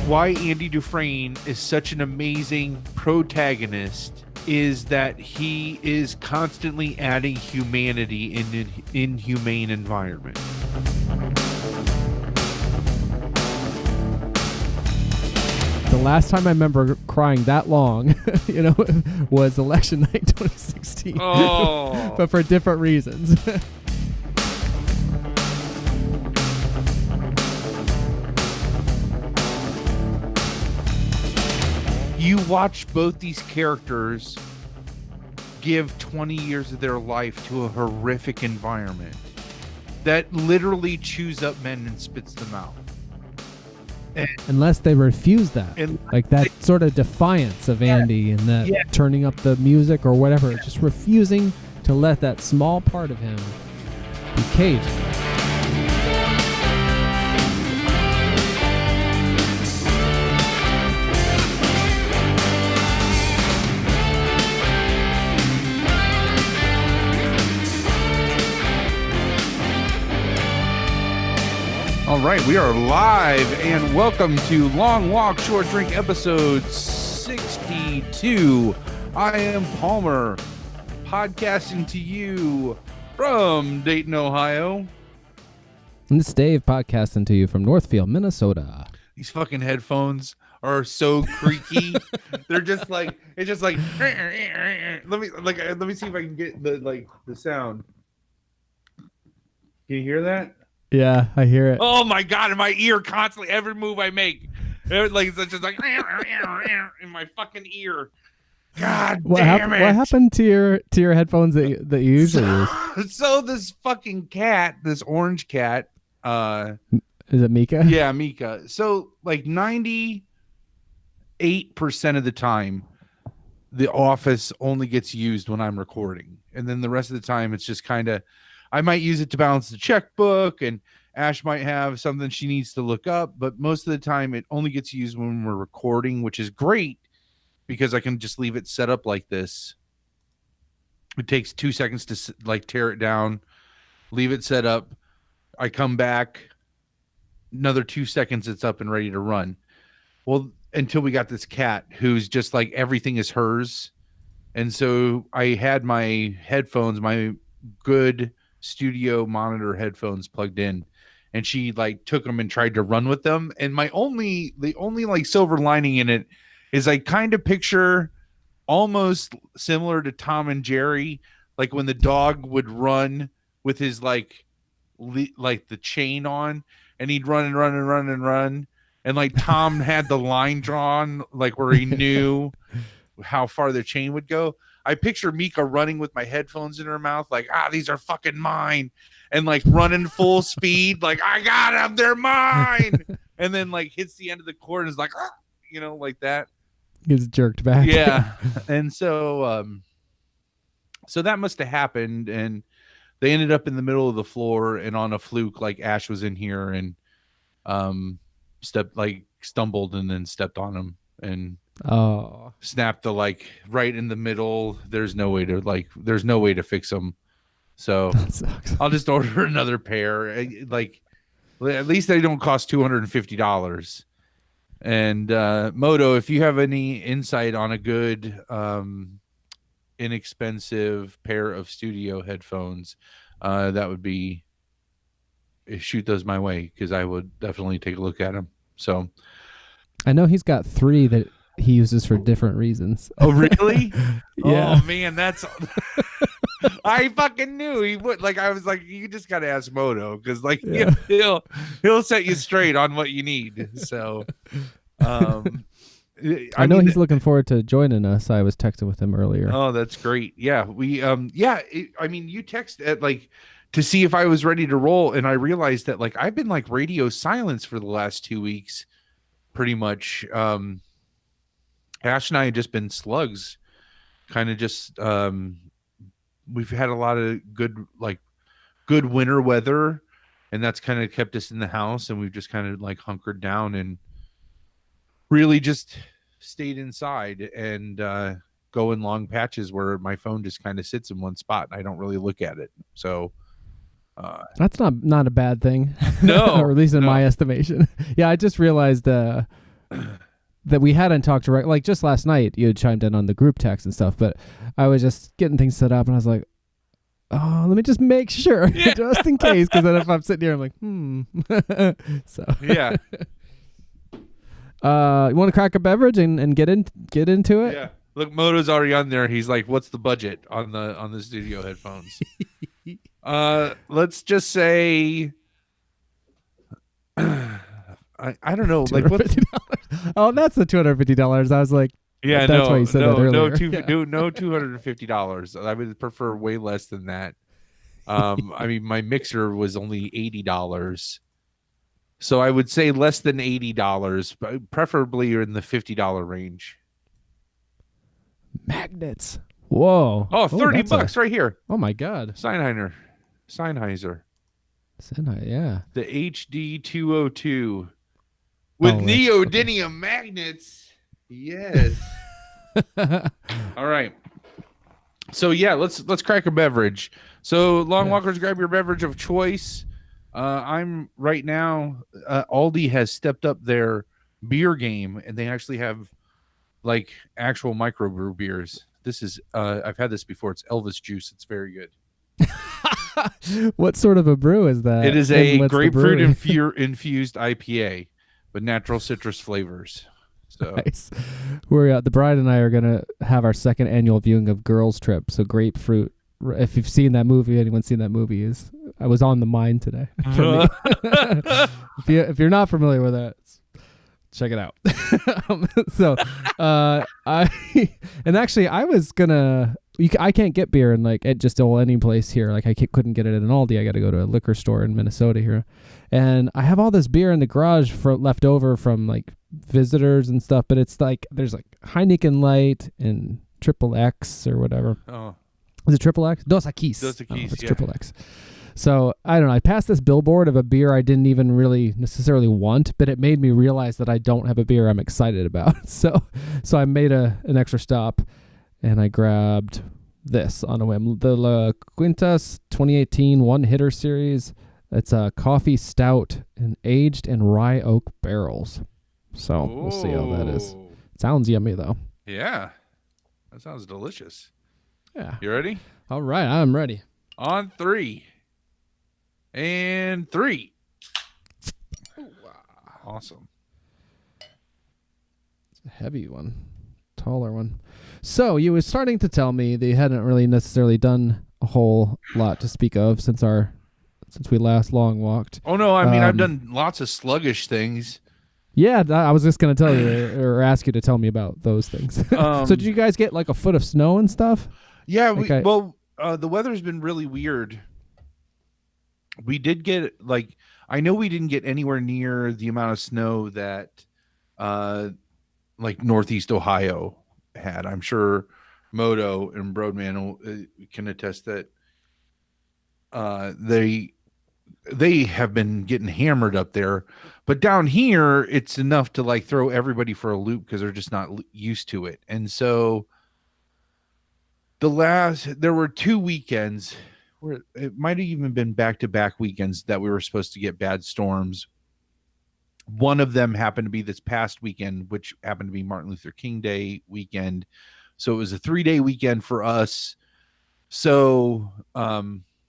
why Andy Dufresne is such an amazing protagonist is that he is constantly adding humanity in an inhumane environment. The last time I remember crying that long, was election night 2016. Oh. But for different reasons. You watch both these characters give 20 years of their life to a horrific environment that literally chews up men and spits them out. Unless they refuse that. Like that sort of defiance of Andy and that turning up the music or whatever. Just refusing to let that small part of him be caged. All right, we are live, and welcome to Long Walk, Short Drink, episode 62. I am Palmer, podcasting to you from Dayton, Ohio. And this is Dave, podcasting to you from Northfield, Minnesota. These fucking headphones are so creaky. They're just like, it's just like, let me see if I can get the sound. Can you hear that? Yeah, I hear it. Oh my god! In my ear, constantly, every move I make, it's just like in my fucking ear. God damn it! What happened to your headphones that you usually use? So this fucking cat, this orange cat, is it Mika? Yeah, Mika. So like 98% of the time, the office only gets used when I'm recording, and then the rest of the time it's just kind of. I might use it to balance the checkbook, and Ash might have something she needs to look up, but most of the time it only gets used when we're recording, which is great because I can just leave it set up like this. It takes 2 seconds to like tear it down, leave it set up. I come back, another 2 seconds, it's up and ready to run. Well, until we got this cat who's just like everything is hers. And so I had my headphones, my good studio monitor headphones plugged in, and she like took them and tried to run with them. And the only like silver lining in it is I kind of picture almost similar to Tom and Jerry, like when the dog would run with his like the chain on, and he'd run and run and run and run, and like Tom had the line drawn like where he knew how far the chain would go. I picture Mika running with my headphones in her mouth, like, these are fucking mine. And like running full speed, like, I got them, they're mine. And then like hits the end of the cord and is like, like that. Gets jerked back. Yeah. And so that must have happened. And they ended up in the middle of the floor, and on a fluke, like Ash was in here and stumbled and then stepped on him and snapped the like right in the middle. There's no way to fix them, so I'll just order another pair. Like at least they don't cost $250. And Moto, if you have any insight on a good inexpensive pair of studio headphones, that would be, shoot those my way, because I would definitely take a look at them. So I know he's got 3 that he uses for different reasons. Oh, really? Yeah. Oh, man, that's... I fucking knew he would. Like, I was like, you just got to ask Moto, because, like, he'll set you straight on what you need. So, I know he's looking forward to joining us. I was texting with him earlier. Oh, that's great. Yeah, we, you text at, like, to see if I was ready to roll, and I realized that, like, I've been, like, radio silence for the last 2 weeks, pretty much. Ash and I have just been slugs, kind of just, we've had a lot of good winter weather, and that's kind of kept us in the house, and we've just kind of like hunkered down and really just stayed inside and go in long patches where my phone just kind of sits in one spot and I don't really look at it. So that's not a bad thing. No, or at least in my estimation. Yeah, I just realized that we hadn't talked direct. Like just last night, you had chimed in on the group text and stuff, but I was just getting things set up, and I was like, oh, let me just make sure, just in case, because then if I'm sitting here, I'm like, so yeah. You want to crack a beverage and get into it? Yeah. Look, Moto's already on there. He's like, "What's the budget on the studio headphones?" Let's just say, I don't know, like what? Oh, that's the $250. I was like, Yeah, that's why you said that earlier. No, $250. I would prefer way less than that. I mean, my mixer was only $80, so I would say less than $80, but preferably in the $50 range. Magnets. Whoa. Oh, $30 right here. Oh my God. Sennheiser. Yeah. The HD 202 with neodymium magnets. Yes. All right. So yeah, let's crack a beverage. So long walkers, grab your beverage of choice. I'm right now. Aldi has stepped up their beer game, and they actually have like actual microbrew beers. This is I've had this before. It's Elvis juice. It's very good. What sort of a brew is that? It is a grapefruit infused IPA with natural citrus flavors. So nice. We're the bride and I are gonna have our second annual viewing of Girls Trip. So grapefruit. If you've seen that movie, anyone's seen that movie? I was on the mind today. For me. if you're not familiar with that, check it out. I was gonna. I can't get beer in like at just any place here. Like I couldn't get it at an Aldi. I got to go to a liquor store in Minnesota here, and I have all this beer in the garage left over from like visitors and stuff. But it's like there's like Heineken Light and Triple X or whatever. Oh, is it Triple X? Dos Equis. It's Triple X. So I don't know. I passed this billboard of a beer I didn't even really necessarily want, but it made me realize that I don't have a beer I'm excited about. So I made an extra stop, and I grabbed this on a whim. The La Quintas 2018 One Hitter Series. It's a coffee stout and aged in rye oak barrels. So we'll see how that is. It sounds yummy though. Yeah, that sounds delicious. Yeah. You ready? All right, I'm ready. On 3. And 3. Wow. Awesome. It's a heavy one. Taller one. So you were starting to tell me that you hadn't really necessarily done a whole lot to speak of since we last long walked. Oh no, I mean I've done lots of sluggish things. Yeah, I was just going to tell you or ask you to tell me about those things. So did you guys get like a foot of snow and stuff? Yeah, the weather's been really weird. We did get I know we didn't get anywhere near the amount of snow that like Northeast Ohio had. I'm sure Moto and Broadman can attest that they have been getting hammered up there, but down here it's enough to like throw everybody for a loop because they're just not used to it. And so there were 2 weekends where it might have even been back-to-back weekends that we were supposed to get bad storms. One of them happened to be this past weekend, which happened to be Martin Luther King Day weekend. So it was a 3-day weekend for us. So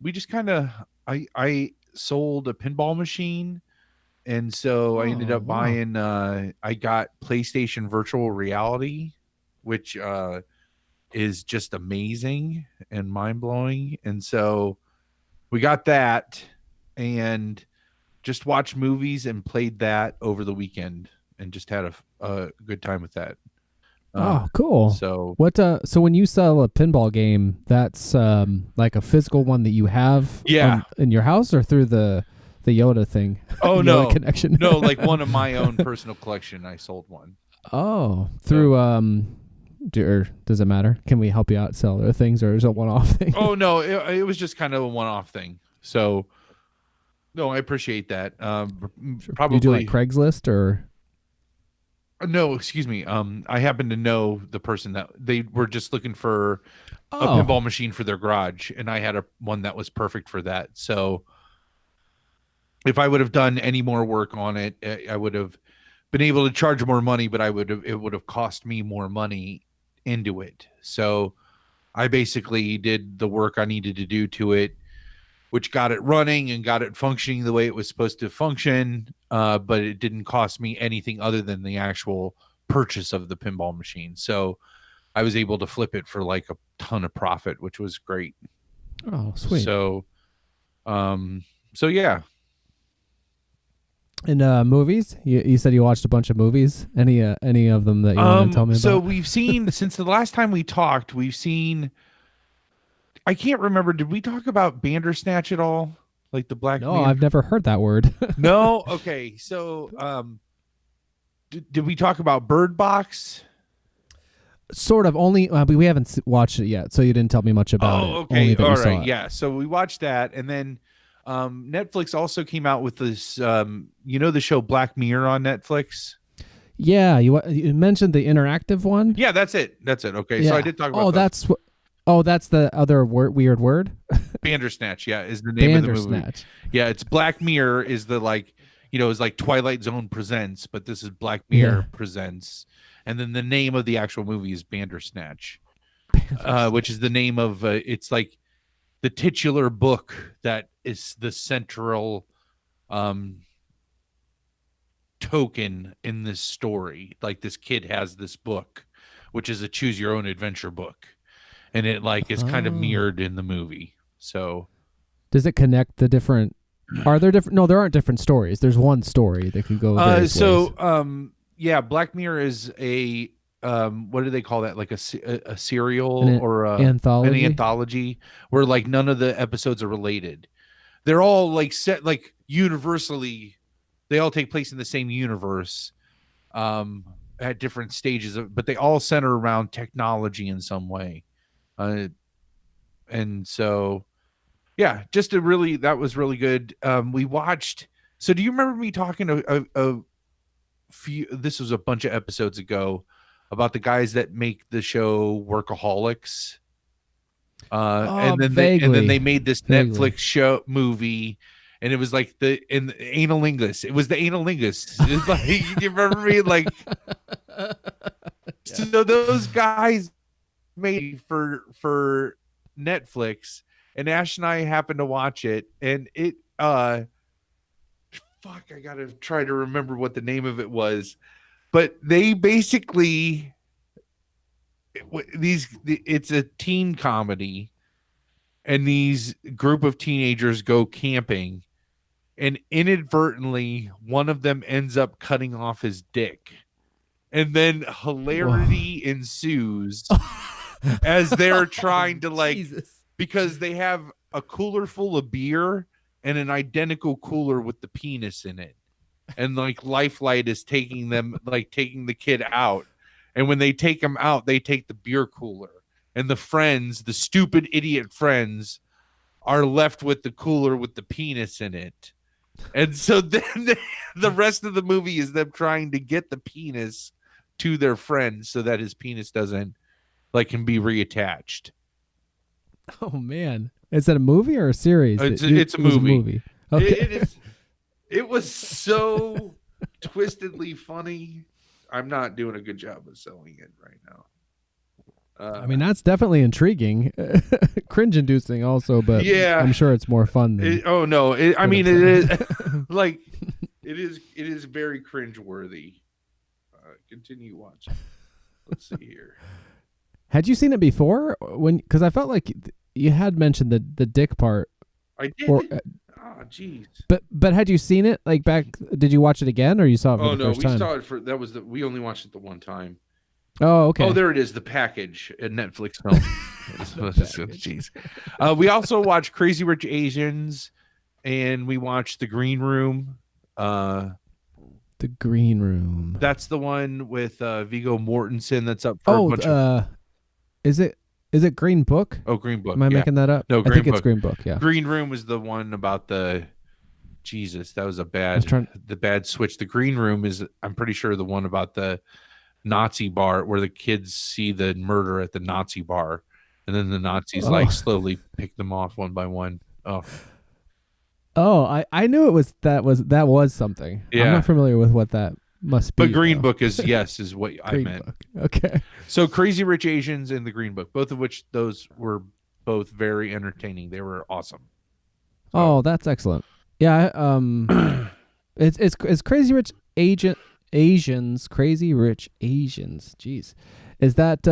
we just kind of, I sold a pinball machine. And so I ended up buying, I got PlayStation Virtual Reality, which is just amazing and mind-blowing. And so we got that and just watched movies and played that over the weekend and just had a good time with that. Oh, cool. So so when you sell a pinball game, that's like a physical one that you have in your house or through the Yoda thing? Oh, Yoda no. Connection. No, like one of my own personal collection. I sold one. Oh, through or does it matter? Can we help you out sell other things, or is it a one-off thing? Oh no, it was just kind of a one-off thing. So no, I appreciate that. Probably you do like Craigslist or no, excuse me. I happen to know the person that they were just looking for a pinball machine for their garage, and I had one that was perfect for that. So if I would have done any more work on it, I would have been able to charge more money, but it would have cost me more money into it. So I basically did the work I needed to do to it, which got it running and got it functioning the way it was supposed to function. But it didn't cost me anything other than the actual purchase of the pinball machine. So I was able to flip it for like a ton of profit, which was great. Oh, sweet. So yeah. And movies? You said you watched a bunch of movies. Any of them that you want to tell me about? So we've seen, since the last time we talked, we've seen, I can't remember, did we talk about Bandersnatch at all? Like the Black No, I've never heard that word. No? Okay. So did we talk about Bird Box? Sort of. Only we haven't watched it yet, so you didn't tell me much about it. Okay. All right. Yeah. So we watched that, and then Netflix also came out with this, the show Black Mirror on Netflix. Yeah, you mentioned the interactive one. Yeah, that's it. Okay, yeah. So I did talk about. That's the other weird word. Bandersnatch, yeah, is the name of the movie. Yeah, it's Black Mirror is the is like Twilight Zone presents, but this is Black Mirror presents, and then the name of the actual movie is Bandersnatch, which is the name of it's like the titular book that is the central token in this story. Like this kid has this book, which is a choose your own adventure book, and it is kind of mirrored in the movie. So does it connect the different? Are there different? No, there aren't different stories. There's one story that could go various ways. Yeah, Black Mirror is a what do they call that? Like a serial or anthology? An anthology where none of the episodes are related. They're all set universally. They all take place in the same universe at different stages but they all center around technology in some way. And so, yeah, that was really good. We watched. So do you remember me talking a few, this was a bunch of episodes ago, about the guys that make the show Workaholics? And then they made this Netflix show movie, and it was the analingus. It was the analingus. You remember me So those guys made for Netflix, and Ash and I happened to watch it, and it I gotta try to remember what the name of it was, but they basically it's a teen comedy, and these group of teenagers go camping, and inadvertently one of them ends up cutting off his dick, and then hilarity ensues as they're trying to Jesus. Because they have a cooler full of beer and an identical cooler with the penis in it, and Lifelight is taking the kid out, and when they take him out, they take the beer cooler, and the stupid idiot friends are left with the cooler with the penis in it. And so then the rest of the movie is them trying to get the penis to their friend so that his penis doesn't can be reattached. Oh man, is that a movie or a series? It's a movie. Okay. It was so twistedly funny. I'm not doing a good job of selling it right now. I mean, that's definitely intriguing, cringe-inducing also, but yeah, I'm sure it's more fun than. It is it is very cringe-worthy. Continue watching. Let's see here. Had you seen it before? Because I felt like you had mentioned the dick part. I did. Jeez. But had you seen it back? Did you watch it again, or you saw it for the first time? We saw it we only watched it the one time. Oh, okay. Oh, there it is. The package, a Netflix film. Jeez. We also watched Crazy Rich Asians, and we watched The Green Room. The Green Room. That's the one with Viggo Mortensen. That's up for a bunch of. Is it Green Book? Oh, Green Book. Am I making that up? No, I think it's Green Book. Yeah. Green Room was the one about the. Jesus, that was the bad switch. The Green Room is, I'm pretty sure, the one about the Nazi bar where the kids see the murder at the Nazi bar, and then the Nazis slowly pick them off one by one. Oh, I knew that was something. Yeah. I'm not familiar with what that must be. But Green Book is is what I meant. Book. Okay. So Crazy Rich Asians and the Green Book, both of which those were both very entertaining. They were awesome. So. Oh, that's excellent. Yeah. It's Crazy Rich Asians. Crazy Rich Asians. Jeez, is that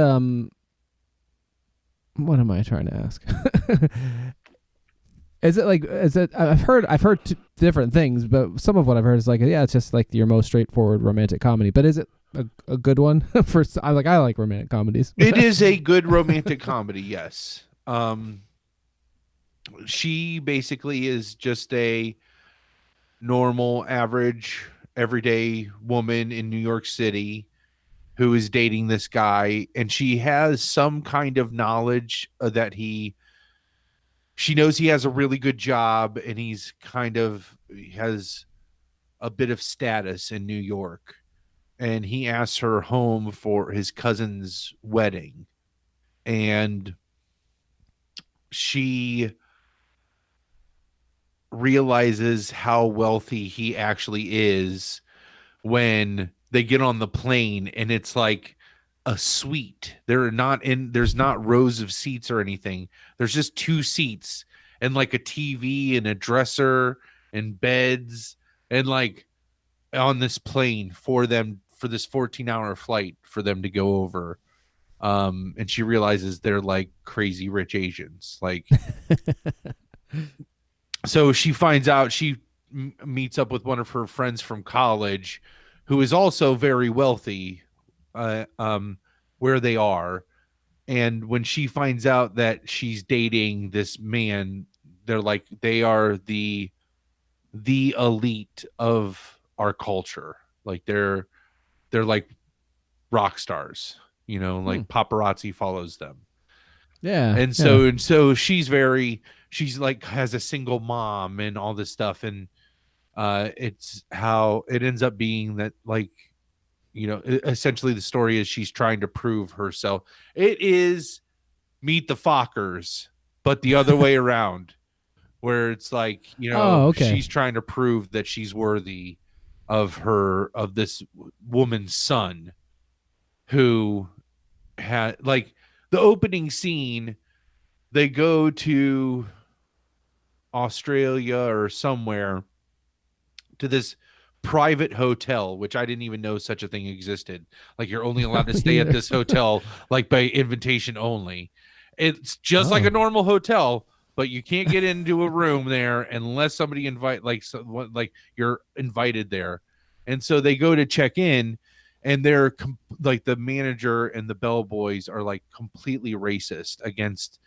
what am I trying to ask? Is it I've heard different things, but some of what I've heard is like, yeah, it's just like your most straightforward romantic comedy. But is it a good one? I like romantic comedies. It is a good romantic comedy, yes. She basically is just a normal, average, everyday woman in New York City who is dating this guy, and she has some kind of knowledge that she knows he has a really good job and he has a bit of status in New York, and he asks her home for his cousin's wedding, and she realizes how wealthy he actually is when they get on the plane, and it's like a suite. There's not rows of seats or anything. There's just 2 seats and like a TV and a dresser and beds, and like on this plane for them for this 14-hour flight for them to go over. And she realizes they're like crazy rich Asians. Like, so she finds out, she meets up with one of her friends from college who is also very wealthy, where they are. And when she finds out that she's dating this man, they're like, they are the elite of our culture. Like they're like rock stars, like paparazzi follows them. Yeah. And so she's like has a single mom and all this stuff. And it's how it ends up being that, like, essentially the story is she's trying to prove herself. It is Meet the Fockers, but the other way around, where it's like, she's trying to prove that she's worthy of this woman's son, who had, like, the opening scene, they go to Australia or somewhere to this private hotel, which I didn't even know such a thing existed. Like, you're only allowed to stay at this hotel like by invitation only. It's just like a normal hotel, but you can't get into a room there unless somebody you're invited there. And so they go to check in, and they're like, the manager and the bellboys are like completely racist against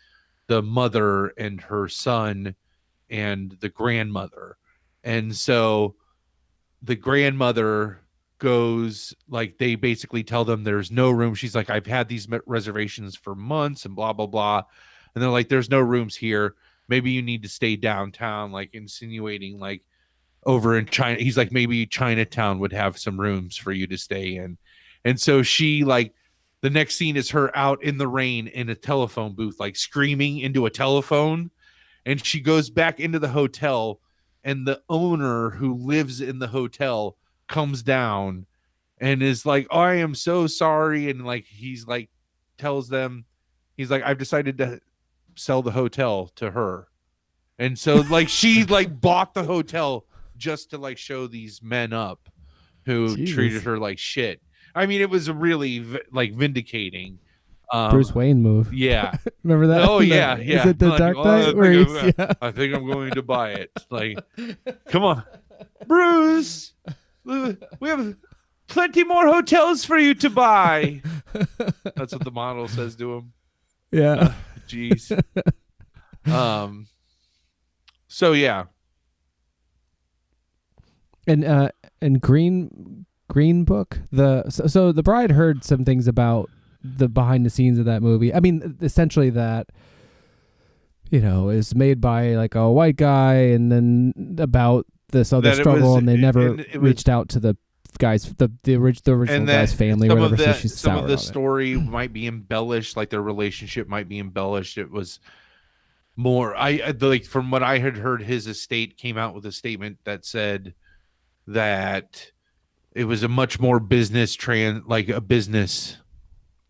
the mother and her son and the grandmother. And so the grandmother goes, like, they basically tell them there's no room. She's like, I've had these reservations for months and blah, blah, blah. And they're like, there's no rooms here. Maybe you need to stay downtown, like insinuating like over in China. He's like, maybe Chinatown would have some rooms for you to stay in. And so she, like, the next scene is her out in the rain in a telephone booth, like screaming into a telephone. And she goes back into the hotel, and the owner who lives in the hotel comes down and is like, oh, I am so sorry. And like, he's like, tells them, he's like, I've decided to sell the hotel to her. And so like, she like bought the hotel just to like show these men up who treated her like shit. I mean, it was really like vindicating. Bruce Wayne move. Yeah. Remember that? Oh, yeah. Yeah. Is it the like, Dark Knight? I think I'm going to buy it. Like, come on, Bruce. We have plenty more hotels for you to buy. That's what the model says to him. Yeah. Jeez. So yeah. And Green Book, so the bride heard some things about the behind the scenes of that movie. I mean, essentially that, is made by like a white guy, and then about this other struggle, and they never reached out to the guys, the original guy's family, or whatever. So she's some of the story might be embellished, like their relationship might be embellished. It was more, like, from what I had heard, his estate came out with a statement that said that it was a much more like a business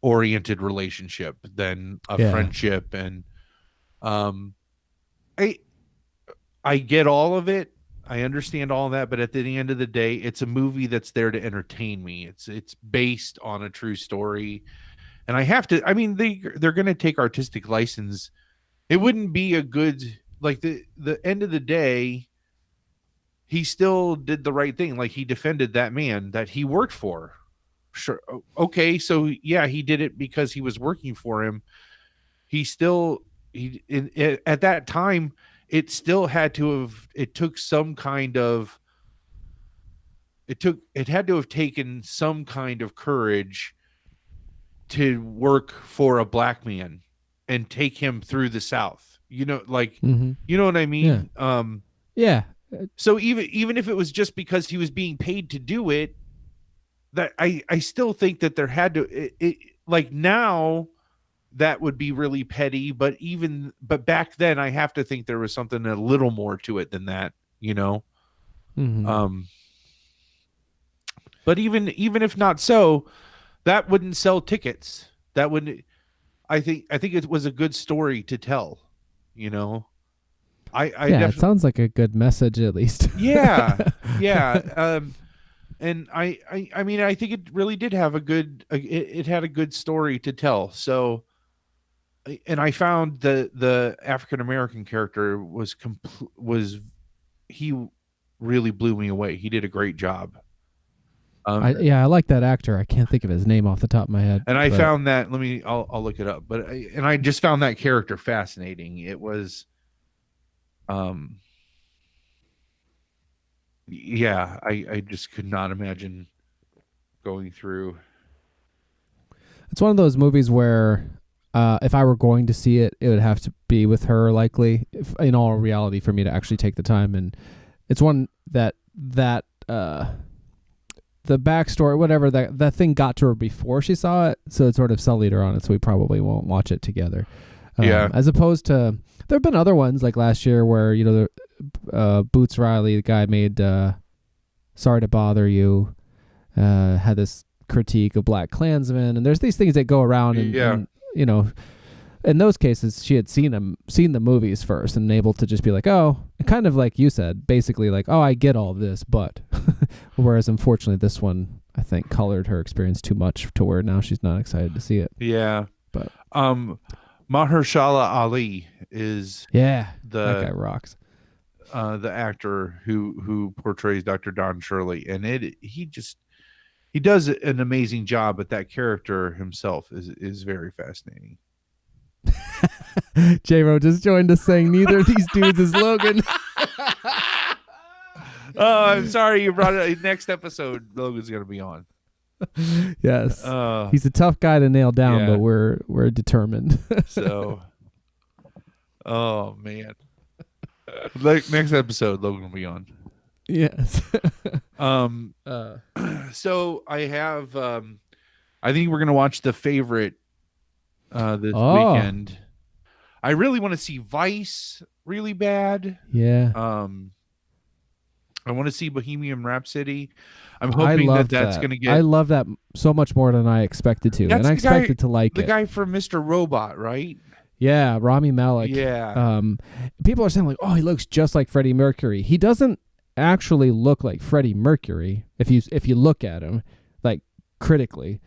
oriented relationship than a friendship. And I get all of it. I understand all of that, but at the end of the day, it's a movie that's there to entertain me. It's based on a true story. And I have to, I mean, they're going to take artistic license. It wouldn't be a good, like the end of the day, he still did the right thing. Like he defended that man that he worked for. Sure. Okay. So yeah, he did it because he was working for him. At that time, it still had to have, it had to have taken some kind of courage to work for a black man and take him through the South, you know, like, you know what I mean? Yeah. So even if it was just because he was being paid to do it, that I still think that there had to, like now that would be really petty, but back then I have to think there was something a little more to it than that, you know? But even if not so, that wouldn't sell tickets. That wouldn't. I think it was a good story to tell. You know, it sounds like a good message at least. Yeah. And I mean, I think it really did have it had a good story to tell. So, and I found the African American character he really blew me away. He did a great job. I like that actor. I can't think of his name off the top of my head. And I found that. I'll look it up. But I just found that character fascinating. It was, yeah. I just could not imagine going through. It's one of those movies where, if I were going to see it, it would have to be with her, likely. In all reality, for me to actually take the time, and it's one that the backstory, whatever, that thing got to her before she saw it, so it sort of sullied her on it, so we probably won't watch it together. As opposed to, there have been other ones, like last year, where, you know, Boots Riley, the guy made Sorry to Bother You, had this critique of Black Klansmen, and there's these things that go around, and you know, in those cases, she had seen the movies first and able to just be like, oh, kind of like you said, basically like, oh, I get all this, but whereas unfortunately this one, I think, colored her experience too much to where now she's not excited to see it. Yeah. But Mahershala Ali is that guy rocks. The actor who portrays Dr. Don Shirley, and he does an amazing job, but that character himself is very fascinating. J-Ro just joined us saying neither of these dudes is Logan. Oh, I'm sorry you brought it. Next episode, Logan's going to be on. Yes. He's a tough guy to nail down, but we're determined. So, oh, man. Like next episode, Logan will be on. Yes. So I have, I think we're going to watch The Favorite this weekend. I really want to see Vice really bad. Yeah. I want to see Bohemian Rhapsody. I'm hoping that's going to get. I love that so much more than I expected to, and I expected to like it. The guy from Mr. Robot, right? Yeah, Rami Malek. Yeah. People are saying like, oh, he looks just like Freddie Mercury. He doesn't actually look like Freddie Mercury if you look at him like critically.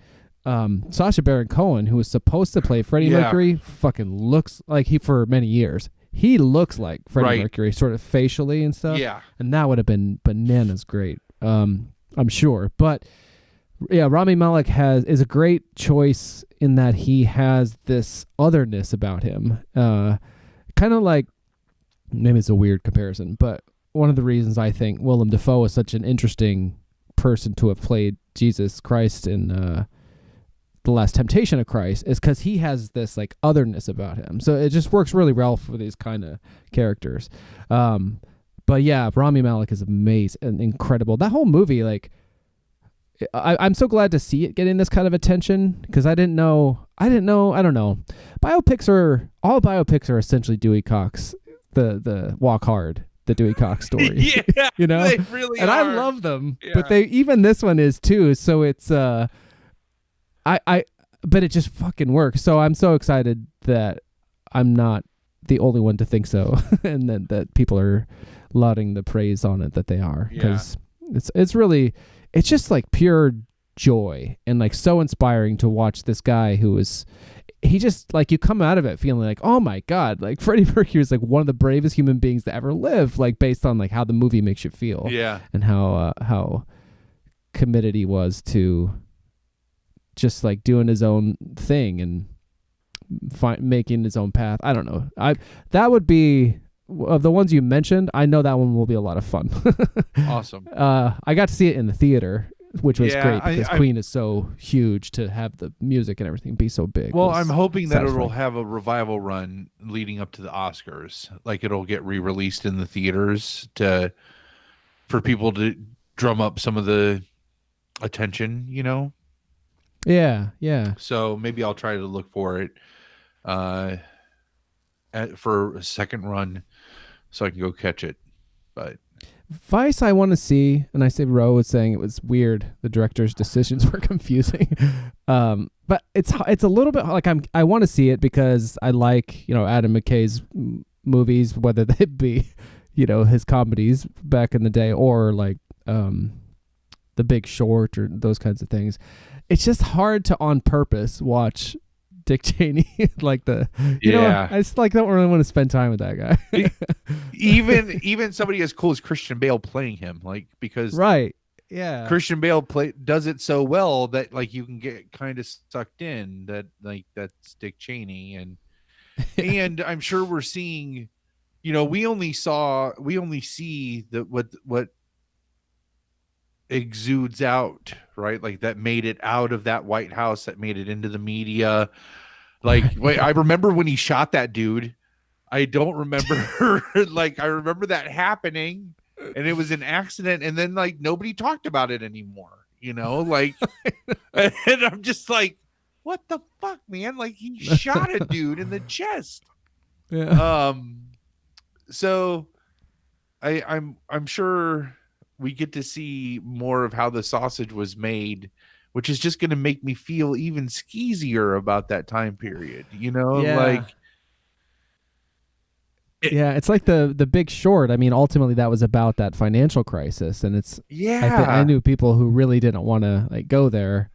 Sacha Baron Cohen, who was supposed to play Freddie Mercury, fucking looks like for many years. He looks like Freddie Mercury, sort of facially and stuff. Yeah. And that would have been bananas great, I'm sure. But yeah, Rami Malek is a great choice in that he has this otherness about him. Kind of like, maybe it's a weird comparison, but one of the reasons I think Willem Dafoe is such an interesting person to have played Jesus Christ in The Last Temptation of Christ is because he has this like otherness about him. So it just works really well for these kind of characters. But yeah, Rami Malek is amazing and incredible. That whole movie, like, I'm so glad to see it getting this kind of attention because I don't know. All biopics are essentially Dewey Cox, the Walk Hard the Dewey Cox story. Yeah, you know, they really and are. I love them, Yeah. but even this one is too. So it's but it just fucking works. So I'm so excited that I'm not the only one to think so, and that people are lauding the praise on it that they are, because it's really, it's just like pure joy and like so inspiring to watch this guy who is, he just like, you come out of it feeling like, oh my God, like Freddie Mercury is like one of the bravest human beings to ever live, like based on like how the movie makes you feel, and how committed he was to just like doing his own thing and making his own path. I don't know. That would be, of the ones you mentioned, I know that one will be a lot of fun. Awesome. I got to see it in the theater, which was great because I Queen is so huge, to have the music and everything be so big. Well, I'm hoping that it'll have a revival run leading up to the Oscars. Like it'll get re-released in the theaters for people to drum up some of the attention, you know? Yeah. So maybe I'll try to look for it for a second run so I can go catch it. But Vice I want to see, and I say Roe was saying it was weird. The director's decisions were confusing. But it's a little bit like I want to see it because I like, you know, Adam McKay's movies, whether they be, you know, his comedies back in the day or like The Big Short or those kinds of things. It's just hard to on purpose watch Dick Cheney like you know, I just like don't really want to spend time with that guy. even somebody as cool as Christian Bale playing him, like, because Christian Bale does it so well that like you can get kind of sucked in that like that's Dick Cheney, and I'm sure we're seeing, you know, we only see what exudes out, right? Like that made it out of that White House, that made it into the media. Like, wait, I remember when he shot that dude. I don't remember like I remember that happening and it was an accident, and then like nobody talked about it anymore, you know, like and I'm just like, what the fuck, man? Like he shot a dude in the chest. So I'm sure we get to see more of how the sausage was made, which is just going to make me feel even skeezier about that time period, you know? It's like the Big Short. I mean, ultimately that was about that financial crisis, and it's I knew people who really didn't want to like go there.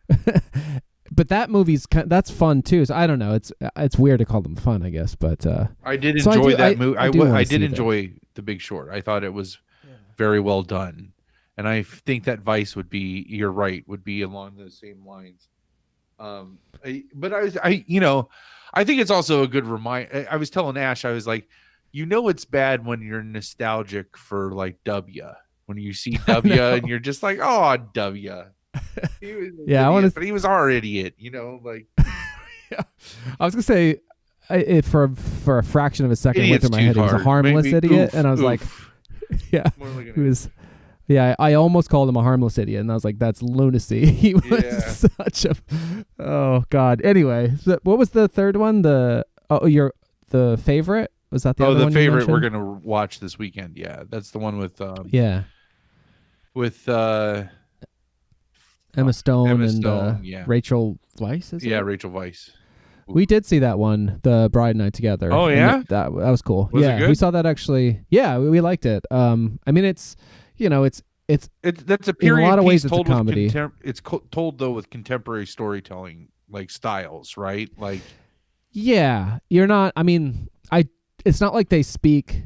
But that movie's that's fun too. So I don't know. It's weird to call them fun, I guess, but I did enjoy that movie. I did enjoy The Big Short. I thought it was very well done. And I think that Vice would be, you're right, would be along those same lines. But I think it's also a good reminder. I was telling Ash, I was like, you know, it's bad when you're nostalgic for like W. When you see W and you're just like, oh, W. But he was our idiot, you know, like. I was gonna say, for a fraction of a second, it went through my head. He was a harmless idiot, and I was like, he was. Yeah, I almost called him a harmless idiot, and I was like, that's lunacy. He was such a... Oh, God. Anyway, so what was the third one? The Favorite? Was that the other one? Oh, The Favorite we're going to watch this weekend. Yeah, that's the one with... With... Emma Stone and Rachel Weisz, is it? Yeah, Rachel Weisz. We did see that one, The Bride and I Together. Oh, yeah? That was cool. Was it good? We saw that actually. Yeah, we liked it. I mean, it's... You know, it's that's a period in a lot of ways piece it's a comedy. It's told though with contemporary storytelling like styles, right? Like, yeah, you're not. I mean, it's not like they speak,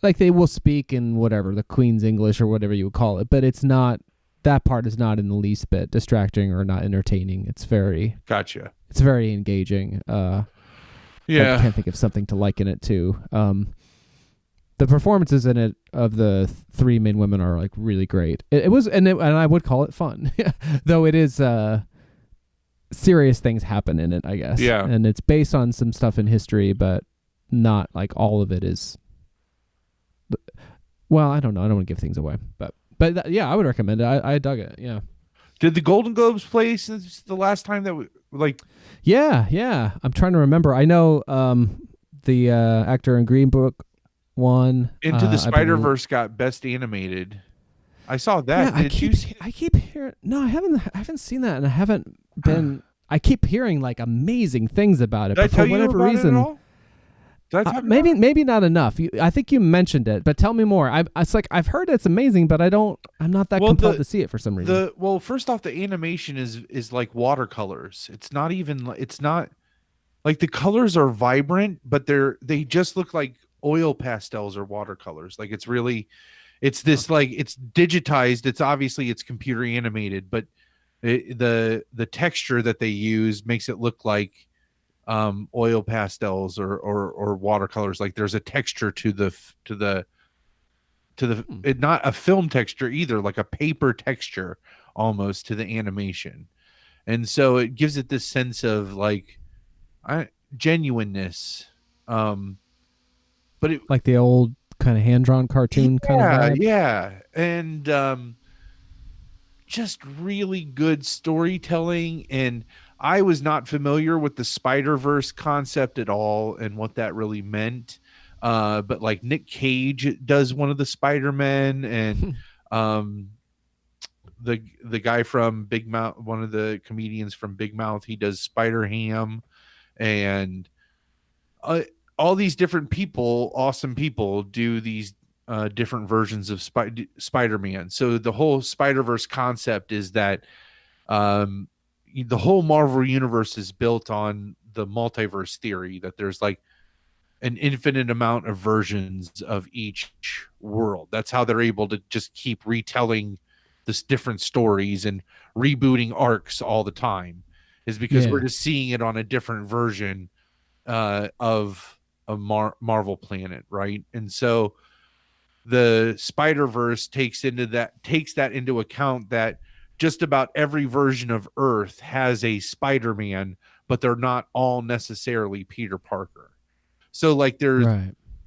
like they will speak in whatever the Queen's English or whatever you would call it, but it's not. That part is not in the least bit distracting or not entertaining. It's very gotcha. It's very engaging. I can't think of something to liken it to. The performances in it of the three main women are like really great. It was, and I would call it fun, though it is serious things happen in it, I guess. Yeah, and it's based on some stuff in history, but not like all of it is. Well, I don't know. I don't want to give things away, but I would recommend it. I dug it. Yeah. Did the Golden Globes play since the last time that we like? Yeah. I'm trying to remember. I know the actor in Green Book one. Into the I've been Spider-Verse got Best Animated. I saw that. Yeah, Did you see it? I keep hearing. No, I haven't seen that, and I haven't been. I keep hearing like amazing things about it, Did I but for tell you whatever about it reason, at all? Did I talk about maybe it? maybe not enough. I think you mentioned it, but tell me more. It's like I've heard it's amazing, but I'm not that compelled to see it for some reason. First off, the animation is like watercolors. It's not even. It's not like the colors are vibrant, but they just look like oil pastels or watercolors. Like it's this like it's digitized. It's computer animated, but the texture that they use makes it look like oil pastels or watercolors. Like there's a texture to the not a film texture either, like a paper texture almost to the animation. And so it gives it this sense of like genuineness. But it Like the old kind of hand-drawn cartoon kind of vibe. Yeah. And just really good storytelling. And I was not familiar with the Spider-Verse concept at all and what that really meant. But like Nick Cage does one of the Spider-Men, and the guy from Big Mouth, one of the comedians from Big Mouth, he does Spider-Ham, and all these different people, awesome people, do these different versions of Spider-Man. So the whole Spider-Verse concept is that the whole Marvel universe is built on the multiverse theory, that there's like an infinite amount of versions of each world. That's how they're able to just keep retelling this different stories and rebooting arcs all the time, is because we're just seeing it on a different version of a Marvel planet, right? And so the Spider-Verse takes that into account, that just about every version of Earth has a Spider-Man, but they're not all necessarily Peter Parker. So like there's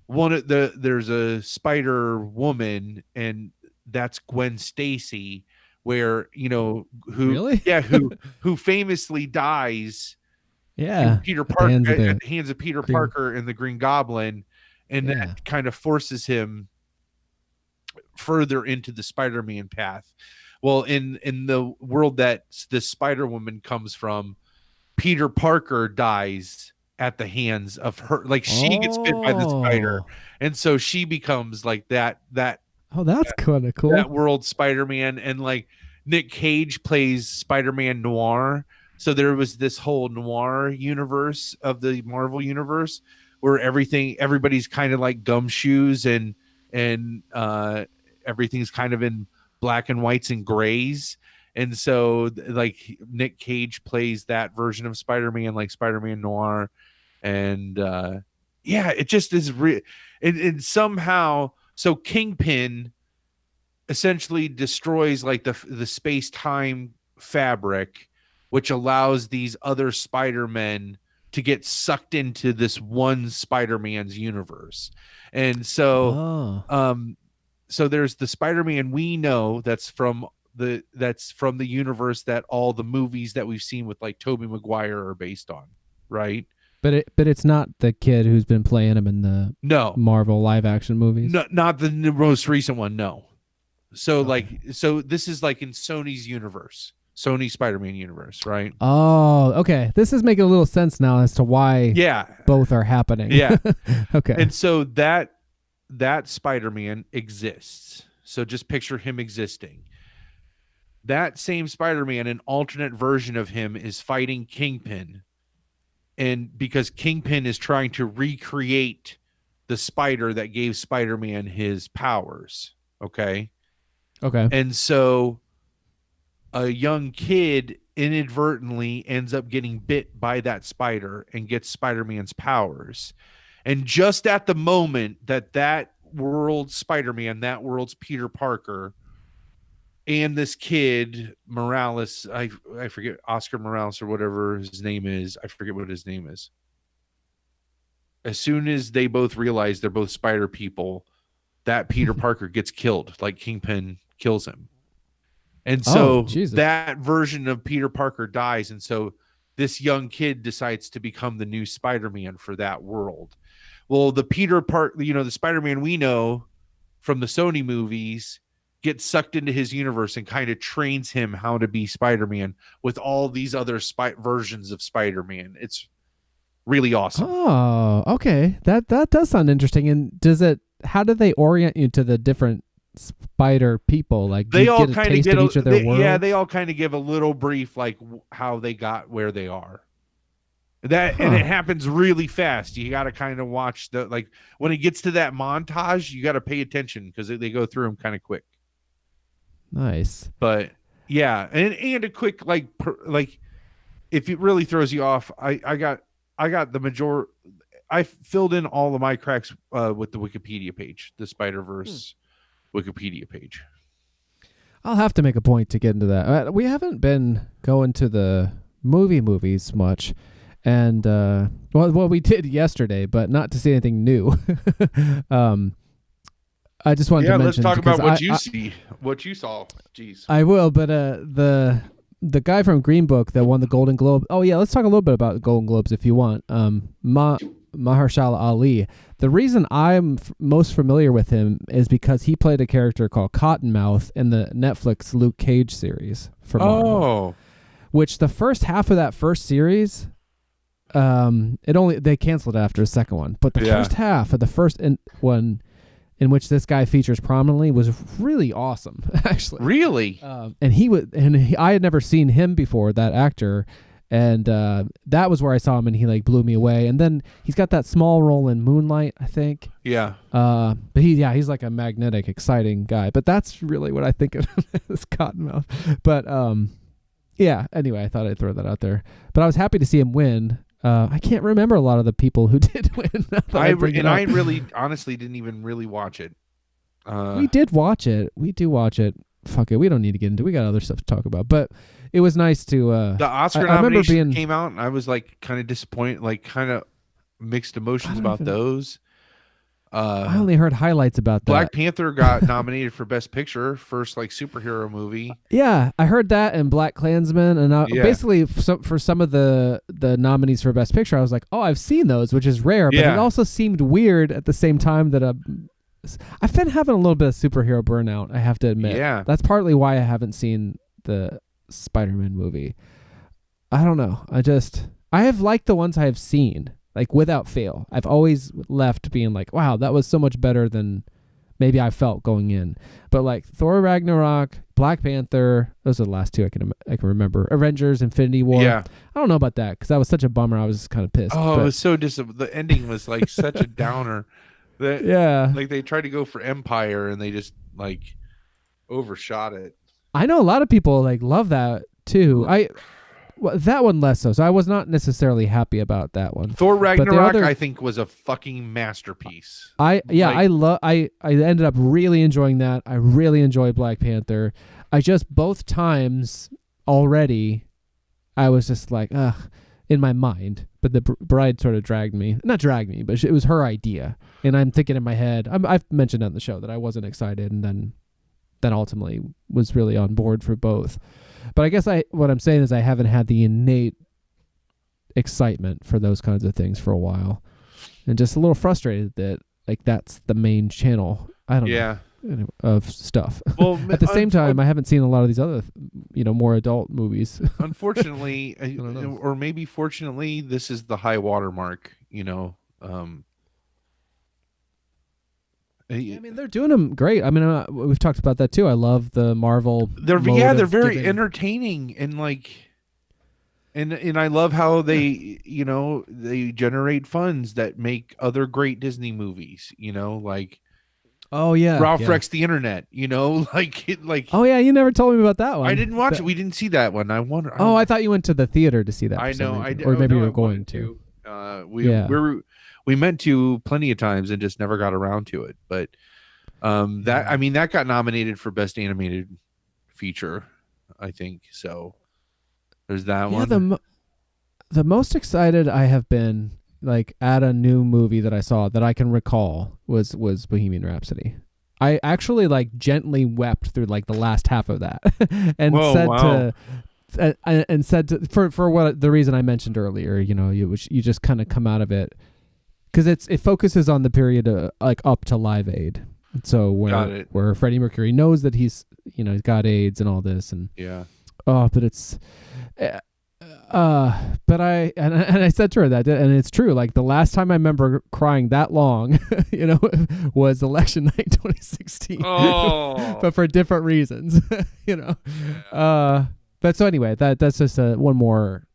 there's a Spider Woman, and that's Gwen Stacy, where who who famously dies Peter Parker at the hands of Peter Parker and the Green Goblin, and that kind of forces him further into the Spider-Man path. Well, in the world that the Spider-Woman comes from, Peter Parker dies at the hands of her. Like she gets bit by the spider, and so she becomes like that that's kind of cool, that world Spider-Man. And like Nick Cage plays Spider-Man Noir. So there was this whole noir universe of the Marvel universe where everybody's kind of like gumshoes, and everything's kind of in black and whites and grays. And so like Nick Cage plays that version of Spider-Man, like Spider-Man Noir. And it just is real. And somehow, so Kingpin essentially destroys like the space-time fabric, which allows these other Spider-Men to get sucked into this one Spider-Man's universe. And so so there's the Spider-Man we know that's from the universe that all the movies that we've seen with like Tobey Maguire are based on, right? But it's not the kid who's been playing him in the Marvel live action movies. No, not the most recent one. No. So so this is like in Sony's universe, Sony Spider-Man universe, right? Oh, okay. This is making a little sense now as to why both are happening. Yeah. Okay. And so that Spider-Man exists. So just picture him existing. That same Spider-Man, an alternate version of him, is fighting Kingpin. And because Kingpin is trying to recreate the spider that gave Spider-Man his powers. Okay. And so a young kid inadvertently ends up getting bit by that spider and gets Spider-Man's powers. And just at the moment that world's Spider-Man, that world's Peter Parker, and this kid Morales, I forget, Oscar Morales or whatever his name is. I forget what his name is. As soon as they both realize they're both spider people, that Peter Parker gets killed. Like Kingpin kills him. And so that version of Peter Parker dies. And so this young kid decides to become the new Spider-Man for that world. Well, the Peter part, the Spider-Man we know from the Sony movies gets sucked into his universe and kind of trains him how to be Spider-Man with all these other versions of Spider-Man. It's really awesome. Oh, okay. That does sound interesting. And how do they orient you to the different spider people? Like, they all kind of get each of their worlds? Yeah, they all kind of give a little brief, like how they got where they are. And it happens really fast. You got to kind of watch when it gets to that montage, you got to pay attention because they go through them kind of quick. Nice. But yeah, and a quick if it really throws you off, I got the majority. I filled in all of my cracks with the Wikipedia page, the Spider-Verse Wikipedia page. I'll have to make a point to get into that. We haven't been going to the movies much, and well, we did yesterday, but not to see anything new. I just wanted to mention. Let's talk about what you saw. Jeez. I will, but the guy from Green Book that won the Golden Globe. Oh yeah, let's talk a little bit about the Golden Globes if you want. Mahershala Ali. The reason I'm most familiar with him is because he played a character called Cottonmouth in the Netflix Luke Cage series from Marvel. Which the first half of that first series, they canceled it after the second one. But the first half of the first one, in which this guy features prominently, was really awesome. Actually, really. I had never seen him before, that actor. And that was where I saw him, and he blew me away. And then he's got that small role in Moonlight, I think. Yeah. But he's like a magnetic, exciting guy. But that's really what I think of this Cottonmouth. But anyway, I thought I'd throw that out there. But I was happy to see him win. I can't remember a lot of the people who did win. I really honestly didn't even really watch it. We did watch it. We do watch it. Fuck it. We don't need to get into it. We got other stuff to talk about. But it was nice to the Oscar nomination came out, and I was kind of disappointed, kind of mixed emotions about those. I only heard highlights about that. Black Panther got nominated for Best Picture, first superhero movie. Yeah, I heard that, and Black Klansman, and basically for some of the nominees for Best Picture, I was like, oh, I've seen those, which is rare, but it also seemed weird at the same time that I've been having a little bit of superhero burnout, I have to admit. Yeah. That's partly why I haven't seen the Spider-Man movie. I don't know. I have liked the ones I have seen, without fail. I've always left being like, wow, that was so much better than maybe I felt going in. But Thor Ragnarok, Black Panther, those are the last two I can remember. Avengers, Infinity War. Yeah. I don't know about that because that was such a bummer. I was just kind of pissed. Oh, it was so the ending was such a downer. They tried to go for Empire and they just overshot it. I know a lot of people love that too. That one less so. So I was not necessarily happy about that one. Thor Ragnarok, I think, was a fucking masterpiece. I ended up really enjoying that. I really enjoyed Black Panther. Both times already, I was just in my mind. But the bride sort of not dragged me, but it was her idea. And I'm thinking in my head, I've mentioned on the show that I wasn't excited, and then ultimately was really on board for both. But I guess what I'm saying is I haven't had the innate excitement for those kinds of things for a while, and just a little frustrated that that's the main channel. I don't know of stuff. Well, at the same time, I haven't seen a lot of these other, more adult movies. Unfortunately, or maybe fortunately, this is the high watermark. I mean, they're doing them great. I mean, we've talked about that too. I love the Marvel. They're very entertaining and and I love how they they generate funds that make other great Disney movies. Oh yeah, Ralph Rex the Internet. Oh yeah, you never told me about that one. I didn't watch it. We didn't see that one. I wonder. Oh, I thought you went to the theater to see that. I know. I did. Or maybe you were going to. We meant to plenty of times and just never got around to it. But that got nominated for Best Animated Feature, I think. So there's that one. The most excited I have been at a new movie that I saw that I can recall was Bohemian Rhapsody. I actually gently wept through the last half of that and said for what the reason I mentioned earlier, you just kind of come out of it because it focuses on the period like up to Live Aid. So where Freddie Mercury knows that he's got AIDS and all this, and but it's but I said to her that, and it's true, like the last time I remember crying that long was election night 2016. But for different reasons. But so anyway, that's just one more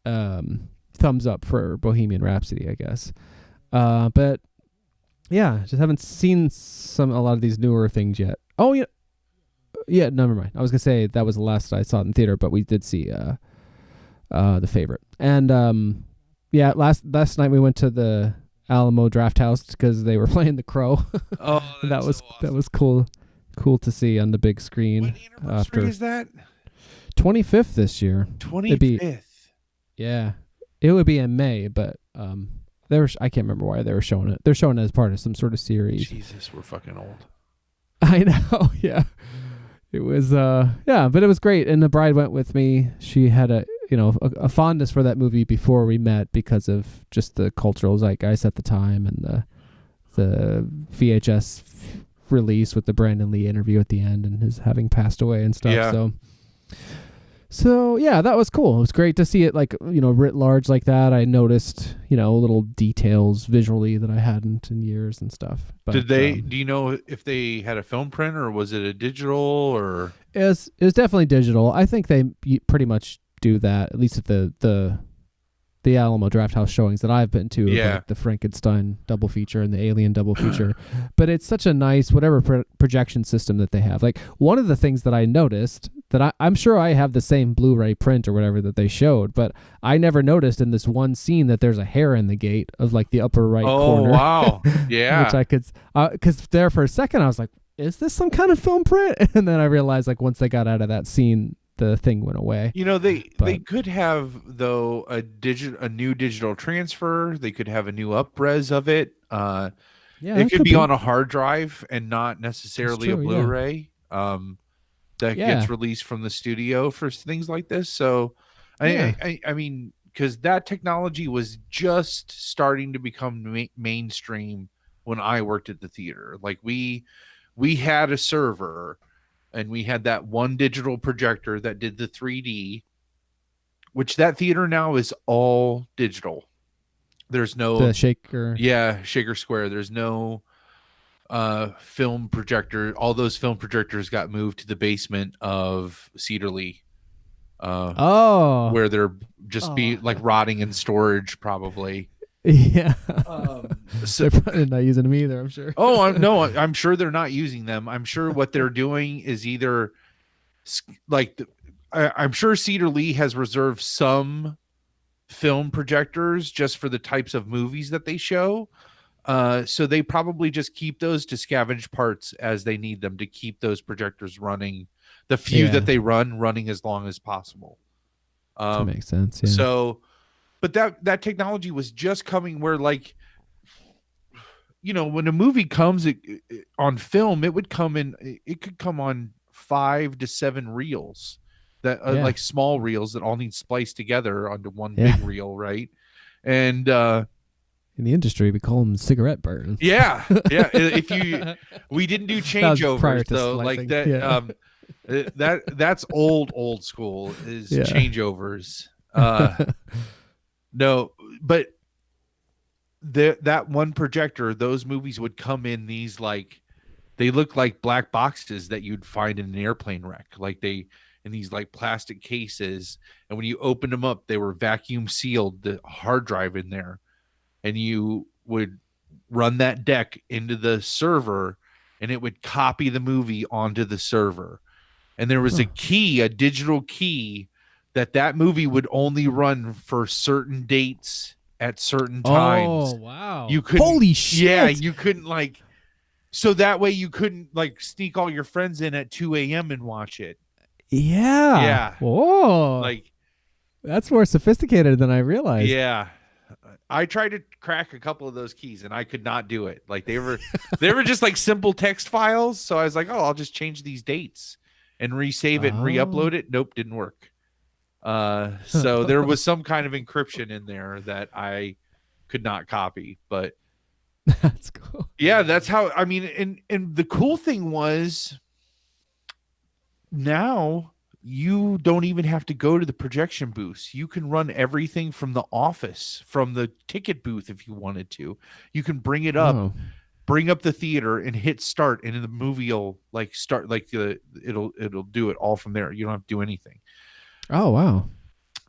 thumbs up for Bohemian Rhapsody, I guess. But yeah, just haven't seen a lot of these newer things yet. Oh yeah, never mind. I was gonna say that was the last I saw it in theater, but we did see The Favorite, and last night we went to the Alamo Draft House because they were playing The Crow. That was so awesome. That was cool to see on the big screen. What anniversary is that? 25th this year. 25th. Yeah, it would be in May, but I can't remember why they were showing it. They're showing it as part of some sort of series. Jesus, we're fucking old. I know. Yeah, it was. But it was great. And the bride went with me. She had a fondness for that movie before we met because of just the cultural zeitgeist at the time and the VHS release with the Brandon Lee interview at the end and his having passed away and stuff. Yeah. So yeah, that was cool. It was great to see it writ large like that. I noticed, little details visually that I hadn't in years and stuff. But, do you know if they had a film print or was it a digital or? It was definitely digital. I think they pretty much do that, at least at the Alamo Draft House showings that I've been to, like the Frankenstein double feature and the Alien double feature. But it's such a nice projection system that they have. Like one of the things that I noticed that I'm sure I have the same Blu-ray print or whatever that they showed, but I never noticed in this one scene that there's a hair in the gate of like the upper right corner. Oh wow, yeah. Which I could, because there for a second I was like, is this some kind of film print? And then I realized like once they got out of that scene, the thing went away. They could have though a new digital transfer. They could have a new up-res of it. It could be on a hard drive and not necessarily a Blu-ray. That gets released from the studio for things like this. So, I mean, because that technology was just starting to become mainstream when I worked at the theater. Like we had a server. And we had that one digital projector that did the 3D, which that theater now is all digital. There's no the shaker. Yeah, shaker square. There's no film projector. All those film projectors got moved to the basement of Cedar Lee. Where they're just be like rotting in storage probably. Yeah. So they're probably not using them either, I'm sure. I'm sure they're not using them. I'm sure what they're doing is either like I'm sure Cedar Lee has reserved some film projectors just for the types of movies that they show. So they probably just keep those to scavenge parts as they need them to keep those projectors running. The few that they running as long as possible. That makes sense. Yeah. So, but that technology was just coming where, like, when a movie comes on film, it would come in. It could come on 5 to 7 reels that are like small reels that all need spliced together onto one big reel, right? And in the industry, we call them cigarette burns. Yeah. We didn't do changeovers though, like that. That's old school is changeovers. No, but that one projector, those movies would come in these, like, they look like black boxes that you'd find in an airplane wreck. Like in these like plastic cases. And when you opened them up, they were vacuum sealed, the hard drive in there. And you would run that deck into the server and it would copy the movie onto the server. And there was a key, a digital key, that movie would only run for certain dates at certain times. Oh, wow. You couldn't, holy shit. Yeah, you couldn't, like, so that way you couldn't, like, sneak all your friends in at 2 a.m. and watch it. Yeah. Yeah. Whoa. Like, that's more sophisticated than I realized. Yeah. I tried to crack a couple of those keys and I could not do it. Like, they were just like simple text files. So I was like, I'll just change these dates and resave it and re-upload it. Nope, didn't work. So there was some kind of encryption in there that I could not copy. But that's cool. Yeah, that's how, I mean, and the cool thing was now you don't even have to go to the projection booths. You can run everything from the office, from the ticket booth if you wanted to. You can bring it up, bring up the theater and hit start, and the movie will like start, like it'll do it all from there. You don't have to do anything. Oh, wow.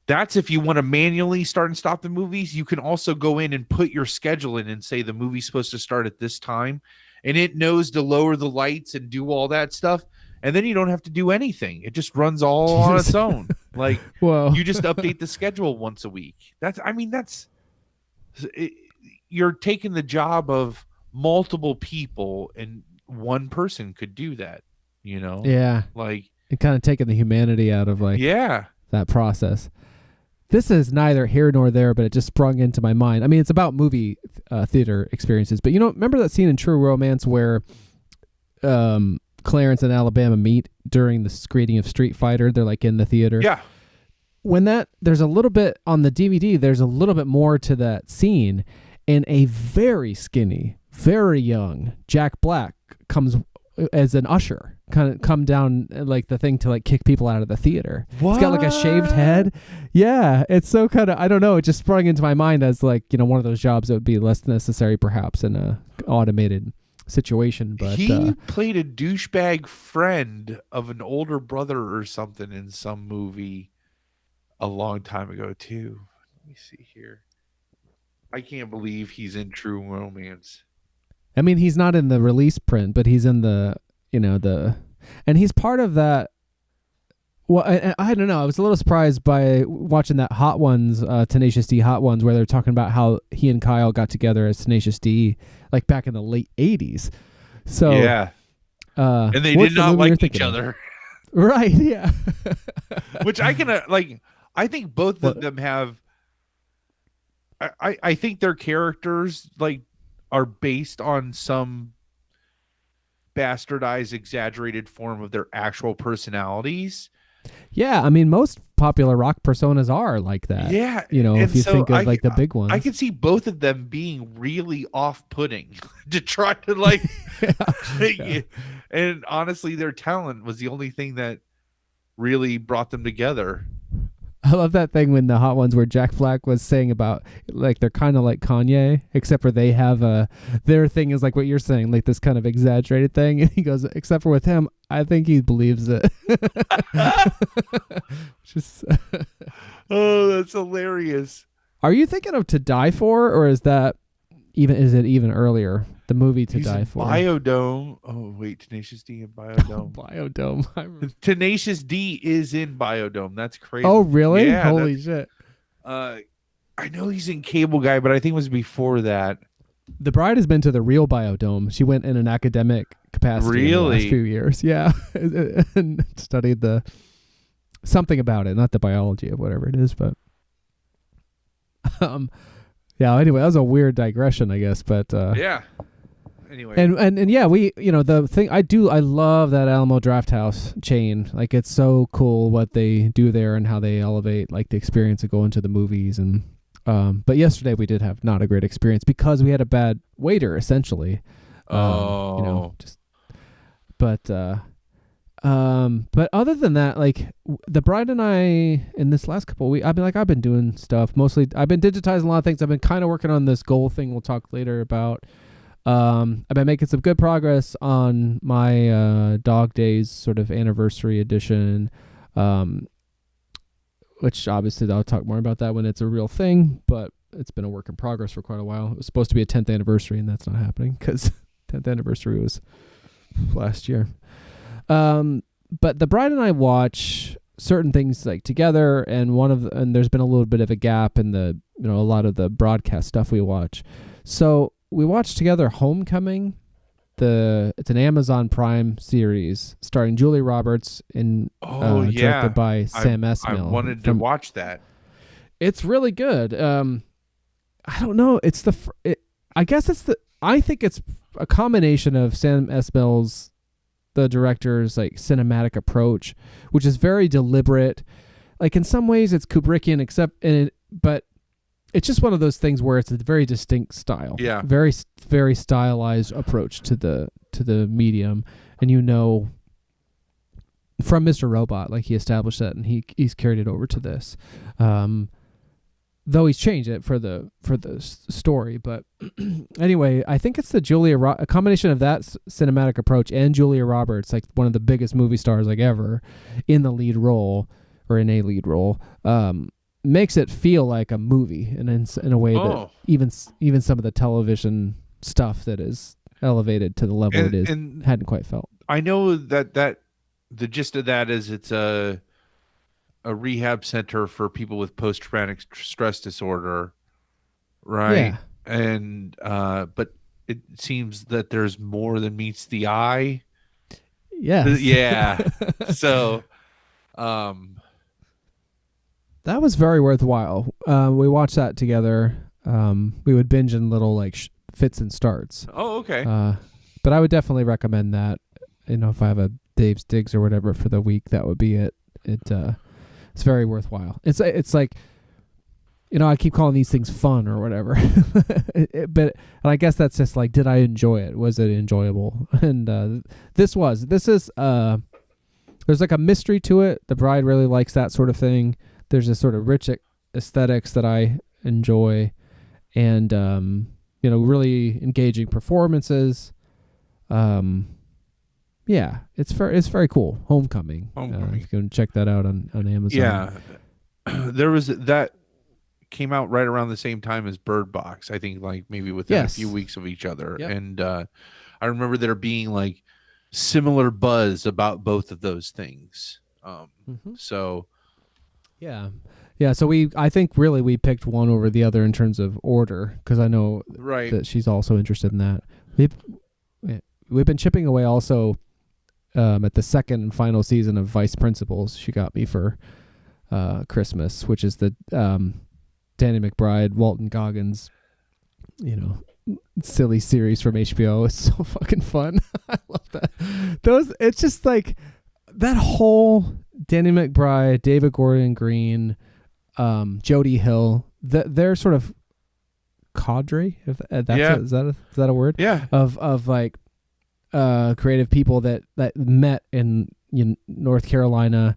That's if you want to manually start and stop the movies. You can also go in and put your schedule in and say the movie's supposed to start at this time, and it knows to lower the lights and do all that stuff. And then you don't have to do anything. It just runs all on its own. Like, whoa. You just update the schedule once a week. You're taking the job of multiple people, and one person could do that, you know? Yeah. Like, it kind of taking the humanity out of that process. This is neither here nor there, but it just sprung into my mind. I mean, it's about movie theater experiences, but remember that scene in True Romance where Clarence and Alabama meet during the screening of Street Fighter? They're like in the theater. Yeah. When there's a little bit on the DVD, there's a little bit more to that scene, and a very skinny, very young Jack Black comes as an usher, kind of come down like the thing to like kick people out of the theater. What? He's got like a shaved head. Yeah, it's so kind of, I don't know, it just sprung into my mind as like, one of those jobs that would be less necessary perhaps in a automated situation. But he played a douchebag friend of an older brother or something in some movie a long time ago too. Let me see here. I can't believe he's in True Romance. I mean, he's not in the release print, but he's in the, and he's part of that. Well, I don't know. I was a little surprised by watching that Hot Ones, Tenacious D Hot Ones, where they're talking about how he and Kyle got together as Tenacious D, like back in the late 80s. So yeah, and they did not like each other, right? Yeah, which I can I think both of them have. I think their characters are based on some bastardized, exaggerated form of their actual personalities. Yeah, I mean, most popular rock personas are like that. Yeah, if you think of the big ones. I can see both of them being really off-putting to try to yeah. And honestly, their talent was the only thing that really brought them together. I love that thing when the Hot Ones where Jack Black was saying about they're kind of like Kanye, except for they have their thing is like what you're saying, like this kind of exaggerated thing. And he goes, except for with him, I think he believes it. Just oh, that's hilarious. Are you thinking of To Die For, or is it even earlier? The movie To Die For. Biodome. Oh wait, Tenacious D in Biodome. Biodome. Tenacious D is in Biodome. That's crazy. Oh really? Yeah, holy shit. I know he's in Cable Guy, but I think it was before that. The bride has been to the real Biodome. She went in an academic capacity in the last few years. Yeah, and studied something about it, not the biology of whatever it is, but yeah. Anyway, that was a weird digression, I guess, but yeah. Anyway, and yeah, we the thing I love that Alamo Drafthouse chain. Like, it's so cool what they do there and how they elevate the experience of going to the movies. And but yesterday we did have not a great experience because we had a bad waiter essentially. But other than that, the bride and I in this last couple of weeks, I've been doing stuff. Mostly I've been digitizing a lot of things. I've been kind of working on this goal thing we'll talk later about. I've been making some good progress on my Dog Days sort of anniversary edition, which obviously I'll talk more about that when it's a real thing, but it's been a work in progress for quite a while. It was supposed to be a 10th anniversary, and that's not happening because 10th anniversary was last year. But the bride and I watch certain things together, and there's been a little bit of a gap in a lot of the broadcast stuff we watch. So we watched together Homecoming. It's an Amazon Prime series starring Julie Roberts and directed by Sam Esmail. I wanted to watch that. It's really good. I don't know. I think it's a combination of Sam Esmail's, the director's cinematic approach, which is very deliberate. In some ways it's Kubrickian, but it's just one of those things where it's a very distinct style. Yeah. Very, very stylized approach to the medium. And from Mr. Robot, like he established that, and he's carried it over to this. Though he's changed it for the story, but anyway, I think it's a combination of that cinematic approach and Julia Roberts, like one of the biggest movie stars like ever, in the lead role or in a lead role, makes it feel like a movie, and in a way that even some of the television stuff that is elevated to the level it is hadn't quite felt. I know that the gist of that is it's a rehab center for people with post-traumatic stress disorder, right? Yeah. And but it seems that there's more than meets the eye. Yes. Yeah. So that was very worthwhile. We watched that together. We would binge in little like fits and starts. Oh, okay. But I would definitely recommend that. If I have a Dave's Digs or whatever for the week, that would be it. It's very worthwhile. It's like, I keep calling these things fun or whatever, but I guess that's just like, did I enjoy it? Was it enjoyable? And this is there's like a mystery to it. The bride really likes that sort of thing. There's a sort of rich aesthetics that I enjoy, and really engaging performances. Yeah, it's very cool. Homecoming. You can check that out on Amazon. Yeah, there was that came out right around the same time as Bird Box. I think like maybe within a few weeks of each other. Yep. And I remember there being like similar buzz about both of those things. So yeah. So I think really we picked one over the other in terms of order, because I know that she's also interested in that. We've been chipping away also. At the second and final season of Vice Principals, she got me for Christmas, which is the Danny McBride, Walton Goggins, silly series from HBO. It's so fucking fun. I love that. It's just like that whole Danny McBride, David Gordon Green, Jody Hill, their sort of cadre. Is that a word? Yeah. Of like. Creative people that met in North Carolina,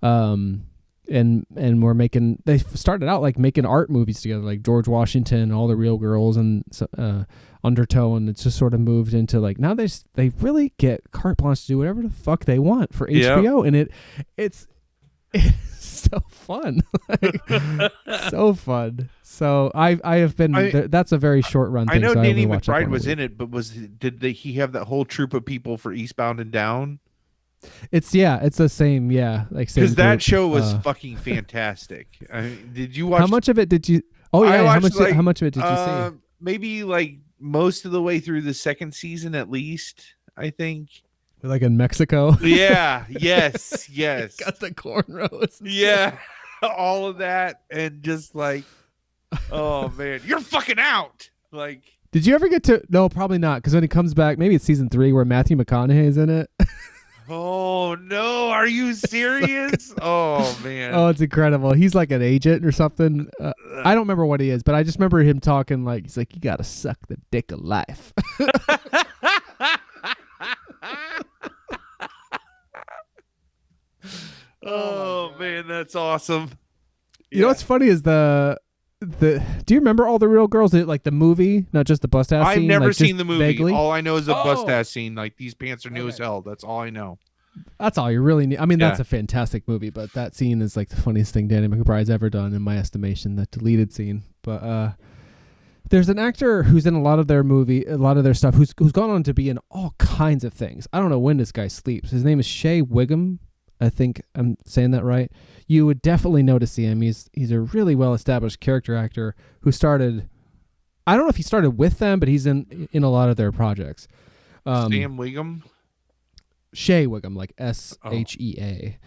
and they started out like making art movies together, like George Washington, All the Real Girls, and Undertow, and it's just sort of moved into like now they really get carte blanche to do whatever the fuck they want for HBO, and it's so fun, so fun. So I have been. That's a very short run thing. I know so Danny McBride was in it, but did he have that whole troop of people for Eastbound and Down? It's the same, like because that show was fucking fantastic. I mean, did you watch? How much of it did you? Oh yeah, how much of it did you see? Maybe like most of the way through the second season, at least. I think. Like in Mexico. Yeah. Yes. Got the cornrows. Yeah. All of that, and just like, oh man, you're fucking out. Like, did you ever get to? No, probably not. Because when he comes back, maybe it's season 3 where Matthew McConaughey's in it. Oh no, are you serious? Oh man. Oh, it's incredible. He's like an agent or something. I don't remember what he is, but I just remember him talking like he's like, you gotta suck the dick of life. Oh man, that's awesome. You know what's funny is do you remember All the Real Girls? Like the movie, not just the bust ass scene? I've never like, seen the movie. Vaguely? All I know is the bust ass scene. Like, these pants are new as hell. That's all I know. That's all you really need. I mean, that's a fantastic movie, but that scene is like the funniest thing Danny McBride's ever done in my estimation, that deleted scene. But there's an actor who's in a lot of their stuff, who's gone on to be in all kinds of things. I don't know when this guy sleeps. His name is Shea Wiggum. I think I'm saying that right. You would definitely know to see him. He's a really well-established character actor who started, I don't know if he started with them, but he's in a lot of their projects. Sam Wiggum? Shea Wiggum, like Shea.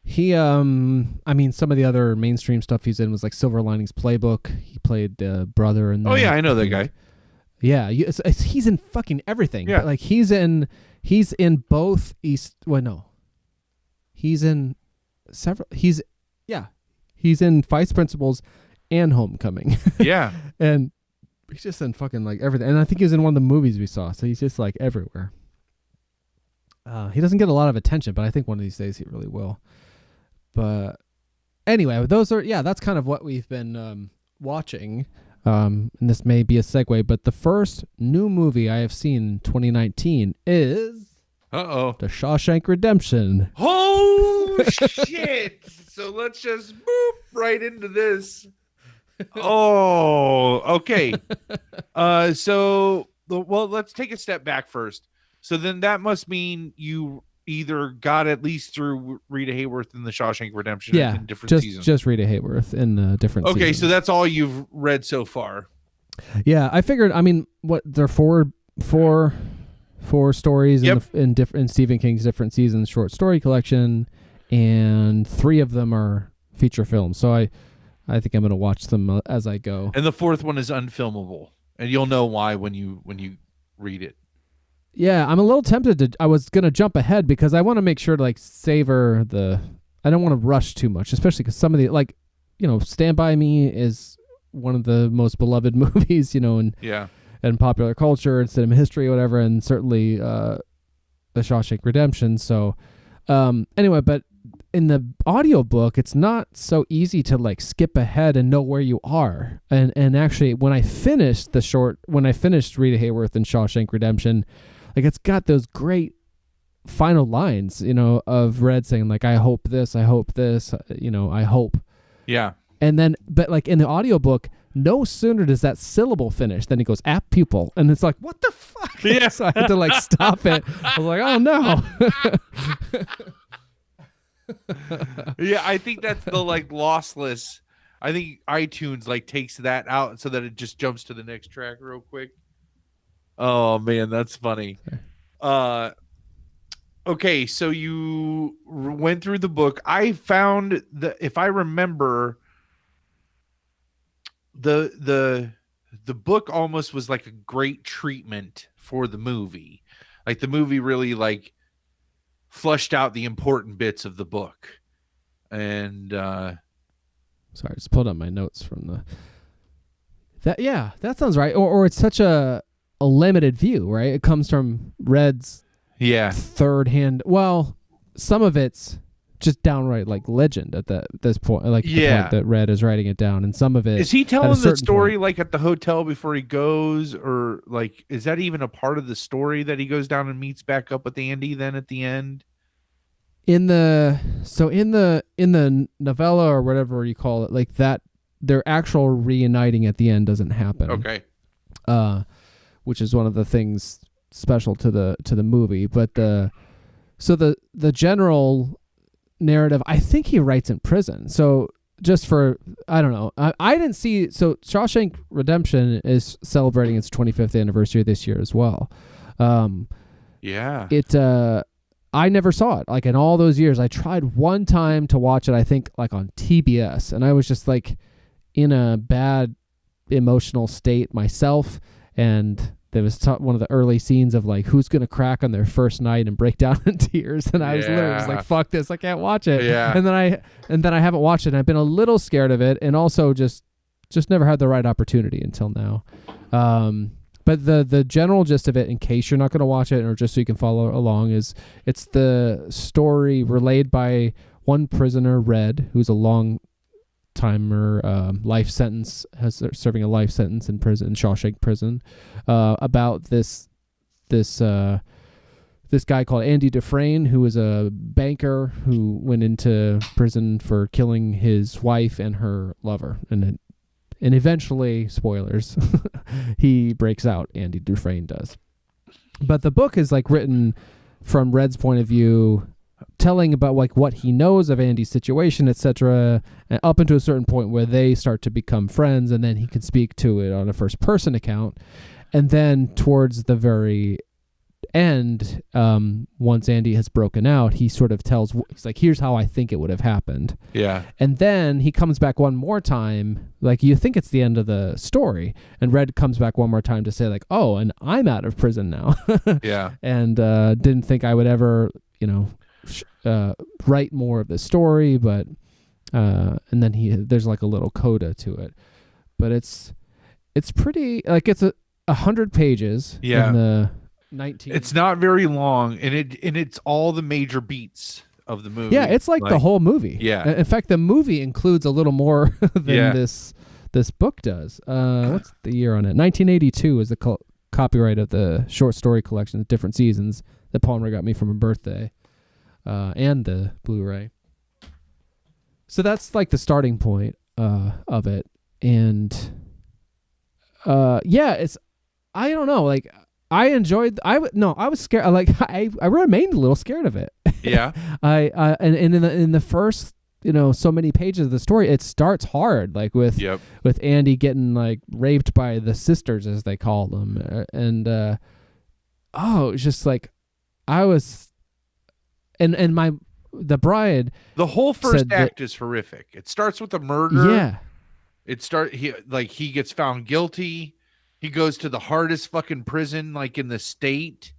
He, I mean, some of the other mainstream stuff he's in was like Silver Linings Playbook. He played brother in that. Oh yeah, I know that guy. Yeah, he's in fucking everything. Yeah. But like he's in both He's in several. He's in Vice Principals and Homecoming. Yeah. And he's just in fucking like everything. And I think he was in one of the movies we saw. So he's just like everywhere. He doesn't get a lot of attention, but I think one of these days he really will. But anyway, that's kind of what we've been watching. And this may be a segue, but the first new movie I have seen in 2019 is The Shawshank Redemption. Oh shit. So let's just boop right into this. Oh, okay. Let's take a step back first. So then that must mean you either got at least through Rita Hayworth in The Shawshank Redemption in different seasons. Just Rita Hayworth in different seasons. Okay, so that's all you've read so far. Yeah, I figured, I mean, there are four stories in Stephen King's different seasons short story collection, and 3 of them are feature films. So I think I'm going to watch them as I go. And the 4th one is unfilmable, and you'll know why when you read it. Yeah, I'm a little tempted I was going to jump ahead because I want to make sure to like savor I don't want to rush too much, especially because some of the Stand By Me is one of the most beloved movies, and popular culture and cinema history or whatever, and certainly The Shawshank Redemption. So anyway, but in the audiobook, it's not so easy to like skip ahead and know where you are. And actually when I finished Rita Hayworth and Shawshank Redemption, like it's got those great final lines, of Red saying like, I hope this, I hope. Yeah. And then, but like in the audiobook, no sooner does that syllable finish than he goes, app pupil. And it's like, what the fuck? Yeah. So I had to like stop it. I was like, oh no. Yeah, I think that's the like lossless. I think iTunes like takes that out so that it just jumps to the next track real quick. Oh man, that's funny. Okay, so you went through the book. I found if I remember, the book almost was like a great treatment for the movie. Like the movie really like flushed out the important bits of the book. And sorry, I just pulled up my notes from that sounds right. Or it's such a limited view, right? It comes from Red's third hand. Well, some of it's just downright like legend at this point, like the point that Red is writing it down, and some of it is he telling the story like at the hotel before he goes, or like is that even a part of the story that he goes down and meets back up with Andy then at the end? In the novella or whatever you call it, like that, their actual reuniting at the end doesn't happen. Okay. Which is one of the things special to the movie, but the general narrative, I think he writes in prison. So just for, I don't know, I didn't see, so Shawshank Redemption is celebrating its 25th anniversary this year as well. I never saw it. Like in all those years, I tried one time to watch it, I think like on TBS, and I was just like in a bad emotional state myself, and there was one of the early scenes of like who's gonna crack on their first night and break down in tears, and I was literally just like, "Fuck this! I can't watch it." Yeah. And then I haven't watched it. And I've been a little scared of it, and also just never had the right opportunity until now. But the general gist of it, in case you're not going to watch it, or just so you can follow along, is it's the story relayed by one prisoner, Red, who's a long timer, serving a life sentence in prison, Shawshank Prison, about this guy called Andy Dufresne, who was a banker who went into prison for killing his wife and her lover, and eventually, spoilers, he breaks out. Andy Dufresne does. But the book is like written from Red's point of view, telling about like what he knows of Andy's situation, etc., and up into a certain point where they start to become friends, and then he can speak to it on a first person account. And then towards the very end, once Andy has broken out, he sort of tells, he's like, here's how I think it would have happened. Yeah. And then he comes back one more time, like you think it's the end of the story, and Red comes back one more time to say like, oh, and I'm out of prison now. Yeah. And didn't think I would ever, write more of the story, but and then there's like a little coda to it, but it's pretty, like, it's 100 pages. Yeah. In the 19. It's not very long, and it's all the major beats of the movie. Yeah, it's like the whole movie. Yeah. In fact, the movie includes a little more than this book does. What's the year on it? 1982 is the copyright of the short story collection, Different Seasons, that Palmer got me from a birthday, and the Blu-ray. So that's like the starting point of it, and it's, I don't know, like, I enjoyed. I was scared. Like, I remained a little scared of it. Yeah. And in the first, so many pages of the story, it starts hard, like with Andy getting like raped by the sisters, as they call them, and it's just like, I was, and the bride. The whole first act is horrific. It starts with a murder. Yeah. He gets found guilty. He goes to the hardest fucking prison, like, in the state.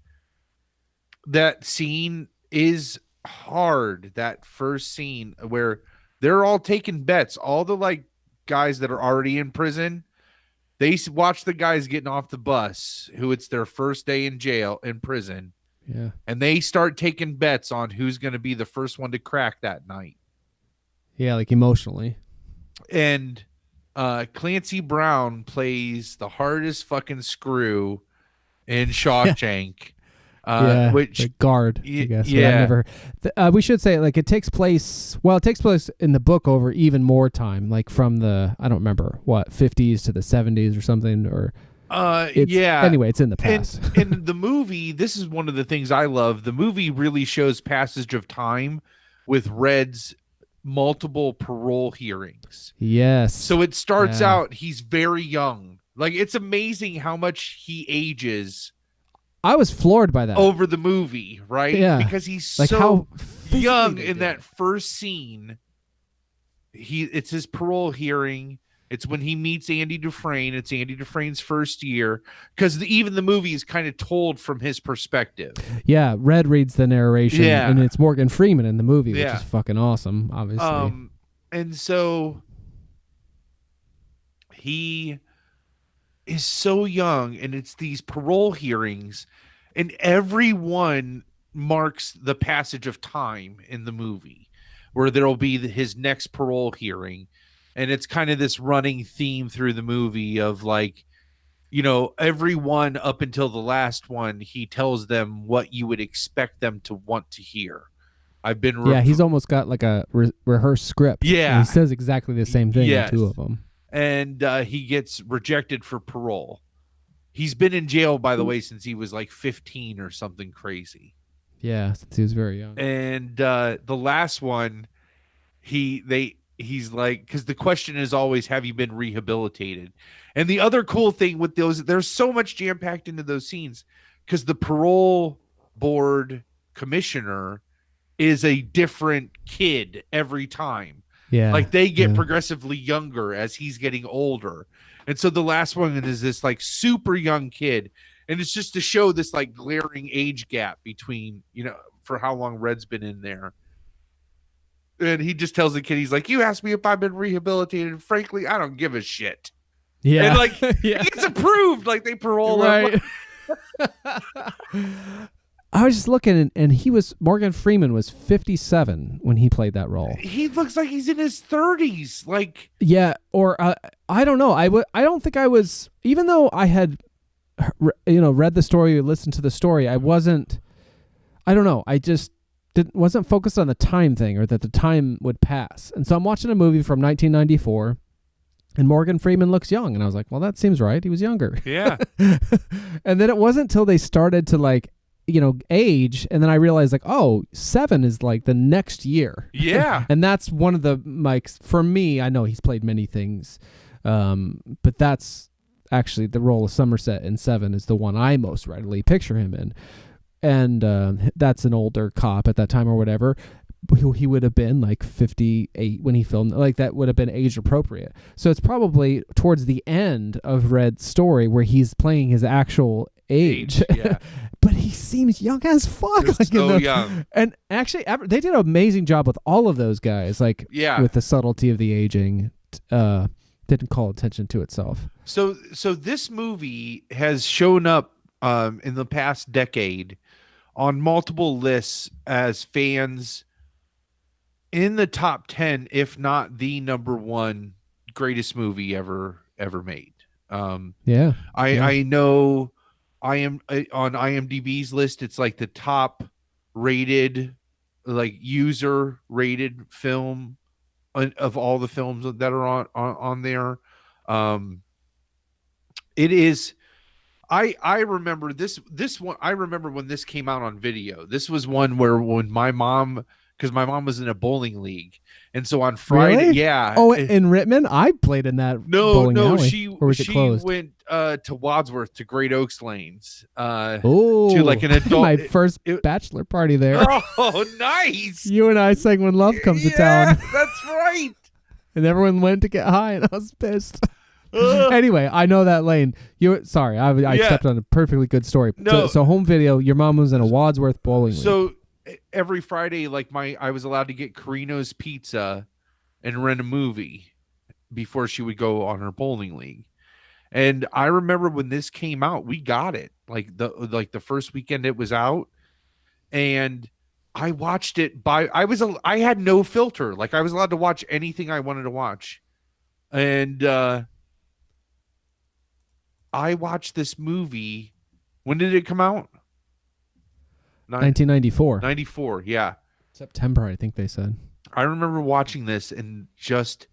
That scene is hard. That first scene where they're all taking bets. All the, like, guys that are already in prison, they watch the guys getting off the bus, who it's their first day in prison. Yeah. And they start taking bets on who's going to be the first one to crack that night. Yeah, like emotionally. And Clancy Brown plays the hardest fucking screw in Shawshank. Which the guard, I guess. Yeah. We should say, like, it takes place in the book over even more time, like from the, I don't remember what, 50s to the 70s or something, or anyway, it's in the past. In the movie, this is one of the things I love. The movie really shows passage of time with Red's multiple parole hearings. Yes. So it starts out, he's very young. Like, it's amazing how much he ages. I was floored by that. Over the movie, right? Yeah. Because he's like so young in that first scene. It's his parole hearing. It's when he meets Andy Dufresne. It's Andy Dufresne's first year, because even the movie is kind of told from his perspective. Yeah, Red reads the narration, and it's Morgan Freeman in the movie, which is fucking awesome, obviously. And so he is so young, and it's these parole hearings, and everyone marks the passage of time in the movie, where there'll be his next parole hearing. And it's kind of this running theme through the movie of, like, everyone up until the last one, he tells them what you would expect them to want to hear. He's almost got like a rehearsed script. Yeah. He says exactly the same thing in two of them. And he gets rejected for parole. He's been in jail, by the way, since he was like 15 or something crazy. Yeah, since he was very young. And the last one, he's like, because the question is always, have you been rehabilitated? And the other cool thing with those, there's so much jam-packed into those scenes, because the parole board commissioner is a different kid every time. Yeah. Like, they get progressively younger as he's getting older. And so the last one is this, like, super young kid. And it's just to show this, like, glaring age gap between, for how long Red's been in there. And he just tells the kid, he's like, you asked me if I've been rehabilitated. Frankly, I don't give a shit. Yeah. And, like, it's approved. Like, they parole him. I was just looking, and Morgan Freeman was 57 when he played that role. He looks like he's in his 30s. Like, yeah, or I don't know. I don't think I was, even though I had, read the story, listened to the story. I don't know. I just wasn't focused on the time thing, or that the time would pass. And so I'm watching a movie from 1994, and Morgan Freeman looks young, and I was like, well, that seems right. He was younger. Yeah. And then it wasn't until they started to, like, age, and then I realized, like, 7 is like the next year. Yeah. And that's one of the, like, for me, I know he's played many things, but that's actually the role of Somerset in 7 is the one I most readily picture him in. And that's an older cop at that time or whatever. He would have been like 58 when he filmed. Like, that would have been age appropriate. So it's probably towards the end of Red's story where he's playing his actual age. Yeah. But he seems young as fuck. Like so young. And actually, they did an amazing job with all of those guys. Like, with the subtlety of the aging, didn't call attention to itself. So this movie has shown up in the past decade on multiple lists as fans in the top 10, if not the number one greatest movie ever made. I know I am on IMDb's list. It's like the top rated, like user rated film of all the films that are on there. It is. I remember this one. I remember when this came out on video. This was one where when my mom, because my mom was in a bowling league, and so on Friday, really? In Rittman, I played in that. Bowling alley. She went to Wadsworth to Great Oaks Lanes. To like an adult. My first bachelor party there. Oh, nice! You and I sang "When Love Comes to Town." That's right. And everyone went to get high, and I was pissed. Anyway, I know that lane. Sorry, I stepped on a perfectly good story. No. So home video, your mom was in a Wadsworth bowling league. So every Friday, like I was allowed to get Carino's Pizza and rent a movie before she would go on her bowling league. And I remember when this came out, we got it like the first weekend it was out, and I watched it I had no filter. Like, I was allowed to watch anything I wanted to watch. And I watched this movie. When did it come out? 1994. 94, yeah. September, I think they said. I remember watching this and just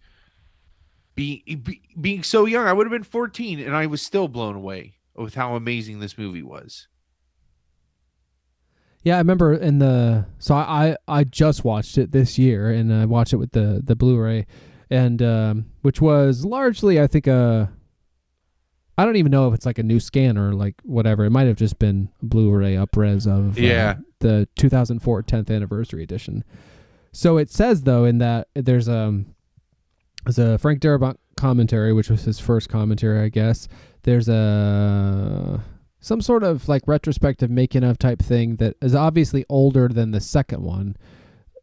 being so young. I would have been 14, and I was still blown away with how amazing this movie was. Yeah, I remember so I just watched it this year, and I watched it with the Blu-ray, and which was largely, I think, I don't even know if it's like a new scan or like whatever. It might have just been Blu-ray up-res of the 2004 10th anniversary edition. So it says, though, in that there's a Frank Darabont commentary, which was his first commentary, I guess. There's some sort of like retrospective making of type thing that is obviously older than the second one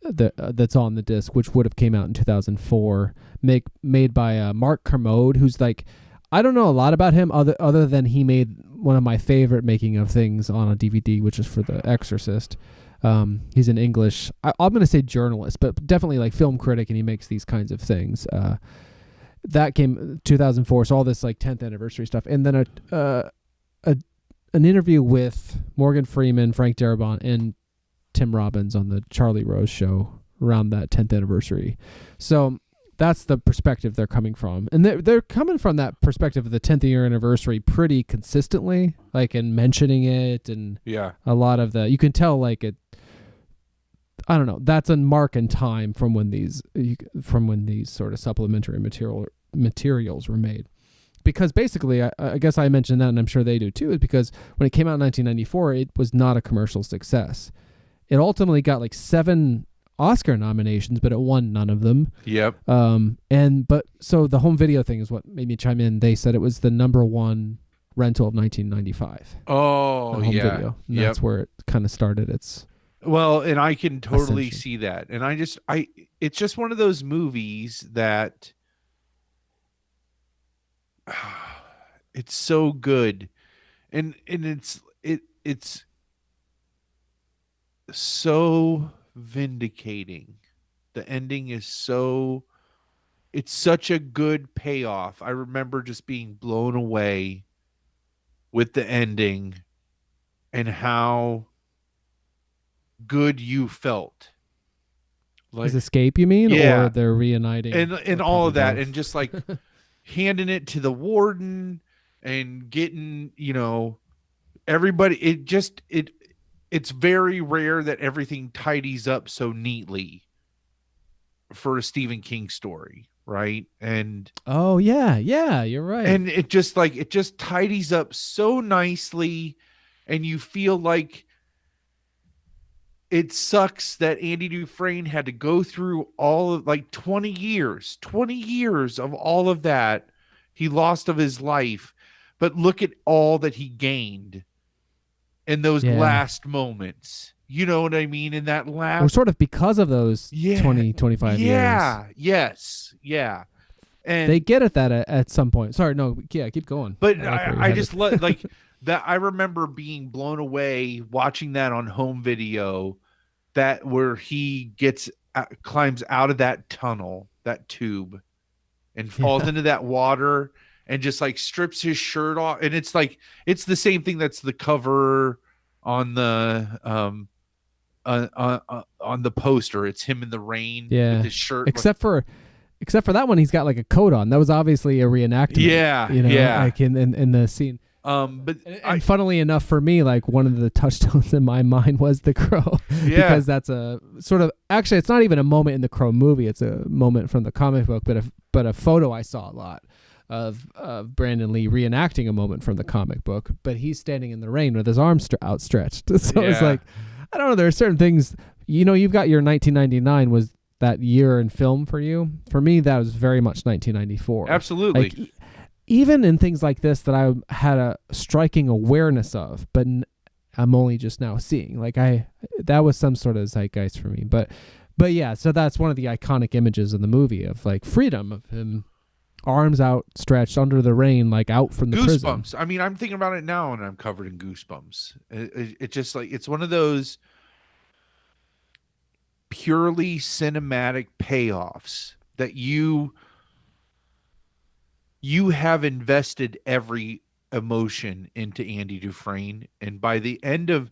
that's on the disc, which would have came out in 2004, made by Mark Kermode, who's like, I don't know a lot about him other than he made one of my favorite making of things on a DVD, which is for The Exorcist. He's an English, I'm going to say journalist, but definitely like film critic, and he makes these kinds of things. That came 2004, so all this like 10th anniversary stuff. And then an interview with Morgan Freeman, Frank Darabont, and Tim Robbins on the Charlie Rose show around that 10th anniversary. So that's the perspective they're coming from. And they're coming from that perspective of the 10th year anniversary pretty consistently, like in mentioning it, and a lot of you can tell like it, I don't know, that's a mark in time from when these sort of supplementary materials were made. Because basically, I guess I mentioned that, and I'm sure they do too, is because when it came out in 1994, it was not a commercial success. It ultimately got like 7 Oscar nominations, but it won none of them. Yep. So the home video thing is what made me chime in. They said it was the number one rental of 1995. Oh, home video. And that's where it kind of started. And I can totally see that. And it's just one of those movies that it's so good, and it's so vindicating. The ending is it's such a good payoff. I remember just being blown away with the ending and how good you felt. Like his escape, you mean? Yeah. Or they're reuniting? And all of that, and just like handing it to the warden and getting, everybody. It's very rare that everything tidies up so neatly for a Stephen King story, right? And you're right. And it just tidies up so nicely, and you feel like it sucks that Andy Dufresne had to go through all of 20 years of all of that he lost of his life, but look at all that he gained in those last moments. You know what I mean? In that last, or sort of because of those 20, 25 years. Yeah. Yes. Yeah. And they get at that at some point. Sorry, no, keep going. But I just like that. I remember being blown away watching that on home video, that where he climbs out of that tunnel, that tube, and falls into that water and just like strips his shirt off. And it's like, it's the same thing that's the cover on the on the poster. It's him in the rain with his shirt. Except for that one, he's got like a coat on. That was obviously a reenactment. Yeah. You know, like in the scene. But funnily enough for me, like one of the touchstones in my mind was the Crow. Because that's a sort of, actually it's not even a moment in the Crow movie. It's a moment from the comic book, but a photo I saw a lot of Brandon Lee reenacting a moment from the comic book, but he's standing in the rain with his arms outstretched. So it's like, I don't know, there are certain things, you know, you've got your 1999 was that year in film for you. For me, that was very much 1994. Absolutely. Like, even in things like this that I had a striking awareness of, but I'm only just now seeing. Like that was some sort of zeitgeist for me. But yeah, so that's one of the iconic images in the movie of like freedom, of him arms outstretched under the rain, like out from the prison. Goosebumps. I mean, I'm thinking about it now and I'm covered in goosebumps. It just like, it's one of those purely cinematic payoffs that you have invested every emotion into Andy Dufresne, and by the end of,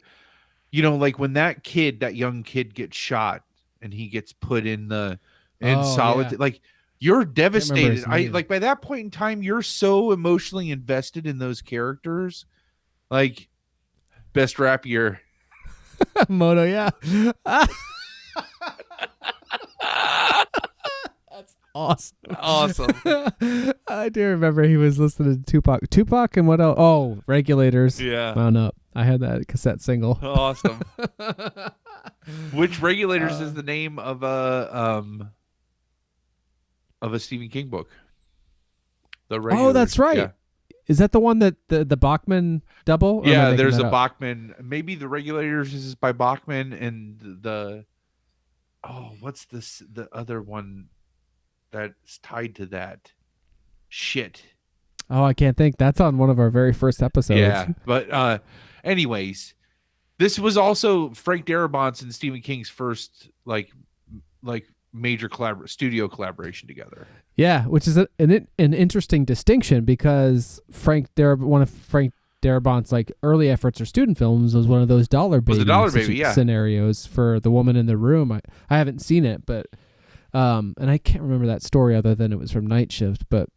you know, like when that young kid gets shot and he gets put in solid, like you're devastated. Like by that point in time, you're so emotionally invested in those characters. Like best rap year. Moto, yeah. That's awesome. I do remember he was listening to Tupac and what else? Oh, Regulators. Yeah. Wound Up. I had that cassette single. Awesome. Which Regulators is the name of a Stephen King book. The Regulators. Oh, that's right. Yeah. Is that the one that the Bachman double? Yeah, there's a Bachman. Maybe the Regulators is by Bachman, and what's this? The other one that's tied to that. Shit. Oh, I can't think. That's on one of our very first episodes. Yeah, but anyways, this was also Frank Darabont's and Stephen King's first like major studio collaboration together. Yeah, which is an interesting distinction because one of Frank Darabont's like early efforts or student films was one of those dollar baby scenarios for The Woman in the Room. I haven't seen it, but and I can't remember that story other than it was from Night Shift. But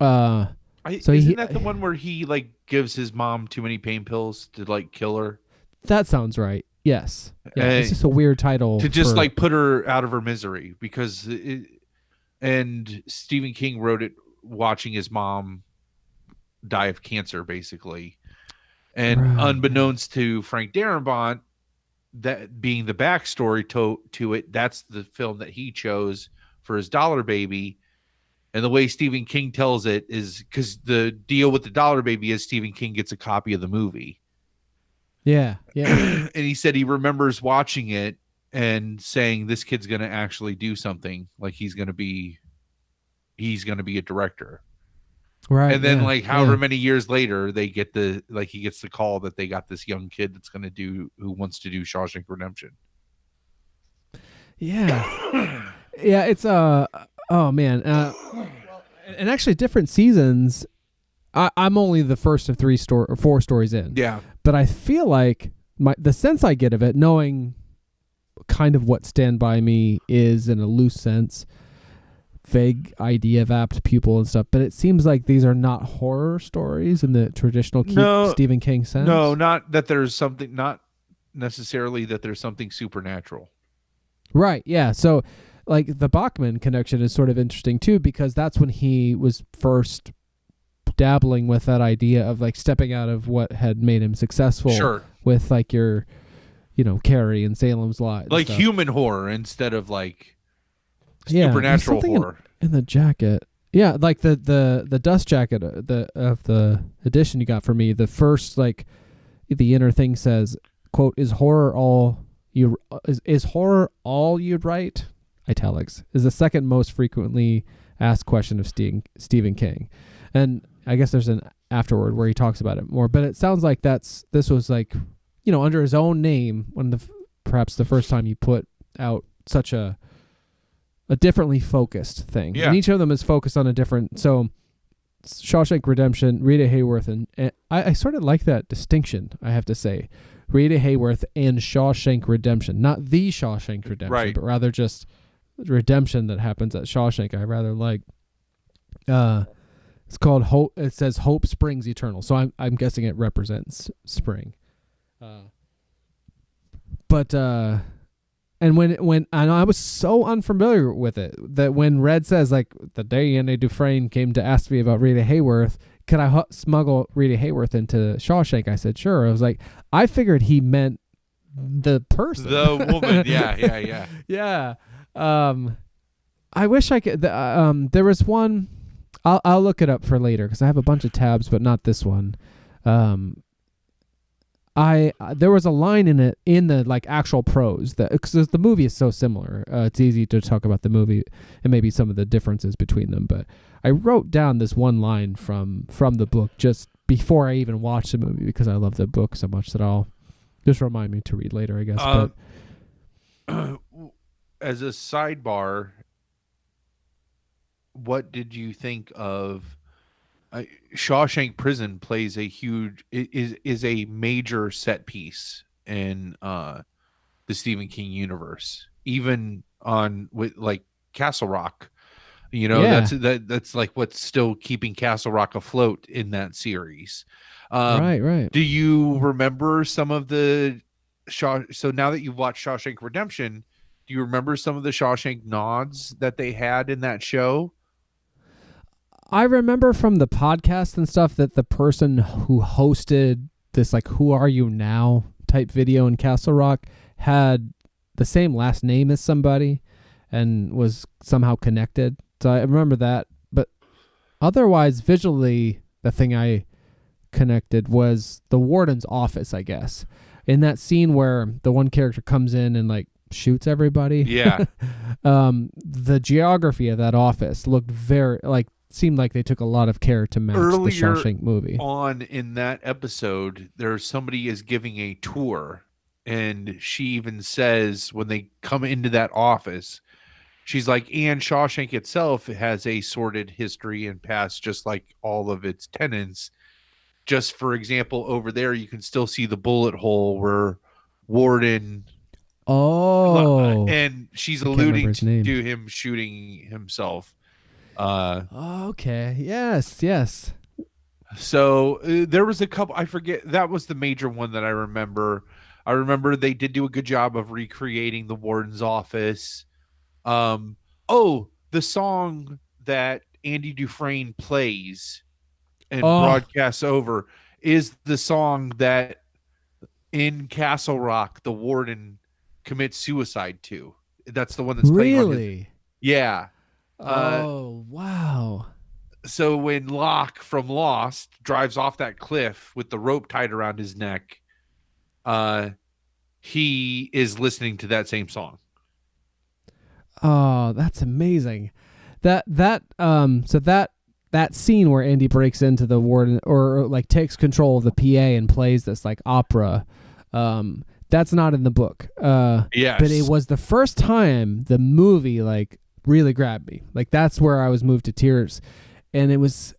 isn't that the one where he like gives his mom too many pain pills to like kill her? That sounds right. Yes. Yeah, it's just a weird title to just like put her out of her misery because and Stephen King wrote it watching his mom die of cancer, basically. And unbeknownst to Frank Darabont, that being the backstory to it, that's the film that he chose for his Dollar Baby. And the way Stephen King tells it is because the deal with the Dollar Baby is Stephen King gets a copy of the movie. Yeah. And he said he remembers watching it and saying this kid's going to actually do something, like he's going to be a director. Right. And then however many years later he gets the call that they got this young kid that's going to who wants to do Shawshank Redemption. Yeah. Yeah, it's oh man. And actually different seasons. I'm only the first of 4 stories in. Yeah. But I feel like the sense I get of it, knowing kind of what Stand By Me is in a loose sense, vague idea of apt pupil and stuff, but it seems like these are not horror stories in the traditional Stephen King sense. No, not necessarily that there's something supernatural. Right, yeah. So like the Bachman connection is sort of interesting too, because that's when he was first dabbling with that idea of like stepping out of what had made him successful. Sure. With like your, Carrie and Salem's Lot. Like human horror instead of like supernatural horror. In the jacket. Yeah, like the dust jacket of the edition you got for me, the first like the inner thing says, quote, is horror all you'd write? Italics is the second most frequently asked question of Stephen King. And I guess there's an afterword where he talks about it more, but it sounds like this was like, under his own name, perhaps the first time he put out such a differently focused thing. Yeah. And each of them is focused on a different, so Shawshank Redemption, Rita Hayworth, and I sort of like that distinction, I have to say. Rita Hayworth and Shawshank Redemption. Not the Shawshank Redemption, right, but rather just redemption that happens at Shawshank. I rather like. It's called Hope. It says Hope Springs Eternal. So I'm guessing it represents spring. And when I was so unfamiliar with it that when Red says, like, the day Andy Dufresne came to ask me about Rita Hayworth, could I smuggle Rita Hayworth into Shawshank? I said, sure. I was like, I figured he meant the person. The woman. Yeah. Yeah. I wish I could. There was one. I'll look it up for later because I have a bunch of tabs, but not this one. There was a line in it in the like actual prose that because the movie is so similar. It's easy to talk about the movie and maybe some of the differences between them. But I wrote down this one line from the book just before I even watched the movie because I love the book so much that I'll just remind me to read later, I guess. As a sidebar, what did you think of Shawshank Prison plays a huge is a major set piece in the Stephen King universe, even on with like Castle Rock. That's like what's still keeping Castle Rock afloat in that series. Right. Do you remember some of the so now that you've watched Shawshank Redemption, do you remember some of the Shawshank nods that they had in that show? I remember from the podcast and stuff that the person who hosted this like Who Are You Now type video in Castle Rock had the same last name as somebody and was somehow connected. So I remember that. But otherwise, visually, the thing I connected was the warden's office, I guess. In that scene where the one character comes in and like shoots everybody. Yeah. The geography of that office looked seemed like they took a lot of care to match the Shawshank movie. On in that episode, there's somebody is giving a tour, and she even says when they come into that office, she's like, and Shawshank itself has a sordid history and past, just like all of its tenants. Just for example, over there, you can still see the bullet hole where Warden. Oh, and she's alluding to him shooting himself. Okay. Yes. So there was a couple. I forget. That was the major one that I remember. I remember they did do a good job of recreating the warden's office. The song that Andy Dufresne plays and broadcasts over is the song that in Castle Rock the warden commits suicide to. That's the one that's playing on his, yeah. Wow. So when Locke from Lost drives off that cliff with the rope tied around his neck, he is listening to that same song. Oh, that's amazing. That scene where Andy breaks into the warden or like takes control of the PA and plays this like opera, that's not in the book. Yes. But it was the first time the movie like really grabbed me. Like that's where I was moved to tears. And it was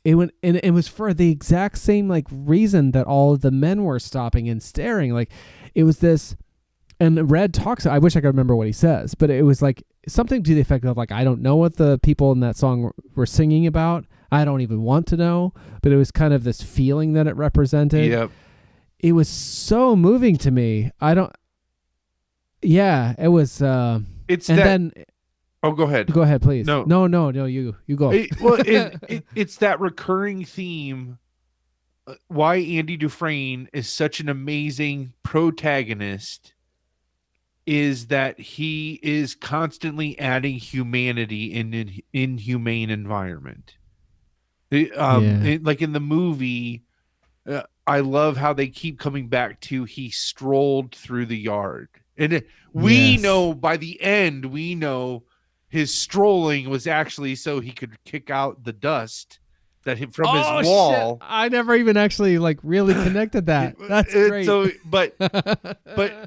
for the exact same like reason that all of the men were stopping and staring. Like it was this, and Red talks, I wish I could remember what he says, but it was like something to the effect of like, I don't know what the people in that song were singing about. I don't even want to know, but it was kind of this feeling that it represented. Yep. It was so moving to me. It was, oh, go ahead. Go ahead, please. No, you go. It's that recurring theme. Why Andy Dufresne is such an amazing protagonist is that he is constantly adding humanity in an inhumane environment. Like in the movie, I love how they keep coming back to he strolled through the yard. And we know by the end, we know his strolling was actually so he could kick out the dust that hit from his wall. Shit. I never even actually like really connected that. That's great. So, but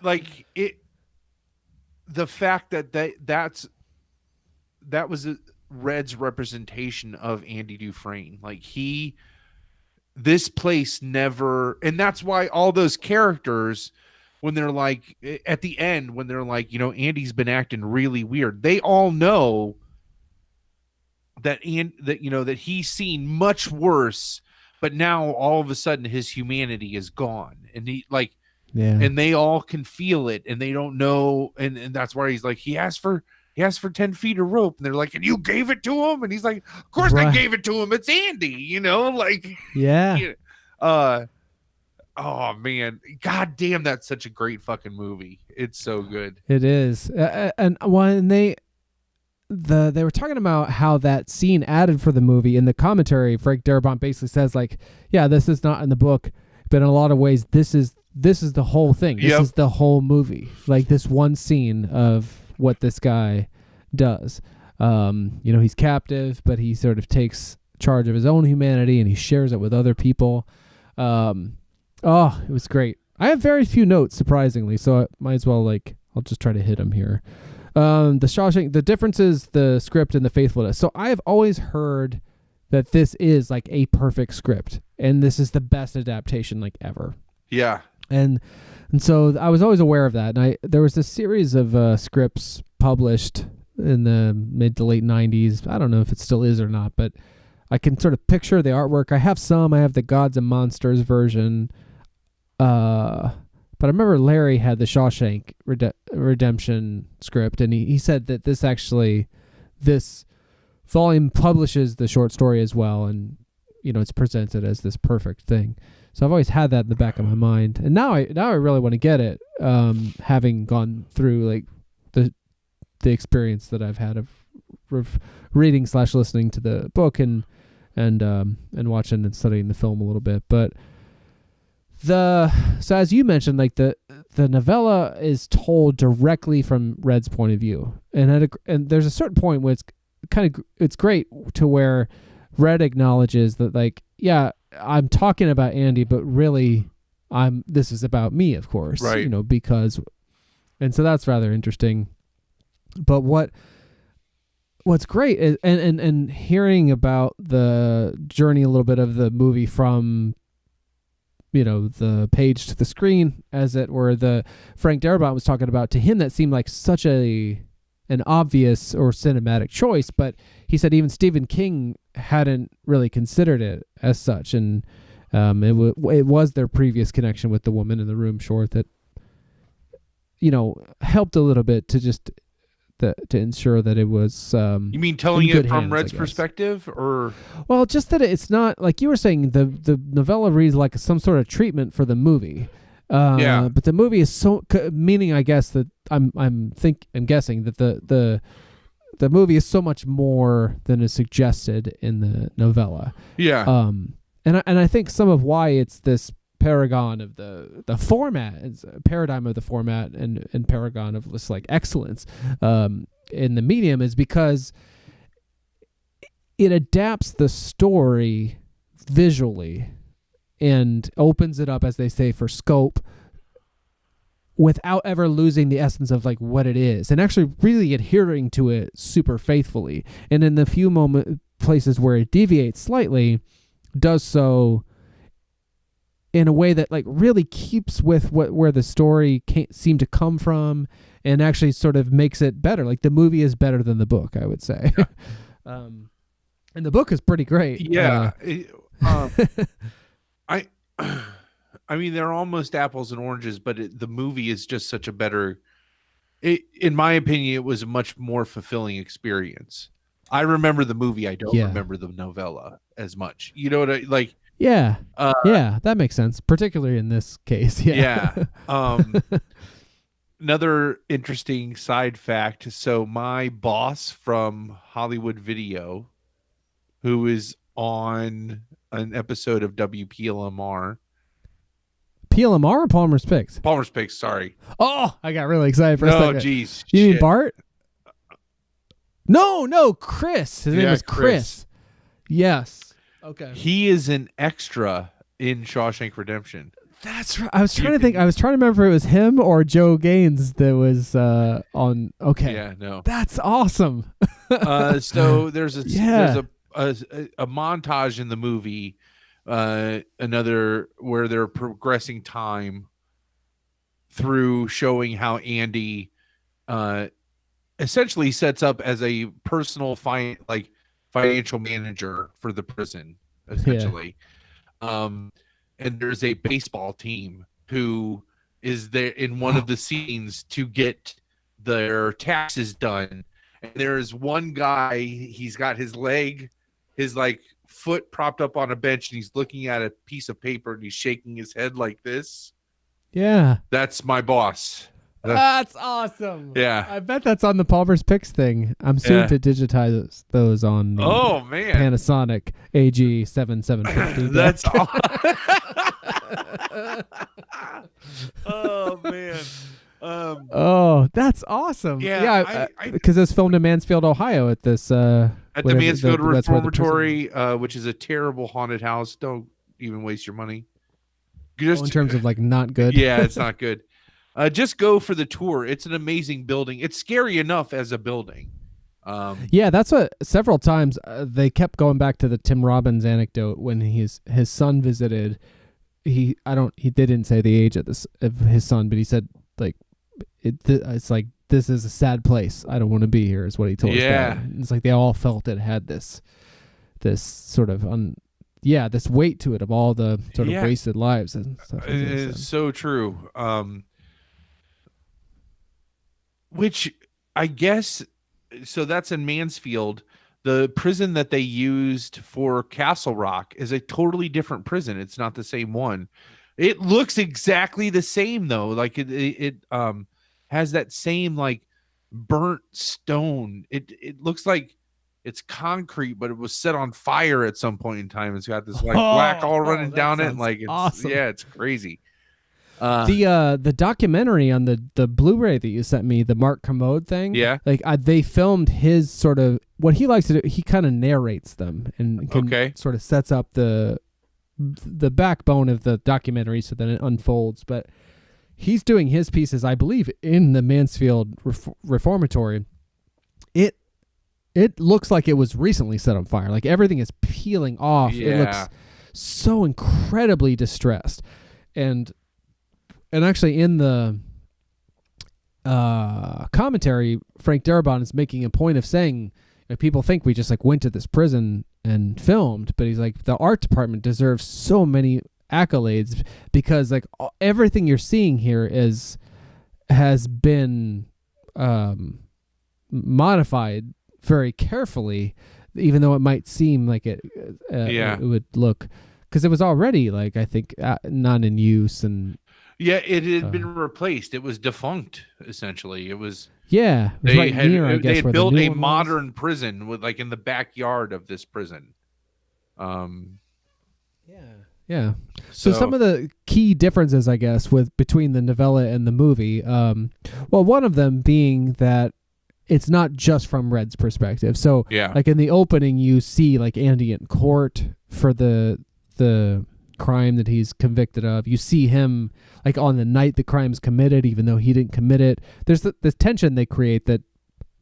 like the fact that was Red's representation of Andy Dufresne. Like this place never, and that's why all those characters, when they're like at the end, when they're like, Andy's been acting really weird, they all know that that he's seen much worse, but now all of a sudden his humanity is gone, and and they all can feel it, and they don't know, and that's why he's like, he asked for 10 feet of rope, and they're like, and you gave it to him, and he's like, of course I gave it to him, it's Andy, oh man, god damn, that's such a great fucking movie. It's so good. It is. And when they were talking about how that scene added for the movie, in the commentary, Frank Darabont basically says like, yeah, this is not in the book, but in a lot of ways this is the whole thing. This is the whole movie. Like this one scene of what this guy does. He's captive, but he sort of takes charge of his own humanity and he shares it with other people. It was great. I have very few notes, surprisingly, so I might as well I'll just try to hit them here. The Shawshank, the difference is the script and the faithfulness. So I have always heard that this is like a perfect script, and this is the best adaptation ever. Yeah. And so I was always aware of that. And there was a series of scripts published in the mid to late 90s. I don't know if it still is or not, but I can sort of picture the artwork. I have some. I have the Gods and Monsters version. But I remember Larry had the Shawshank Redemption script, and he said that this volume publishes the short story as well, and it's presented as this perfect thing. So I've always had that in the back of my mind, and now I really want to get it, having gone through the experience that I've had of reading / listening to the book and watching and studying the film a little bit. But so as you mentioned, the novella is told directly from Red's point of view, and there's a certain point where it's great to where Red acknowledges that I'm talking about Andy, but really this is about me, of course, right? Because, and so that's rather interesting. But what's great is and hearing about the journey a little bit of the movie from the page to the screen, as it were, the Frank Darabont was talking about, to him that seemed like such an obvious or cinematic choice, but he said even Stephen King hadn't really considered it as such, and it was their previous connection with the woman in the room short that helped a little bit to just to ensure that it was you mean telling it from Red's perspective, or well, just that it's not like you were saying the novella reads like some sort of treatment for the movie, but the movie is so meaning I guess that I'm guessing that the movie is so much more than is suggested in the novella, and I think some of why it's this paragon of the format, it's a paradigm of the format and paragon of this excellence in the medium, is because it adapts the story visually and opens it up, as they say, for scope, without ever losing the essence of what it is, and actually really adhering to it super faithfully, and in the few places where it deviates slightly, does so in a way that really keeps with where the story seemed to come from, and actually sort of makes it better. The movie is better than the book, I would say. And the book is pretty great. Yeah. I mean, they're almost apples and oranges, but the movie is just such a better, in my opinion, it was a much more fulfilling experience. I remember the movie. I don't remember the novella as much. You know what I like? Yeah. That makes sense, particularly in this case. Yeah. Another interesting side fact. So my boss from Hollywood Video, who is on an episode of WPLMR, PLMR or Palmer's Picks? Palmer's Picks, sorry. Oh, I got really excited for a second. No, geez. You shit. mean Bart? No, Chris. His name was Chris. Yes. Okay. He is an extra in Shawshank Redemption. That's right. I was trying to think. I was trying to remember if it was him or Joe Gaines that was on. Okay. Yeah, no. That's awesome. So there's a montage in the movie, another where they're progressing time through showing how Andy essentially sets up as a personal financial manager for the prison, essentially. And there's a baseball team who is there in one of the scenes to get their taxes done. And there's one guy, he's got his foot propped up on a bench, and he's looking at a piece of paper, and he's shaking his head like this. Yeah. That's my boss. That's awesome. Yeah. I bet that's on the Palmer's Picks thing. I'm soon to digitize those on the Panasonic AG7750. That's awesome. Oh, man. That's awesome. Yeah, because it was filmed in Mansfield, Ohio at this at the Mansfield Reformatory, which is a terrible haunted house. Don't even waste your money. Just in terms of not good. Yeah, it's not good. Just go for the tour. It's an amazing building. It's scary enough as a building. That's what several times they kept going back to the Tim Robbins anecdote when his son visited. They didn't say the age of his son, but he said it's like, this is a sad place. I don't want to be here, is what he told his dad. It's like they all felt it had this sort of this weight to it of all the sort of wasted lives and stuff. It is so true. Which I guess, so that's in Mansfield. The prison that they used for Castle Rock is a totally different prison. It's not the same one. It looks exactly the same though. Like it has that same burnt stone. It looks like it's concrete, but it was set on fire at some point in time. It's got this black all running down it, and it's awesome. Yeah, it's crazy. The documentary on the Blu-ray that you sent me, the Mark Commode thing. Yeah. They filmed his sort of what he likes to do. He kind of narrates them and sort of sets up the backbone of the documentary, so then it unfolds. But he's doing his pieces, I believe, in the Mansfield Reformatory. It looks like it was recently set on fire. Like everything is peeling off. Yeah. It looks so incredibly distressed. And actually in the commentary, Frank Darabont is making a point of saying people think we just went to this prison and filmed, but he's like, the art department deserves so many accolades because everything you're seeing here has been modified very carefully, even though it might seem like it would look, because it was already I think not in use. And it had been replaced. It was defunct, essentially. It was they had built a modern prison with in the backyard of this prison. So some of the key differences, I guess, between the novella and the movie, one of them being that it's not just from Red's perspective. So in the opening, you see Andy in court for the crime that he's convicted of. You see him on the night the crime's committed, even though he didn't commit it. There's this tension they create that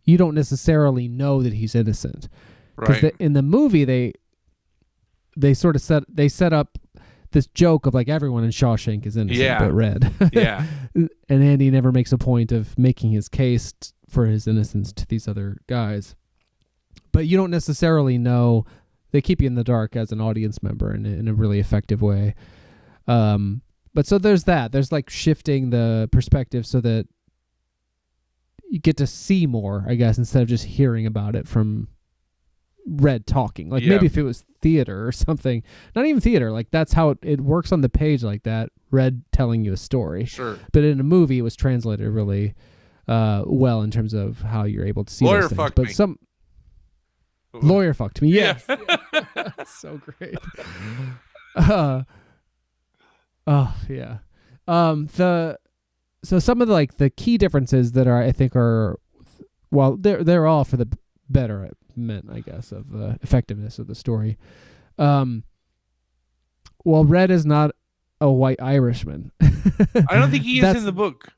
you don't necessarily know that he's innocent. Because in the movie, they sort of set up this joke of everyone in Shawshank is innocent but Red. And Andy never makes a point of making his case for his innocence to these other guys. But you don't necessarily know. They keep you in the dark as an audience member in a really effective way. But so there's that. There's shifting the perspective so that you get to see more, I guess, instead of just hearing about it from Red talking. Maybe if it was theater or something. Not even theater. That's how it works on the page like that. Red telling you a story. Sure. But in a movie, it was translated really well in terms of how you're able to see Lawyer those things. fucked But me. Lawyer fucked me. Yes. That's so great. Yeah. So some of the key differences that I think are, well, they're all for the betterment, I guess, of the effectiveness of the story. Well, Red is not a white Irishman. I don't think he is in the book.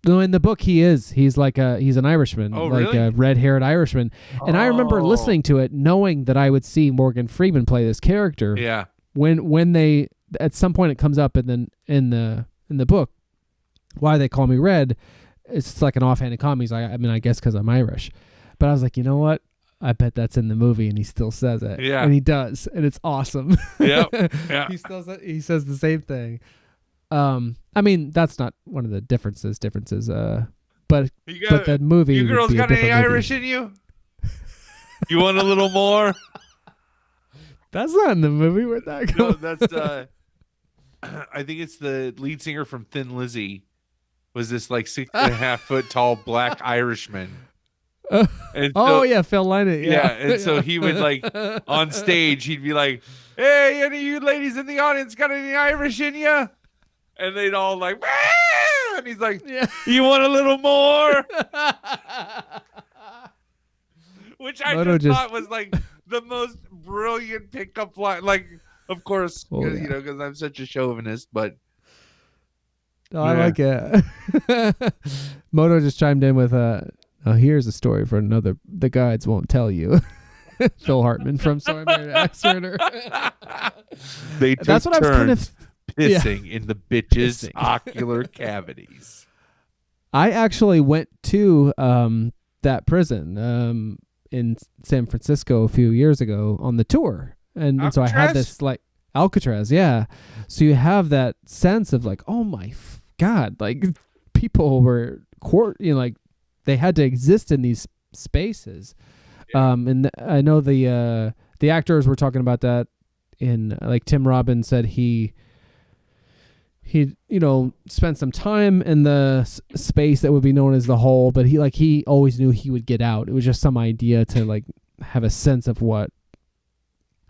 No, in the book he is. He's an Irishman, really? A red-haired Irishman. And I remember listening to it, knowing that I would see Morgan Freeman play this character. Yeah. When they at some point it comes up, and then in the book, why they call me Red, it's like an offhanded comment. He's like, I mean, I guess because I'm Irish. But I was like, you know what? I bet that's in the movie, and he still says it. Yeah. And he does, and it's awesome. Yep. Yeah. He says the same thing. I mean, that's not one of the differences. But that movie. You girls got any Irish movie. in you? You want a little more? That's not in the movie. Where'd that go? No, that's I think it's the lead singer from Thin Lizzy. Was this like 6.5 foot tall black Irishman? And so, yeah, Phil Lynott. Yeah, and so he would like on stage, he'd be like, "Hey, any of you ladies in the audience got any Irish in you?" And they'd all like, "Ah!" And he's like, "You want a little more?" Which I thought was like the most brilliant pickup line. Like, of course, because I'm such a chauvinist, but. I like it. Moto just chimed in with here's a story for another. The guides won't tell you. Phil Hartman from So I Married an Axe Murderer. They took That's what I was kind of pissing in the bitches' ocular cavities. I actually went to that prison in San Francisco a few years ago on the tour, and so I had this like Alcatraz, yeah. So you have that sense of like, oh my God, like people were like they had to exist in these spaces. Yeah. And I know the actors were talking about that in like Tim Robbins said he spent some time in the space that would be known as the hole, but he always knew he would get out. It was just some idea to like have a sense of what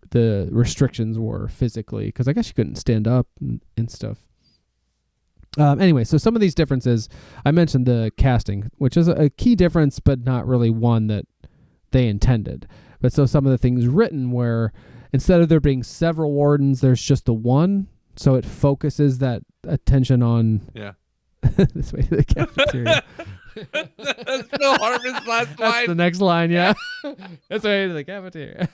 the restrictions were physically, because I guess you couldn't stand up and stuff. Anyway, so some of these differences, I mentioned the casting, which is a key difference, but not really one that they intended. But so some of the things written where instead of there being several wardens, there's just the one. So it focuses that attention on this way to the cafeteria. That's Phil Hartman's last line. That's the next line, yeah. That's the way to the cafeteria.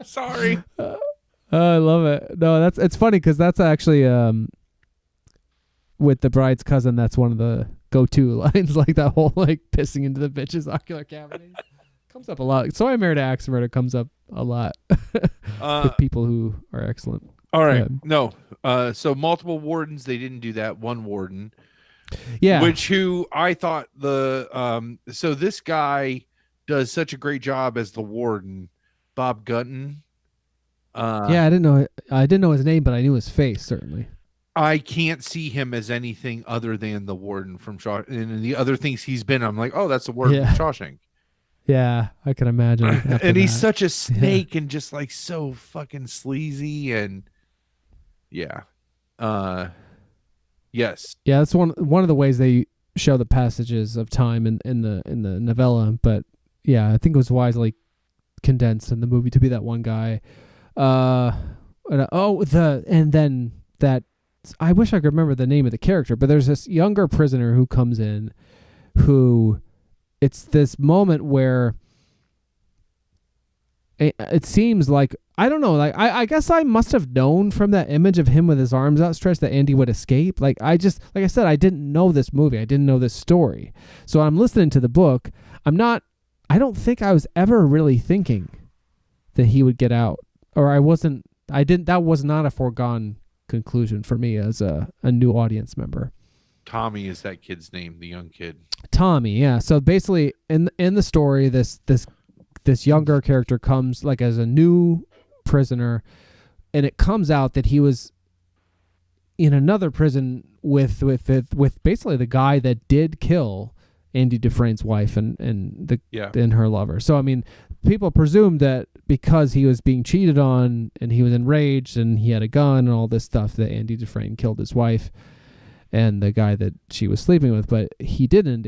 Sorry. I love it. No, it's funny because that's actually with the bride's cousin. That's one of the go-to lines, like that whole like pissing into the bitch's ocular cavity comes up a lot. So I Married an Axe Murderer comes up a lot with people who are excellent. All right, no. So multiple wardens, they didn't do that. One warden, yeah. Who I thought so this guy does such a great job as the warden. Bob Gunton. Yeah, I didn't know his name, but I knew his face certainly. I can't see him as anything other than the warden from Shawshank. And the other things he's been, I'm like, oh, that's the warden from Shawshank. Yeah, I can imagine. And he's such a snake and just like so fucking sleazy and yes. Yeah, that's one of the ways they show the passages of time in the novella. But yeah, I think it was wisely condensed in the movie to be that one guy. And then that I wish I could remember the name of the character, but there's this younger prisoner who comes in, who it's this moment where it seems like, I don't know, like I guess I must have known from that image of him with his arms outstretched that Andy would escape. Like I said, I didn't know this movie. I didn't know this story. So I'm listening to the book. I don't think I was ever really thinking that he would get out, or that was not a foregone conclusion for me as a new audience member. Tommy is that kid's name, the young kid. Tommy, yeah. So basically in the story, this younger character comes like as a new prisoner, and it comes out that he was in another prison with basically the guy that did kill Andy Dufresne's wife and her lover. So I mean, people presume that because he was being cheated on and he was enraged and he had a gun and all this stuff, that Andy Dufresne killed his wife. and the guy that she was sleeping with, but he didn't.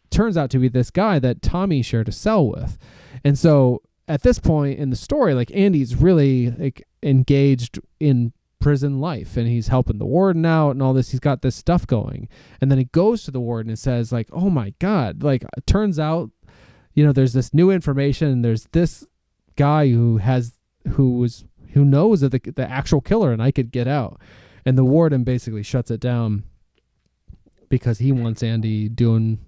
Turns out to be this guy that Tommy shared a cell with. And so at this point in the story, like Andy's really like engaged in prison life, and he's helping the warden out and all this. He's got this stuff going. And then he goes to the warden and says like, oh my God, like it turns out, there's this new information, and there's this guy who knows of the actual killer, and I could get out. And the warden basically shuts it down because he wants Andy doing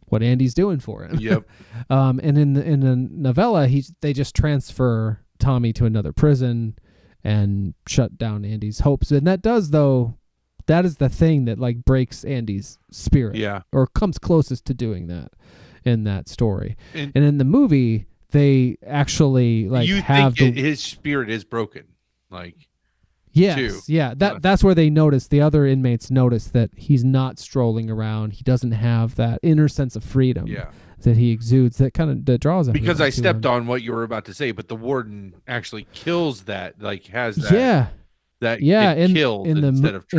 what Andy's doing for him. Yep. And in the novella, they just transfer Tommy to another prison and shut down Andy's hopes. And that is the thing that like breaks Andy's spirit. Yeah. Or comes closest to doing that in that story. And in the movie, they actually like his spirit is broken. Like, yes, too. Yeah. That's where they notice, the other inmates notice that he's not strolling around. He doesn't have that inner sense of freedom that he exudes. That draws him. Because I stepped on what you were about to say, but the warden actually kills that. Like has that. Killed in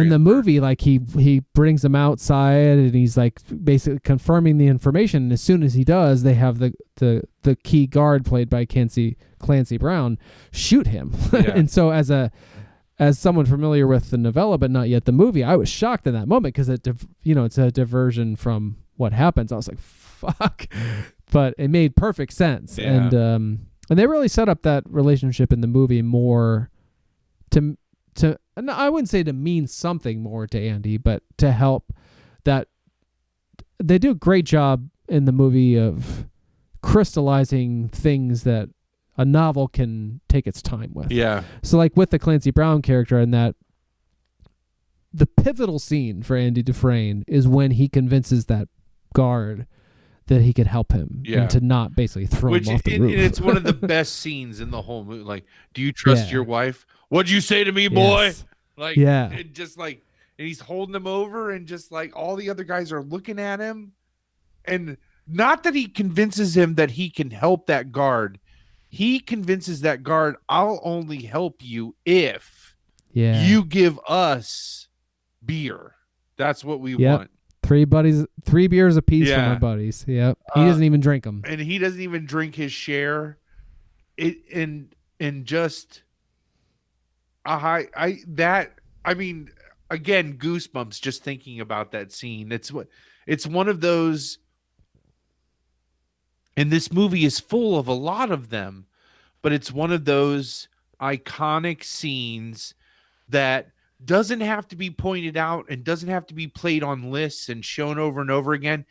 the movie, like he brings him outside, and he's like basically confirming the information. And as soon as he does, they have the key guard played by Clancy Brown shoot him. Yeah. And so as someone familiar with the novella but not yet the movie, I was shocked in that moment because it's a diversion from what happens. I was like, fuck, but it made perfect sense. Yeah. And they really set up that relationship in the movie more to I wouldn't say to mean something more to Andy, but to help that. They do a great job in the movie of crystallizing things that a novel can take its time with. Yeah. So like with the Clancy Brown character, and that the pivotal scene for Andy Dufresne is when he convinces that guard that he could help him and to not basically throw him off the roof. And it's one of the best scenes in the whole movie. Like, do you trust your wife? What'd you say to me, boy? Yes. Like, it just like, and he's holding him over, and just like all the other guys are looking at him, and not that he convinces him that he can help that guard. He convinces that guard, I'll only help you if you give us beer. That's what we want. 3 beers apiece for my buddies. Yep. He doesn't even drink them. And he doesn't even drink his share. And just I mean, again, goosebumps just thinking about that scene. It's one of those, and this movie is full of a lot of them, but it's one of those iconic scenes that doesn't have to be pointed out and doesn't have to be played on lists and shown over and over again.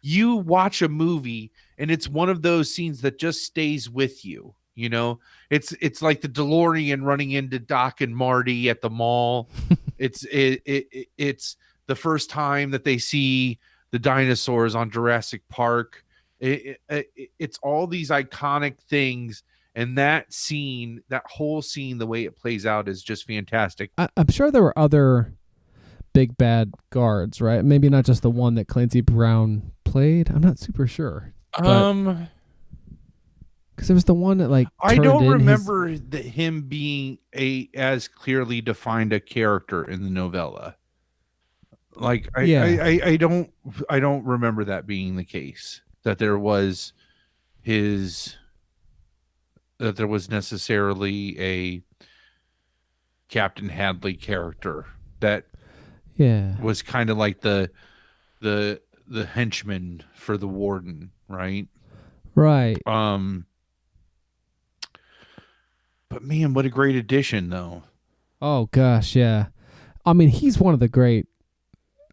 You watch a movie and it's one of those scenes that just stays with you. You know, it's like the DeLorean running into Doc and Marty at the mall. It's the first time that they see the dinosaurs on Jurassic Park. It's all these iconic things. And that scene, that whole scene, the way it plays out is just fantastic. I'm sure there were other big bad guards, right? Maybe not just the one that Clancy Brown played. I'm not super sure. Because it was the one that I don't remember him being as clearly defined a character in the novella. I don't remember that being the case. That there was necessarily a Captain Hadley character that was kind of like the henchman for the warden, right? Right. But man, what a great addition, though. Oh gosh, yeah. I mean, he's one of the great,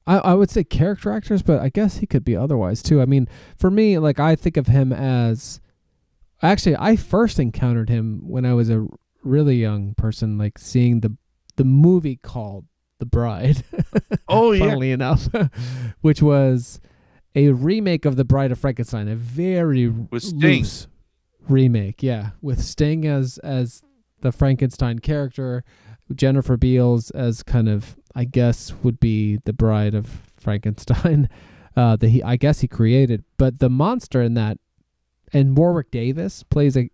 I would say character actors, but I guess he could be otherwise too. I mean, for me, like I think of him as, actually, I first encountered him when I was a really young person, like seeing the movie called The Bride. Oh yeah. Funnily enough, which was a remake of The Bride of Frankenstein, a very loose remake, with Sting as the Frankenstein character, Jennifer Beals as kind of, I guess, would be the bride of Frankenstein, I guess he created. But the monster in that, and Warwick Davis plays a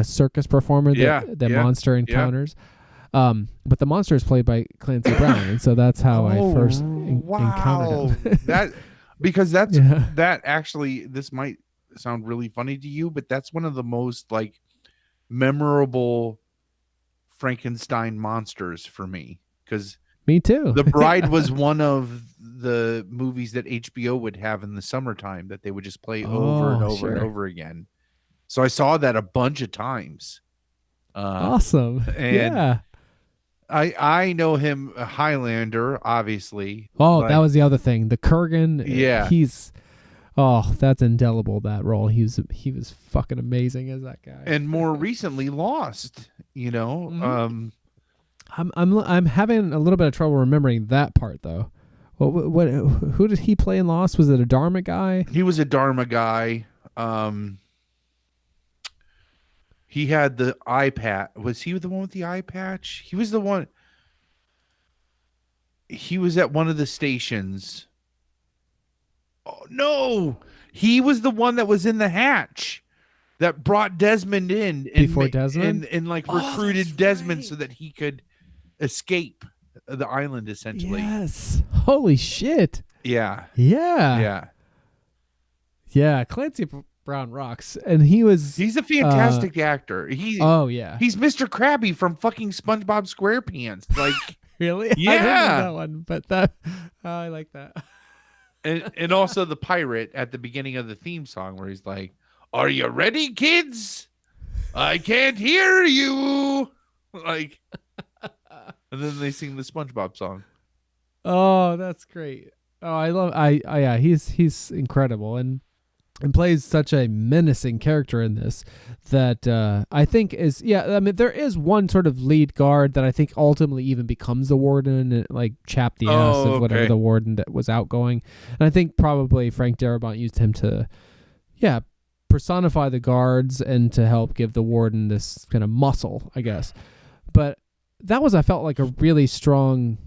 circus performer that monster encounters. But the monster is played by Clancy Brown, and so that's how I first encountered him. That actually, this might sound really funny to you, but that's one of the most like memorable Frankenstein monsters for me, because me too. The Bride was one of the movies that HBO would have in the summertime that they would just play over and over and over again. So I saw that a bunch of times. Awesome. And yeah. I know him, a Highlander, obviously. Oh, that was the other thing. The Kurgan. Yeah. That's indelible, that role. He was fucking amazing as that guy. And more recently, Lost, you know. Mm-hmm. I'm having a little bit of trouble remembering that part though. Who did he play in Lost? Was it a Dharma guy? He was a Dharma guy. He had the eye patch. Was he the one with the eye patch? He was the one. He was at one of the stations. Oh no! He was the one that was in the hatch that brought Desmond in before Desmond and like recruited Desmond so that he could escape the island, essentially. Yes. Holy shit. Yeah. Yeah. Clancy Brown rocks, and he's a fantastic actor. He's Mr. Krabby from fucking SpongeBob SquarePants. Like really? Yeah. I didn't know that one, but I like that. and also the pirate at the beginning of the theme song where he's like, "Are you ready, kids? I can't hear you." Like, and then they sing the SpongeBob song. Oh, that's great. Oh, he's incredible and plays such a menacing character in this that I think is there is one sort of lead guard that I think ultimately even becomes the warden and like chapped the ass of whatever the warden that was outgoing. And I think probably Frank Darabont used him to personify the guards and to help give the warden this kind of muscle, I guess. But that was, I felt like, a really strong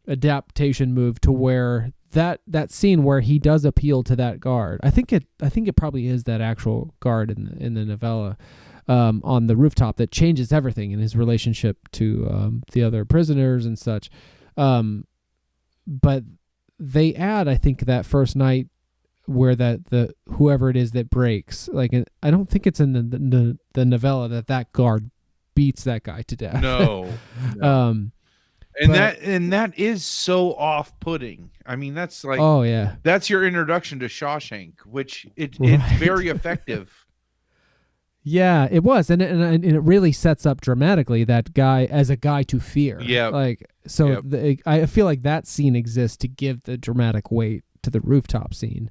adaptation move to where that scene where he does appeal to that guard. I think it probably is that actual guard in the novella on the rooftop that changes everything in his relationship to the other prisoners and such. But they add, I think, that first night where the whoever it is that breaks, like, I don't think it's in the novella that guard beats that guy to death. No. And that is so off-putting. I mean, that's like, that's your introduction to Shawshank, which it's very effective. Yeah, it was, and it really sets up dramatically that guy as a guy to fear. Yeah, like so. Yep. I feel like that scene exists to give the dramatic weight to the rooftop scene,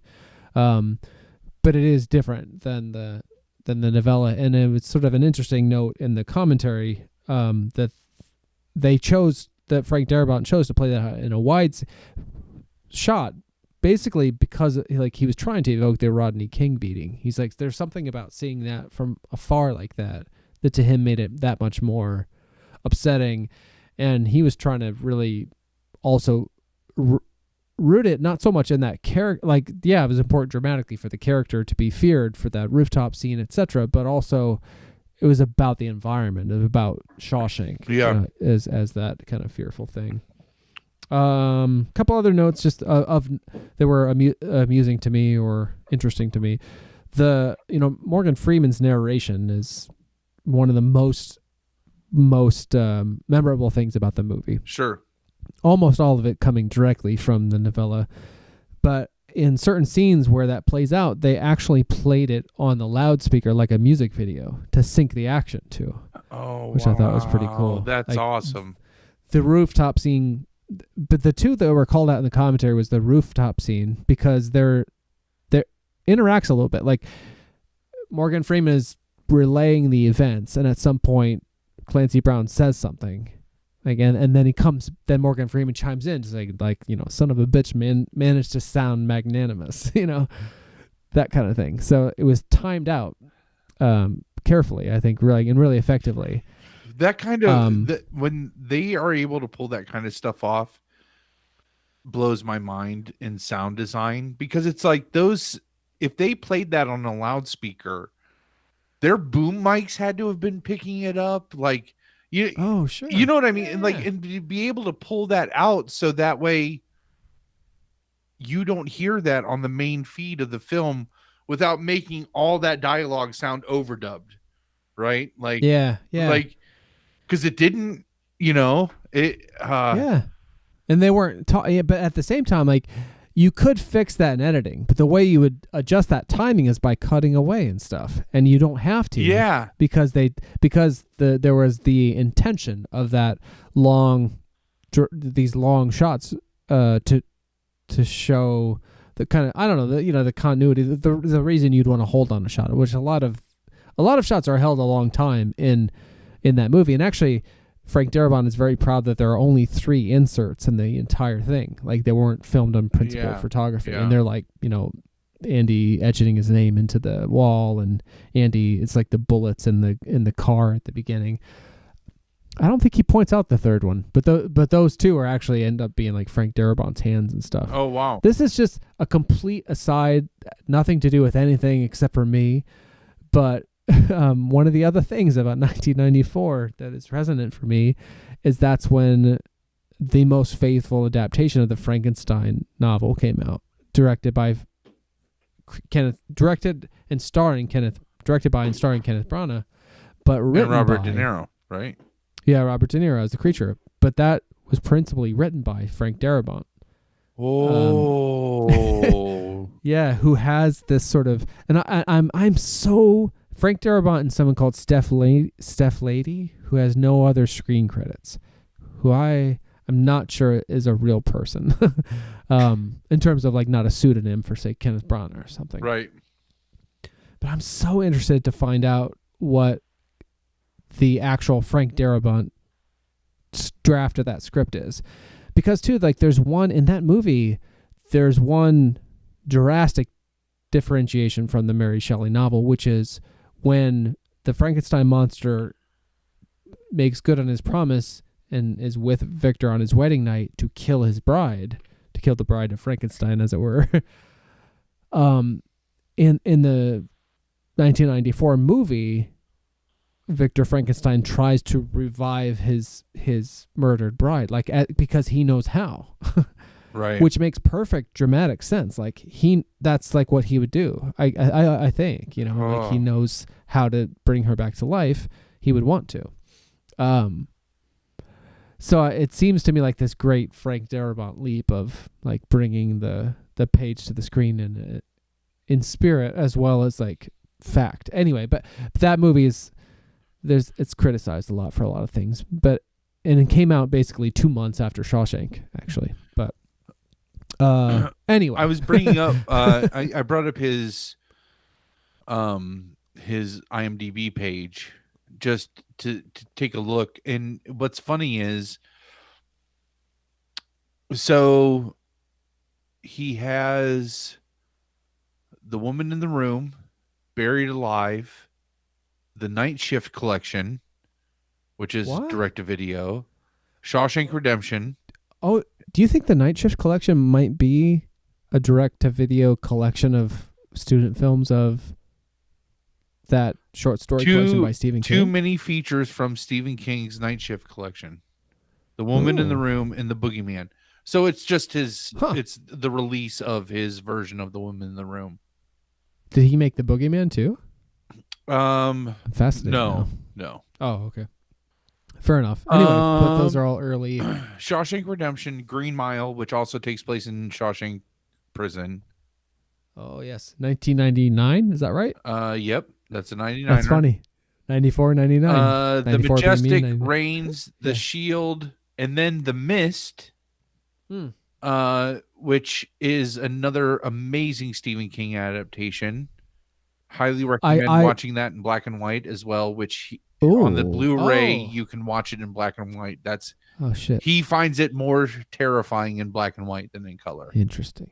but it is different than the novella, and it was sort of an interesting note in the commentary that that Frank Darabont chose to play that in a wide shot, basically because like he was trying to evoke the Rodney King beating. He's like, there's something about seeing that from afar like that to him made it that much more upsetting, and he was trying to really also root it not so much in that character. Like, it was important dramatically for the character to be feared for that rooftop scene, etc., but also it was about the environment, about Shawshank, as that kind of fearful thing. Couple other notes just of that were amusing to me or interesting to me. Morgan Freeman's narration is one of the most memorable things about the movie. Sure. Almost all of it coming directly from the novella, but in certain scenes where that plays out, they actually played it on the loudspeaker like a music video to sync the action to. Which I thought was pretty cool. That's awesome. The rooftop scene, but the two that were called out in the commentary was the rooftop scene because they're interacts a little bit. Like Morgan Freeman is relaying the events, and at some point Clancy Brown says something. Again, and then then Morgan Freeman chimes in to say, like, son of a bitch, managed to sound magnanimous, that kind of thing. So it was timed out carefully, I think, really effectively. That kind of, when they are able to pull that kind of stuff off, blows my mind in sound design, because it's like if they played that on a loudspeaker, their boom mics had to have been picking it up. Like, You sure. You know what I mean? And like, and to be able to pull that out so that way you don't hear that on the main feed of the film without making all that dialogue sound overdubbed, right? Like, like, because it didn't, yeah, and they weren't but at the same time, like, you could fix that in editing, but the way you would adjust that timing is by cutting away and stuff, and you don't have to, because there was the intention of that these long shots to show the kind of, I don't know, the continuity, the reason you'd want to hold on a shot, which a lot of shots are held a long time in that movie. And actually, Frank Darabont is very proud that there are only 3 inserts in the entire thing. Like, they weren't filmed on principal photography. And they're like, Andy etching his name into the wall, and Andy, it's like the bullets in the car at the beginning. I don't think he points out the third one, but those 2 are actually end up being like Frank Darabont's hands and stuff. Oh, wow. This is just a complete aside, nothing to do with anything except for me. But one of the other things about 1994 that is resonant for me is that's when the most faithful adaptation of the Frankenstein novel came out, directed by and starring Kenneth Branagh, but written and Robert by De Niro, right? Yeah, Robert De Niro as the creature, but that was principally written by Frank Darabont. Oh, yeah, who has this sort of, and I'm so Frank Darabont and someone called Steph Lady, who has no other screen credits, who I'm not sure is a real person, in terms of like not a pseudonym for say Kenneth Branagh or something. Right. But I'm so interested to find out what the actual Frank Darabont draft of that script is, because too, like, there's one in that movie, there's one drastic differentiation from the Mary Shelley novel, which is when the Frankenstein monster makes good on his promise and is with Victor on his wedding night to kill his bride, to kill the bride of Frankenstein, as it were. In the 1994 movie, Victor Frankenstein tries to revive his murdered bride, because he knows how. Right. Which makes perfect dramatic sense. Like, that's like what he would do. I think, like, he knows how to bring her back to life. He would want to. So it seems to me like this great Frank Darabont leap of like bringing the page to the screen in spirit as well as like fact. Anyway, but that movie it's criticized a lot for a lot of things, and it came out basically 2 months after Shawshank, actually. But anyway, I was bringing up. I brought up his IMDb page just to take a look, and what's funny is, so he has The Woman in the Room, Buried Alive, The Night Shift Collection, which is direct-to-video, Shawshank Redemption. Oh, do you think the Night Shift Collection might be a direct-to-video collection of student films of that short story collection by Stephen King? 2 mini features from Stephen King's Night Shift Collection, The Woman in the Room and The Boogeyman. So it's just it's the release of his version of The Woman in the Room. Did he make The Boogeyman too? I'm fascinated. No. Oh, okay. Fair enough. Anyway, but those are all early. Shawshank Redemption, Green Mile, which also takes place in Shawshank Prison. Oh, yes. 1999, is that right? Yep. That's a 99. That's funny. 94, 99. The Majestic, Reigns, The Shield, and then The Mist, which is another amazing Stephen King adaptation. Highly recommend watching that in black and white as well, which on the Blu-ray you can watch it in black and white. That's shit. He finds it more terrifying in black and white than in color. Interesting.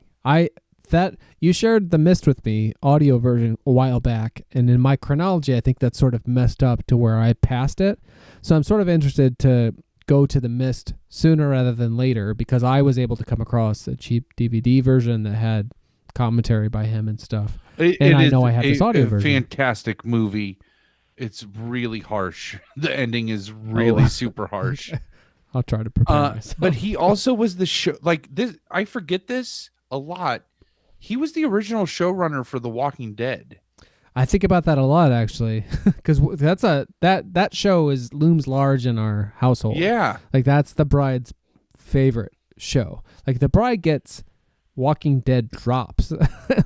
You shared The Mist with me, audio version, a while back, and in my chronology I think that's sort of messed up to where I passed it. So I'm sort of interested to go to The Mist sooner rather than later, because I was able to come across a cheap DVD version that had commentary by him and stuff. I know I have this audio version. Fantastic movie. It's really harsh. The ending is really super harsh. I'll try to prepare myself. But he also was the show, like this. I forget this a lot. He was the original showrunner for The Walking Dead. I think about that a lot, actually, because that show looms large in our household. Yeah, like that's the bride's favorite show. Like the bride gets Walking Dead drops,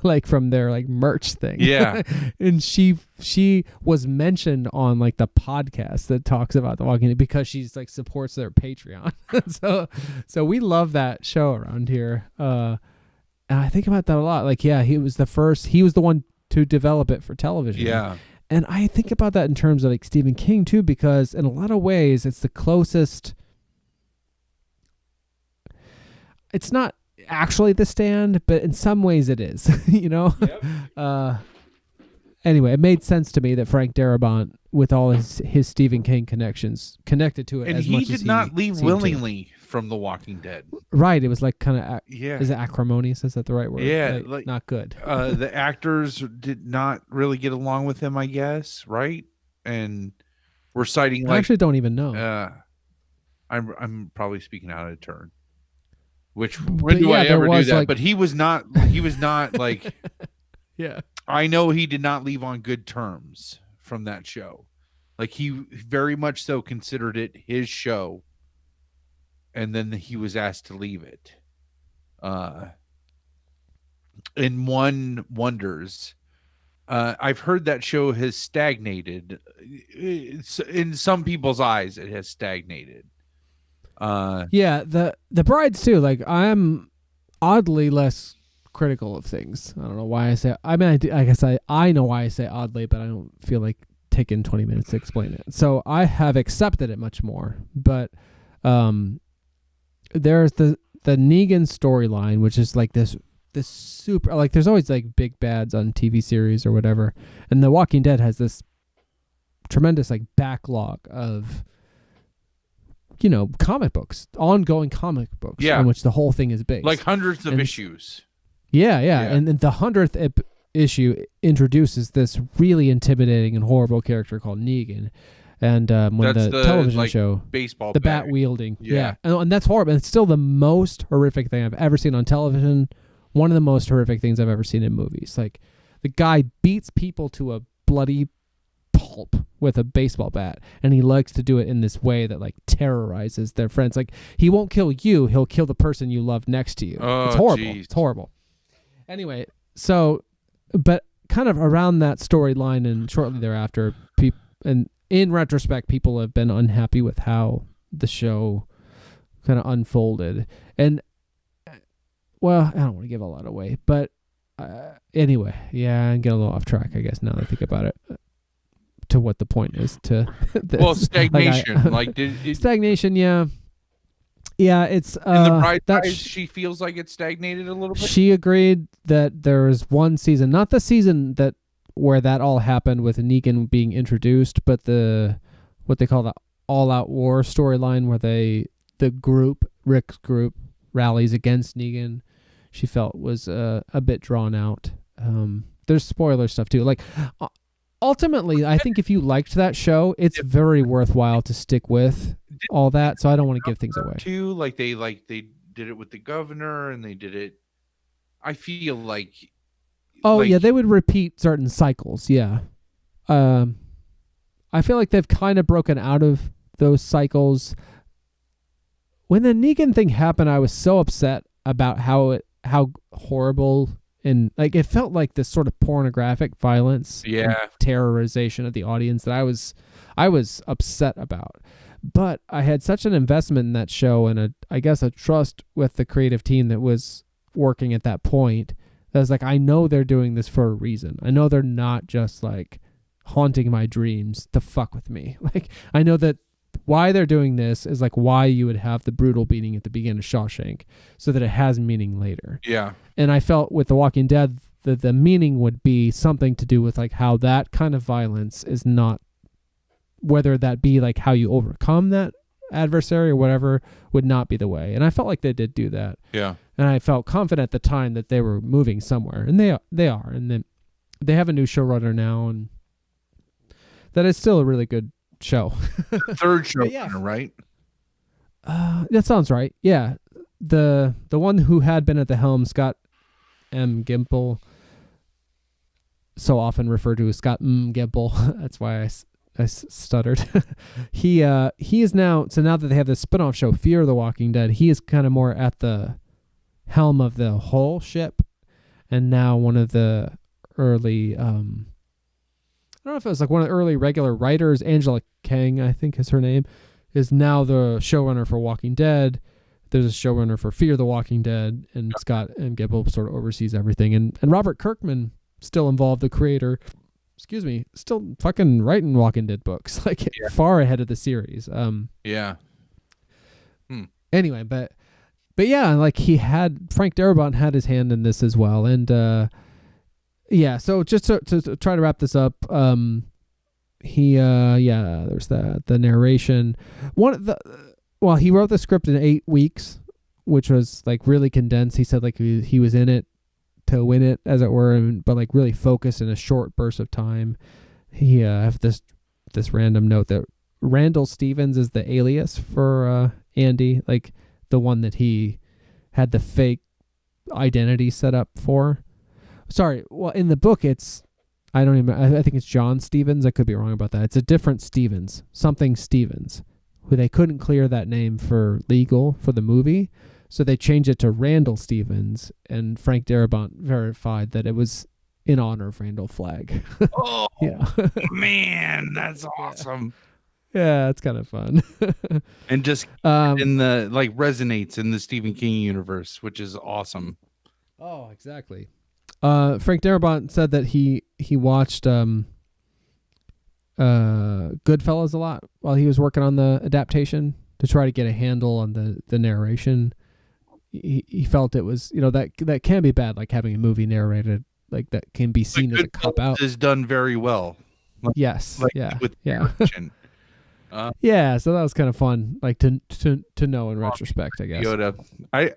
like from their like merch thing. Yeah, and she was mentioned on like the podcast that talks about The Walking Dead because she's like supports their Patreon. so we love that show around here. And I think about that a lot. Like, yeah, he was the one to develop it for television. Yeah. And I think about that in terms of like Stephen King too, because in a lot of ways it's the closest. It's not actually The Stand, but in some ways it is, you know? Yep. Anyway, it made sense to me that Frank Darabont, with all his Stephen King connections, connected to it and as much as he did not leave willingly from The Walking Dead. Right. It was like kind of, yeah. Is it acrimonious? Is that the right word? Yeah. Like, not good. The actors did not really get along with him, I guess, right? And we're citing I actually don't even know. I'm probably speaking out of turn. When do I ever do that? Like, but he was not like, yeah. I know he did not leave on good terms from that show. Like he very much so considered it his show. And then he was asked to leave it. And one wonders, I've heard that show has stagnated. In some people's eyes, it has stagnated. Yeah, the brides too. Like I'm oddly less critical of things. I don't know why I say. I mean, I guess I know why I say oddly, but I don't feel like taking 20 minutes to explain it. So I have accepted it much more. But there's the Negan storyline, which is like this super, like there's always like big bads on TV series or whatever, and The Walking Dead has this tremendous like backlog of, you know, comic books, ongoing comic books, on which the whole thing is based, like hundreds of issues. Yeah. And then the 100th issue introduces this really intimidating and horrible character called Negan. And when the television show, baseball the bat wielding, and that's horrible. And it's still the most horrific thing I've ever seen on television. One of the most horrific things I've ever seen in movies. Like the guy beats people to a bloody pulp with a baseball bat, and he likes to do it in this way that like terrorizes their friends. Like he won't kill you, he'll kill the person you love next to you. It's horrible. Geez. It's horrible. Anyway, so but kind of around that storyline and shortly thereafter, and in retrospect, people have been unhappy with how the show kind of unfolded. And well, I don't want to give a lot away, but anyway, yeah, I get a little off track, I guess, now that I think about it. To what the point is to this. Well, stagnation. Stagnation, yeah. Yeah, it's in the bride's eyes, she feels like it's stagnated a little bit. She agreed that there was one season, not the season where that all happened with Negan being introduced, but what they call the all-out war storyline, where Rick's group rallies against Negan. She felt was a bit drawn out. There's spoiler stuff too. Like ultimately, I think if you liked that show, it's very worthwhile to stick with all that. So I don't want to give things away. Too, like they did it with the governor, and they did it. I feel like. Oh yeah, they would repeat certain cycles. Yeah, I feel like they've kind of broken out of those cycles. When the Negan thing happened, I was so upset about how horrible. And like it felt like this sort of pornographic violence, and terrorization of the audience that I was upset about. But I had such an investment in that show and I guess a trust with the creative team that was working at that point. That was like, I know they're doing this for a reason. I know they're not just like haunting my dreams to fuck with me. Like I know that why they're doing this is like why you would have the brutal beating at the beginning of Shawshank, so that it has meaning later. Yeah. And I felt with The Walking Dead that the meaning would be something to do with like how that kind of violence is not, whether that be like how you overcome that adversary or whatever, would not be the way. And I felt like they did do that. Yeah. And I felt confident at the time that they were moving somewhere, and they are. And then they have a new showrunner now, and that is still a really good show. Third showrunner, right? That sounds right. Yeah, the one who had been at the helm, Scott M. Gimple, so often referred to as Scott M. Gimple. That's why I stuttered. He is now, so now that they have this spinoff show, Fear the Walking Dead, he is kind of more at the helm of the whole ship, and now one of the early, I don't know if it was like one of the early regular writers, Angela Kang, I think is her name, is now the showrunner for Walking Dead. There's a showrunner for Fear the Walking Dead, and Scott M. Gimple sort of oversees everything. And Robert Kirkman, still involved, the creator, still fucking writing Walking Dead books, like far ahead of the series. Anyway, but yeah, like Frank Darabont had his hand in this as well. And so just to try to wrap this up, there's the narration. He wrote the script in 8 weeks, which was like really condensed. He said like he was in it to win it, as it were, but like really focused in a short burst of time. He have this random note that Randall Stevens is the alias for Andy, like the one that he had the fake identity set up for. Sorry, well, in the book I think it's John Stevens. I could be wrong about that. It's a different Stevens, something Stevens, who they couldn't clear that name for legal for the movie. So they changed it to Randall Stevens, and Frank Darabont verified that it was in honor of Randall Flagg. Oh, man, that's awesome. Yeah, it's kind of fun. And just in the resonates in the Stephen King universe, which is awesome. Oh, exactly. Frank Darabont said that he watched Goodfellas a lot while he was working on the adaptation to try to get a handle on the narration. He felt it was, that can be bad, like having a movie narrated, like that can be seen as a cop out. Is done very well. Yes. With narration. So that was kind of fun, like to know in retrospect, I guess. Yoda. I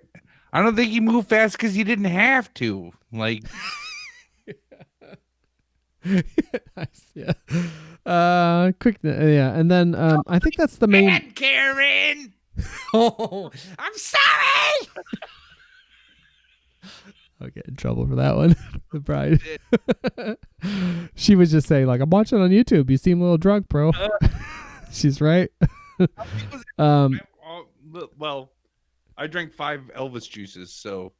don't think he moved fast because he didn't have to. Like, and then I think that's the main. Karen. Oh, I'm sorry. I'll get in trouble for that one. The bride. She was just saying, like, I'm watching on YouTube. You seem a little drunk, bro. She's right. Well, I drank 5 Elvis juices, so.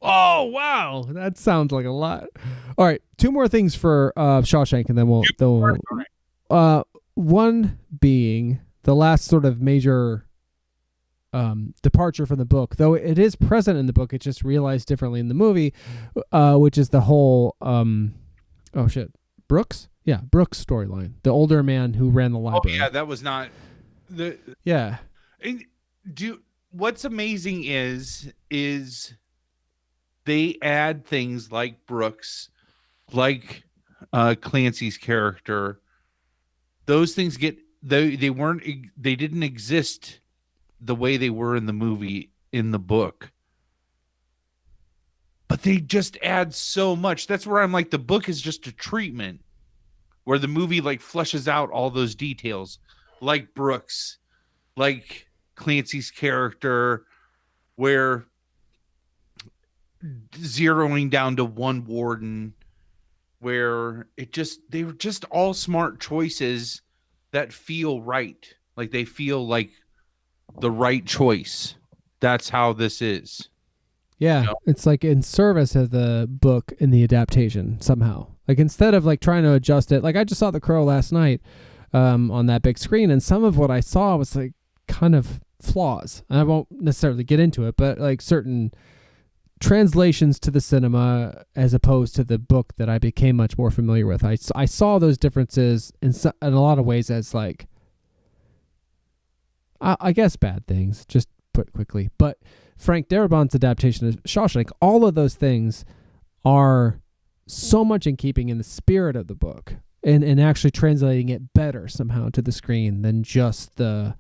Oh, wow. That sounds like a lot. All right. 2 more things for Shawshank, and then we'll one being the last sort of major departure from the book, though it is present in the book, it's just realized differently in the movie, which is the whole Brooks storyline, the older man who ran the library. That was not the what's amazing is they add things like Brooks, like Clancy's character. Those things they didn't exist the way they were in the movie, in the book, but they just add so much. That's where I'm like, the book is just a treatment, where the movie like fleshes out all those details, like Brooks, like Clancy's character, where zeroing down to one warden, where they were just all smart choices that feel right. Like they feel like the right choice. That's how this is. Yeah, it's like in service of the book in the adaptation somehow. Like instead of like trying to adjust it, like I just saw The Crow last night on that big screen, and some of what I saw was like kind of flaws. And I won't necessarily get into it, but like certain translations to the cinema as opposed to the book that I became much more familiar with. I saw those differences in a lot of ways as like, I guess bad things, just put quickly. But Frank Darabont's adaptation of Shawshank, all of those things are so much in keeping in the spirit of the book and actually translating it better somehow to the screen than just the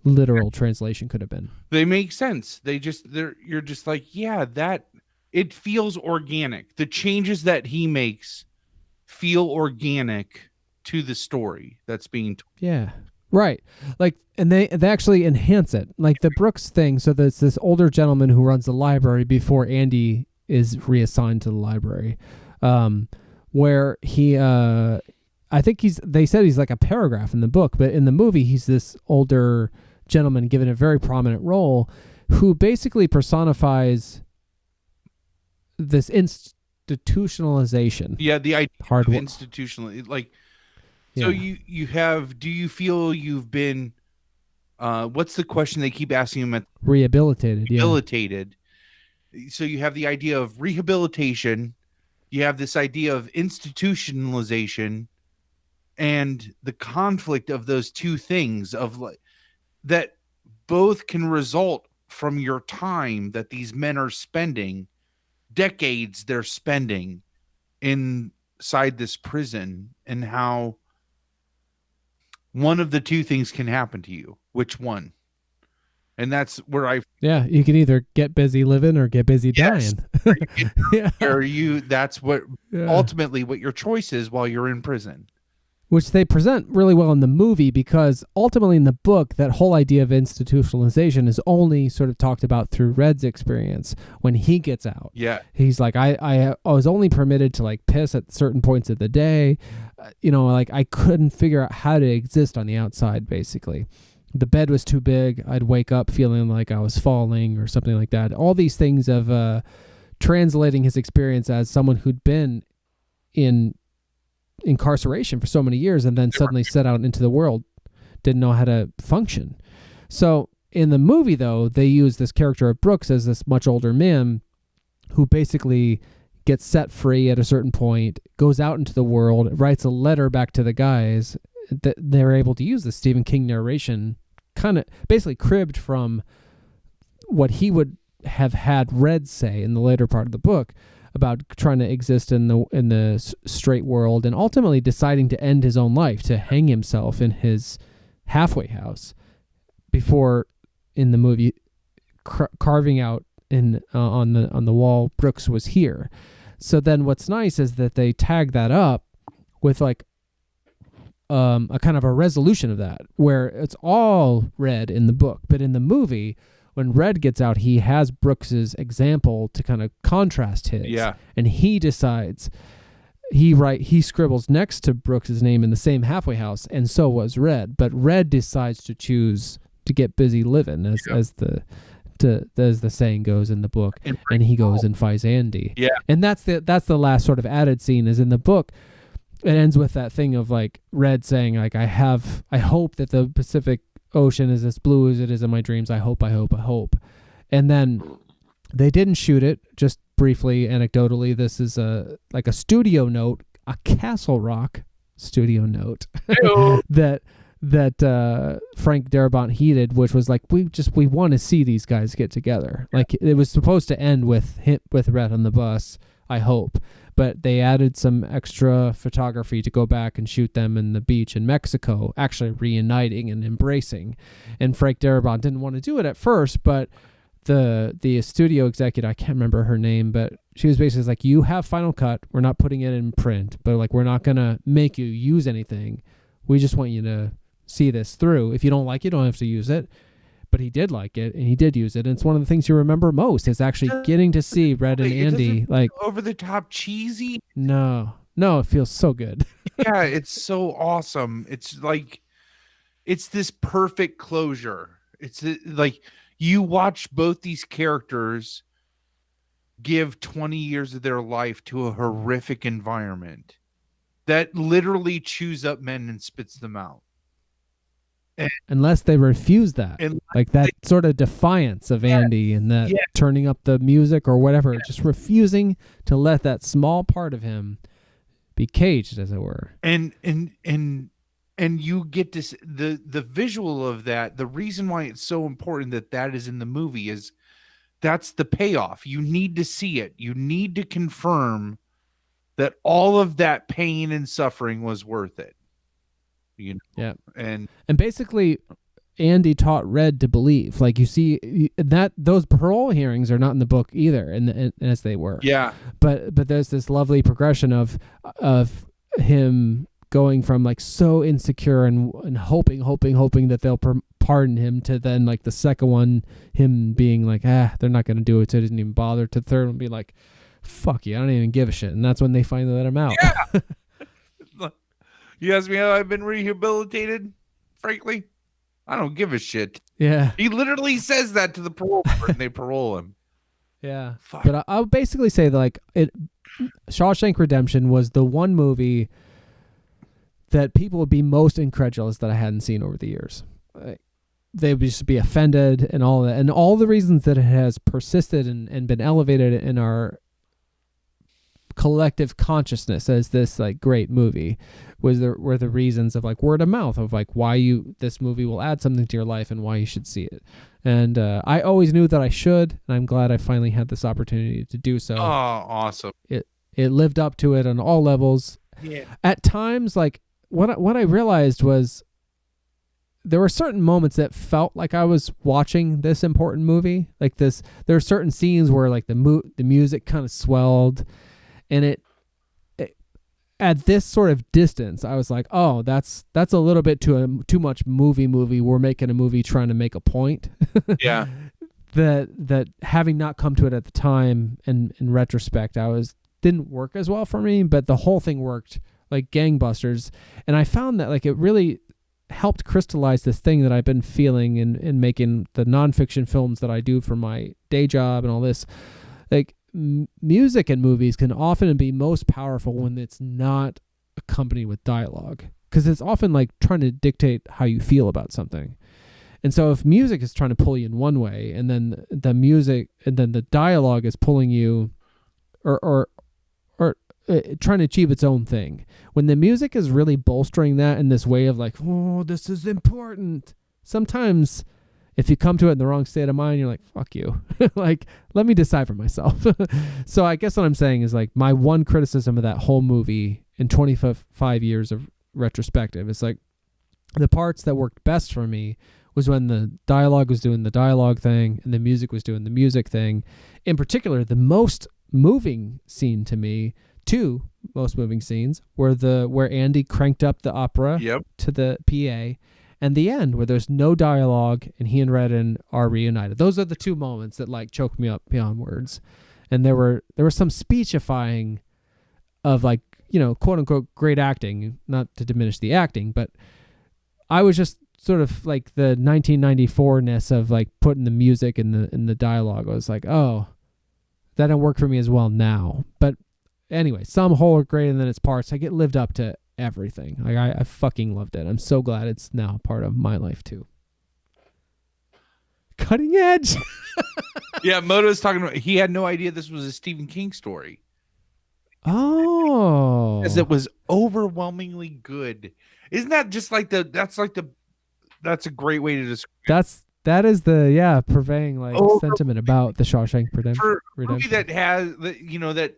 literal translation could have been. They make sense. You're just like, that it feels organic. The changes that he makes feel organic to the story that's being told. Yeah. Right. Like, and they actually enhance it. Like the Brooks thing. So there's this older gentleman who runs the library before Andy is reassigned to the library, where he, I think they said he's like a paragraph in the book, but in the movie, he's this older gentleman given a very prominent role who basically personifies this institutionalization. Yeah. The idea Hard of work. institutional, like, so you have, do you feel you've been, what's the question they keep asking him at rehabilitated? Rehabilitated. Yeah. So you have the idea of rehabilitation, you have this idea of institutionalization, and the conflict of those two things of like that both can result from your time that these men are spending, decades they're spending inside this prison, and how one of the two things can happen to you. Which one? And that's where you can either get busy living or get busy dying. Or that's what ultimately what your choice is while you're in prison. Which they present really well in the movie, because ultimately in the book, that whole idea of institutionalization is only sort of talked about through Red's experience when he gets out. Yeah. He's like, I was only permitted to like piss at certain points of the day. Like I couldn't figure out how to exist on the outside, basically. The bed was too big. I'd wake up feeling like I was falling or something like that. All these things of translating his experience as someone who'd been in incarceration for so many years and then suddenly set out into the world, didn't know how to function. So in the movie, though, they use this character of Brooks as this much older man who basically gets set free at a certain point, goes out into the world, writes a letter back to the guys. That they're able to use the Stephen King narration, kind of basically cribbed from what he would have had Red say in the later part of the book about trying to exist in the straight world, and ultimately deciding to end his own life, to hang himself in his halfway house, before in the movie carving out on the wall, Brooks was here. So then what's nice is that they tag that up with like a kind of a resolution of that, where it's all Red in the book, but in the movie, when Red gets out, he has Brooks's example to kind of contrast his. Yeah. And he decides, he scribbles next to Brooks's name in the same halfway house, and so was Red. But Red decides to choose to get busy living, as the saying goes in the book, and he goes and fights Andy. Yeah. And that's the last sort of added scene is in the book. It ends with that thing of like Red saying like, I hope that the Pacific Ocean is as blue as it is in my dreams. I hope. And then they didn't shoot it. Just briefly, anecdotally, this is a studio note, a Castle Rock studio note that Frank Darabont heeded, which was like, we want to see these guys get together. Like it was supposed to end with Red on the bus, I hope. But they added some extra photography to go back and shoot them in the beach in Mexico, actually reuniting and embracing. And Frank Darabont didn't want to do it at first, but the studio executive, I can't remember her name, but she was basically like, you have final cut. We're not putting it in print, but like, we're not going to make you use anything. We just want you to see this through. If you don't like it, you don't have to use it. But he did like it, and he did use it. And it's one of the things you remember most is actually getting to see Red and Andy like over the top cheesy. No, it feels so good. Yeah, it's so awesome. It's like, it's this perfect closure. It's like you watch both these characters give 20 years of their life to a horrific environment that literally chews up men and spits them out. Unless they refuse that, like that sort of defiance of Andy and that turning up the music or whatever, just refusing to let that small part of him be caged, as it were. And you get to the visual of that. The reason why it's so important that is in the movie is that's the payoff. You need to see it. You need to confirm that all of that pain and suffering was worth it. You know? Yeah. And basically Andy taught Red to believe. Like you see that those parole hearings are not in the book either, and as they were. Yeah. But there's this lovely progression of him going from like so insecure and hoping that they'll pardon him, to then like the second one, him being like, they're not going to do it, so he doesn't even bother, to the third one be like, fuck you, I don't even give a shit. And that's when they finally let him out. Yeah. You ask me how I've been rehabilitated? Frankly, I don't give a shit. Yeah. He literally says that to the parole board and they parole him. Yeah. Fuck. But I'll basically say that like Shawshank Redemption was the one movie that people would be most incredulous that I hadn't seen over the years. They would just be offended and all that. And all the reasons that it has persisted and been elevated in our collective consciousness as this like great movie were the reasons of like word of mouth of like why this movie will add something to your life and why you should see it. And I always knew that I should, and I'm glad I finally had this opportunity to do so. Oh, awesome. It lived up to it on all levels. Yeah. At times, like what I realized was there were certain moments that felt like I was watching this important movie. Like there are certain scenes where like the music kind of swelled, and it at this sort of distance, I was like, oh, that's a little bit too much movie. We're making a movie trying to make a point. Yeah. that having not come to it at the time, and in retrospect, didn't work as well for me, but the whole thing worked like gangbusters. And I found that like it really helped crystallize this thing that I've been feeling in making the nonfiction films that I do for my day job and all this. Like music in movies can often be most powerful when it's not accompanied with dialogue, because it's often like trying to dictate how you feel about something. And so if music is trying to pull you in one way, and then the music and then the dialogue is pulling you or trying to achieve its own thing, when the music is really bolstering that in this way of like, oh, this is important, sometimes if you come to it in the wrong state of mind, you're like, fuck you. Like, let me decide for myself. So I guess what I'm saying is like my one criticism of that whole movie in 25 years of retrospective is like the parts that worked best for me was when the dialogue was doing the dialogue thing and the music was doing the music thing. In particular, the most moving scene to me, two most moving scenes, were where Andy cranked up the opera to the PA, and the end where there's no dialogue and he and Redden are reunited. Those are the two moments that like choked me up beyond words. And there were some speechifying of like, you know, quote unquote great acting, not to diminish the acting, but I was just sort of like the 1994-ness of like putting the music in the dialogue. I was like, oh, that didn't work for me as well now. But anyway, some whole are greater than its parts. Like it lived up to everything. Like I fucking loved it. I'm so glad it's now part of my life too. Cutting edge. Yeah, Moto's talking about he had no idea this was a Stephen King story. Oh. Because it was overwhelmingly good. Isn't that just like that's a great way to describe that is the purveying like sentiment about the Shawshank Redemption. For a movie that has that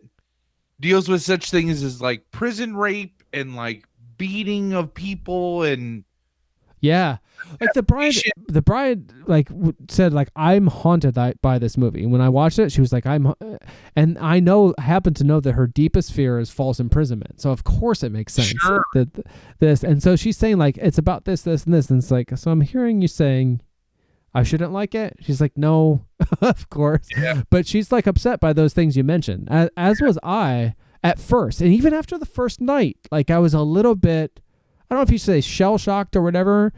deals with such things as like prison rape and like beating of people and like the bride like said like I'm haunted by this movie. And when I watched it, she was like and I happen to know that her deepest fear is false imprisonment. So of course it makes sense that this, and so she's saying like it's about this and this, and it's like, so I'm hearing you saying I shouldn't like it. She's like, no, of course. Yeah. But she's like upset by those things you mentioned, as was I at first. And even after the first night, like I was a little bit, I don't know if you say shell shocked or whatever,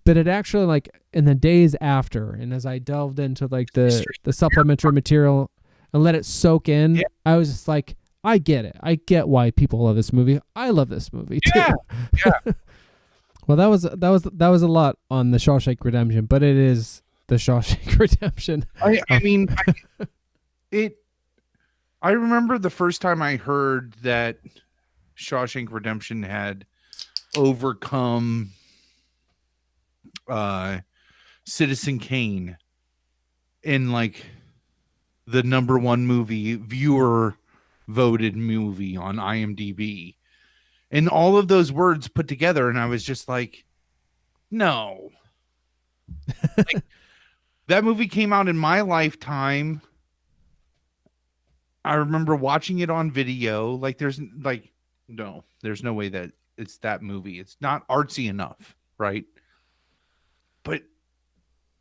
but it actually like in the days after, and as I delved into like the supplementary material and let it soak in, I was just like, I get it. I get why people love this movie. I love this movie too. Yeah. Well, that was a lot on the Shawshank Redemption, but it is the Shawshank Redemption. I remember the first time I heard that Shawshank Redemption had overcome Citizen Kane in like the #1 viewer voted movie on IMDb. And all of those words put together, and I was just like, no. Like, that movie came out in my lifetime. I remember watching it on video. Like, there's no way that it's that movie. It's not artsy enough, right? But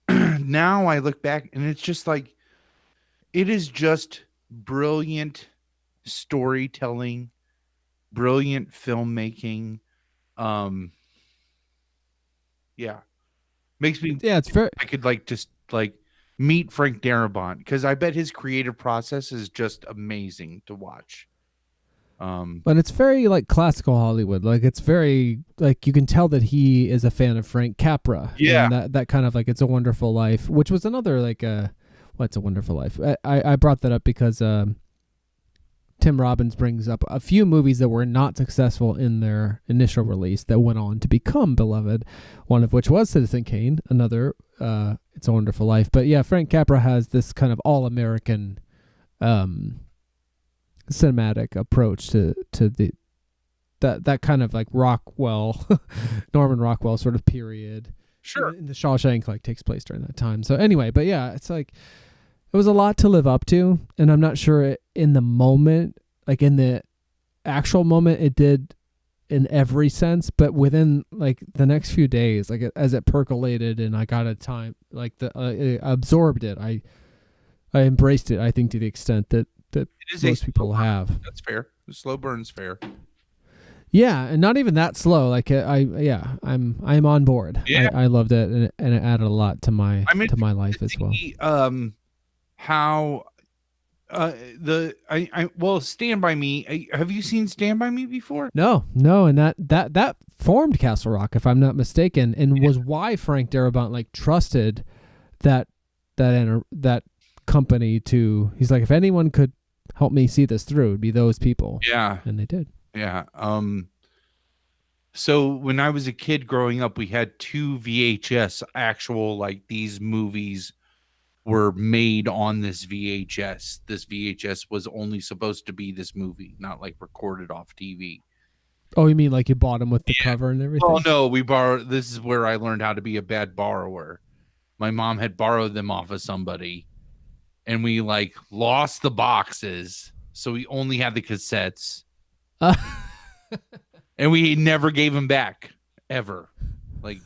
now I look back and it's just like, it is just brilliant storytelling, brilliant filmmaking. Yeah, makes me. Yeah, it's very. I could like just like meet Frank Darabont, because I bet his creative process is just amazing to watch. But it's very like classical Hollywood. Like it's very like you can tell that he is a fan of Frank Capra. Yeah. And that kind of like It's a Wonderful Life, which was another like What's a Wonderful Life? I brought that up because Tim Robbins brings up a few movies that were not successful in their initial release that went on to become beloved. One of which was Citizen Kane, another It's a Wonderful Life. But yeah, Frank Capra has this kind of all-American cinematic approach to that kind of like Rockwell, Norman Rockwell sort of period. Sure. And the Shawshank like takes place during that time. So anyway, but yeah, it's like it was a lot to live up to, and I'm not sure in the moment, like in the actual moment, it did in every sense. But within like the next few days, like as it percolated and I got a time, like I absorbed it. I embraced it. I think to the extent that most people have. That's fair. The slow burn's fair. Yeah, and not even that slow. Like I'm on board. Yeah. I loved it, and it added a lot to my my life as well. How well, Stand By Me. Have you seen Stand By Me before? No, and that formed Castle Rock, if I'm not mistaken, and was why Frank Darabont like trusted that company to. He's like, if anyone could help me see this through, it'd be those people. Yeah, and they did. Yeah. So when I was a kid growing up, we had 2 VHS actual, like, these movies were made on this VHS. This VHS was only supposed to be this movie, not like recorded off TV. Oh, you mean like you bought them with the cover and everything? Oh no, we borrowed. This is where I learned how to be a bad borrower. My mom had borrowed them off of somebody, and we like lost the boxes, so we only had the cassettes. And we never gave them back, ever. Like,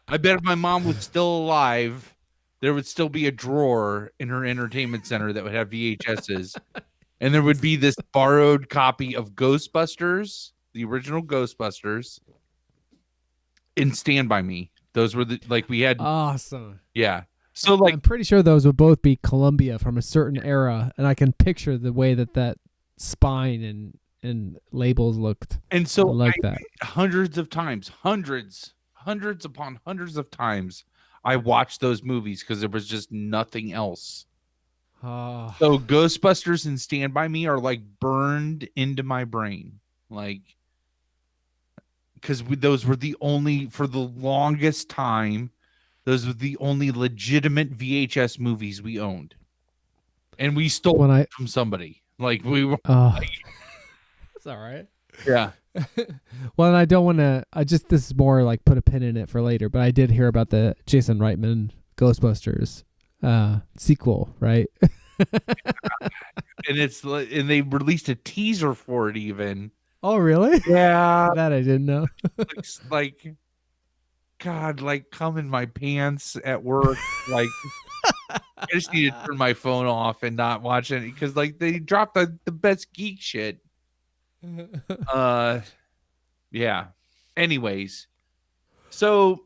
I bet if my mom was still alive, there would still be a drawer in her entertainment center that would have VHSs, and there would be this borrowed copy of Ghostbusters, the original Ghostbusters, and Stand By Me. Those were we had. Awesome. Yeah. So like, I'm pretty sure those would both be Columbia from a certain era, and I can picture the way that spine and labels looked. And so like that. Hundreds upon hundreds of times I watched those movies because there was just nothing else. Oh. So Ghostbusters and Stand By Me are like burned into my brain. Like, because those were the only, for the longest time, those were the only legitimate VHS movies we owned. And we stole from somebody. Like, we were that's all right. Yeah. Well, and I don't want to. This is more like put a pin in it for later. But I did hear about the Jason Reitman Ghostbusters sequel, right? And they released a teaser for it even. Oh, really? Yeah. That I didn't know. Looks like, God, like, come in my pants at work. Like, I just need to turn my phone off and not watch it because, like, they dropped the best geek shit. Yeah. Anyways, so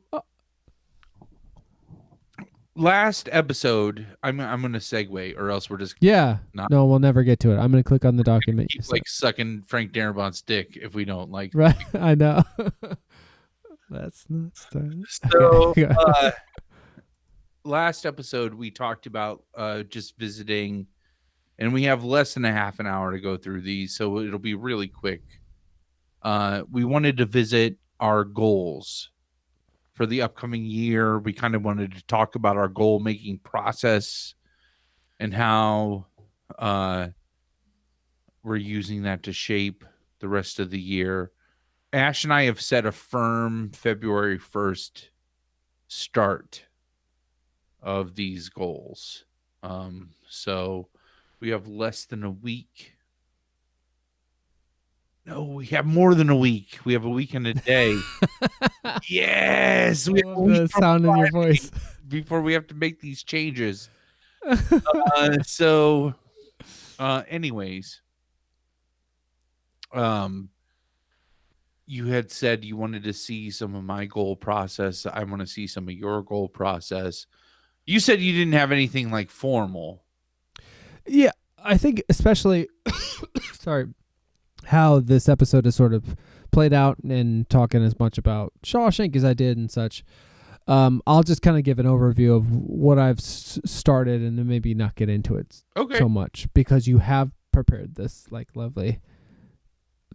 last episode, I'm gonna segue, or else we're just no, we'll never get to it. I'm gonna click on the document. Keep like sucking Frank Darabont's dick if we don't like. Right, I know. That's not starting. So last episode we talked about just visiting. And we have less than a half an hour to go through these, so it'll be really quick. We wanted to visit our goals for the upcoming year. We kind of wanted to talk about our goal-making process and how we're using that to shape the rest of the year. Ash and I have set a firm February 1st start of these goals. So we have less than a week No, we have more than a week. We have a week and a day. Yes, we have a week the sound in your voice before we have to make these changes. Anyways, you had said you wanted to see some of my goal process. I want to see some of your goal process. You said you didn't have anything like formal. Yeah, I think especially, sorry, how this episode is sort of played out and talking as much about Shawshank as I did and such. I'll just kind of give an overview of what I've started and then maybe not get into it so much because you have prepared this like lovely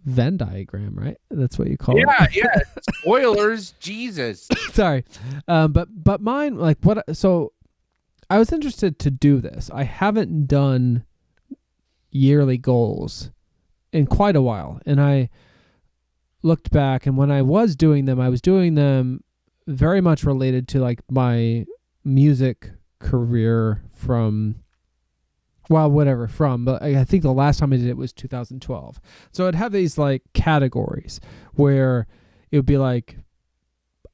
Venn diagram, right? That's what you call it. Yeah. Spoilers, Jesus. Sorry. But mine, like so I was interested to do this. I haven't done yearly goals in quite a while. And I looked back, and when I was doing them very much related to like my music career but I think the last time I did it was 2012. So I'd have these like categories where it would be like,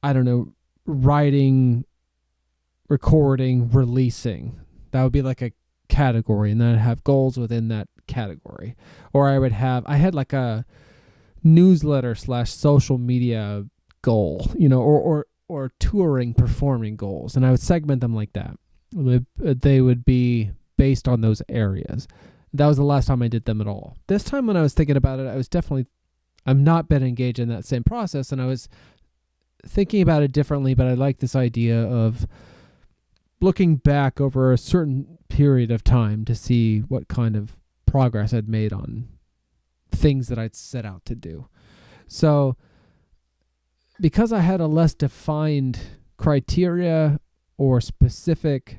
I don't know, writing, recording, releasing. That would be like a category, and then I'd have goals within that category. Or I had like a newsletter / social media goal, or touring, performing goals, and I would segment them like that. They would be based on those areas. That was the last time I did them at all. This time when I was thinking about it, I'm not been engaged in that same process, and I was thinking about it differently, but I like this idea of looking back over a certain period of time to see what kind of progress I'd made on things that I'd set out to do. So because I had a less defined criteria or specific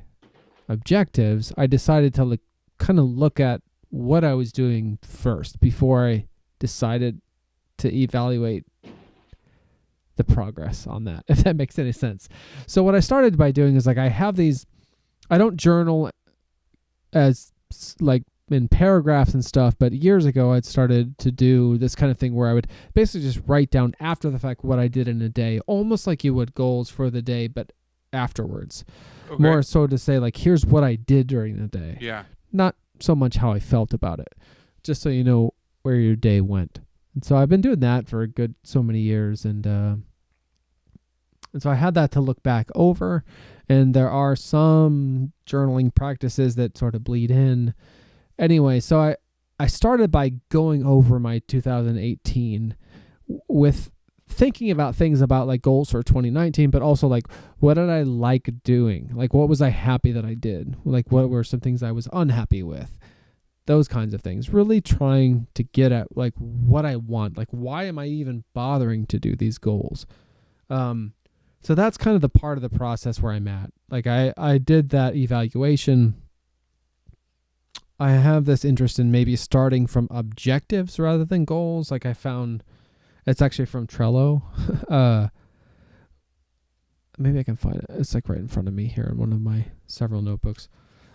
objectives, I decided to kind of look at what I was doing first before I decided to evaluate the progress on that, if that makes any sense. So what I started by doing is like I have these, I don't journal as like in paragraphs and stuff, but years ago I'd started to do this kind of thing where I would basically just write down after the fact what I did in a day, almost like you would goals for the day, but afterwards. Okay. More so to say like, here's what I did during the day. Yeah. Not so much how I felt about it, just so you know where your day went. And so I've been doing that for a good so many years, and so I had that to look back over, and there are some journaling practices that sort of bleed in. Anyway, so I started by going over my 2018 with thinking about things about like goals for 2019, but also like what did I like doing? Like what was I happy that I did? Like what were some things I was unhappy with? Those kinds of things. Really trying to get at like what I want. Like why am I even bothering to do these goals? So that's kind of the part of the process where I'm at. Like I did that evaluation. I have this interest in maybe starting from objectives rather than goals. Like I found, it's actually from Trello. Maybe I can find it. It's like right in front of me here in one of my several notebooks.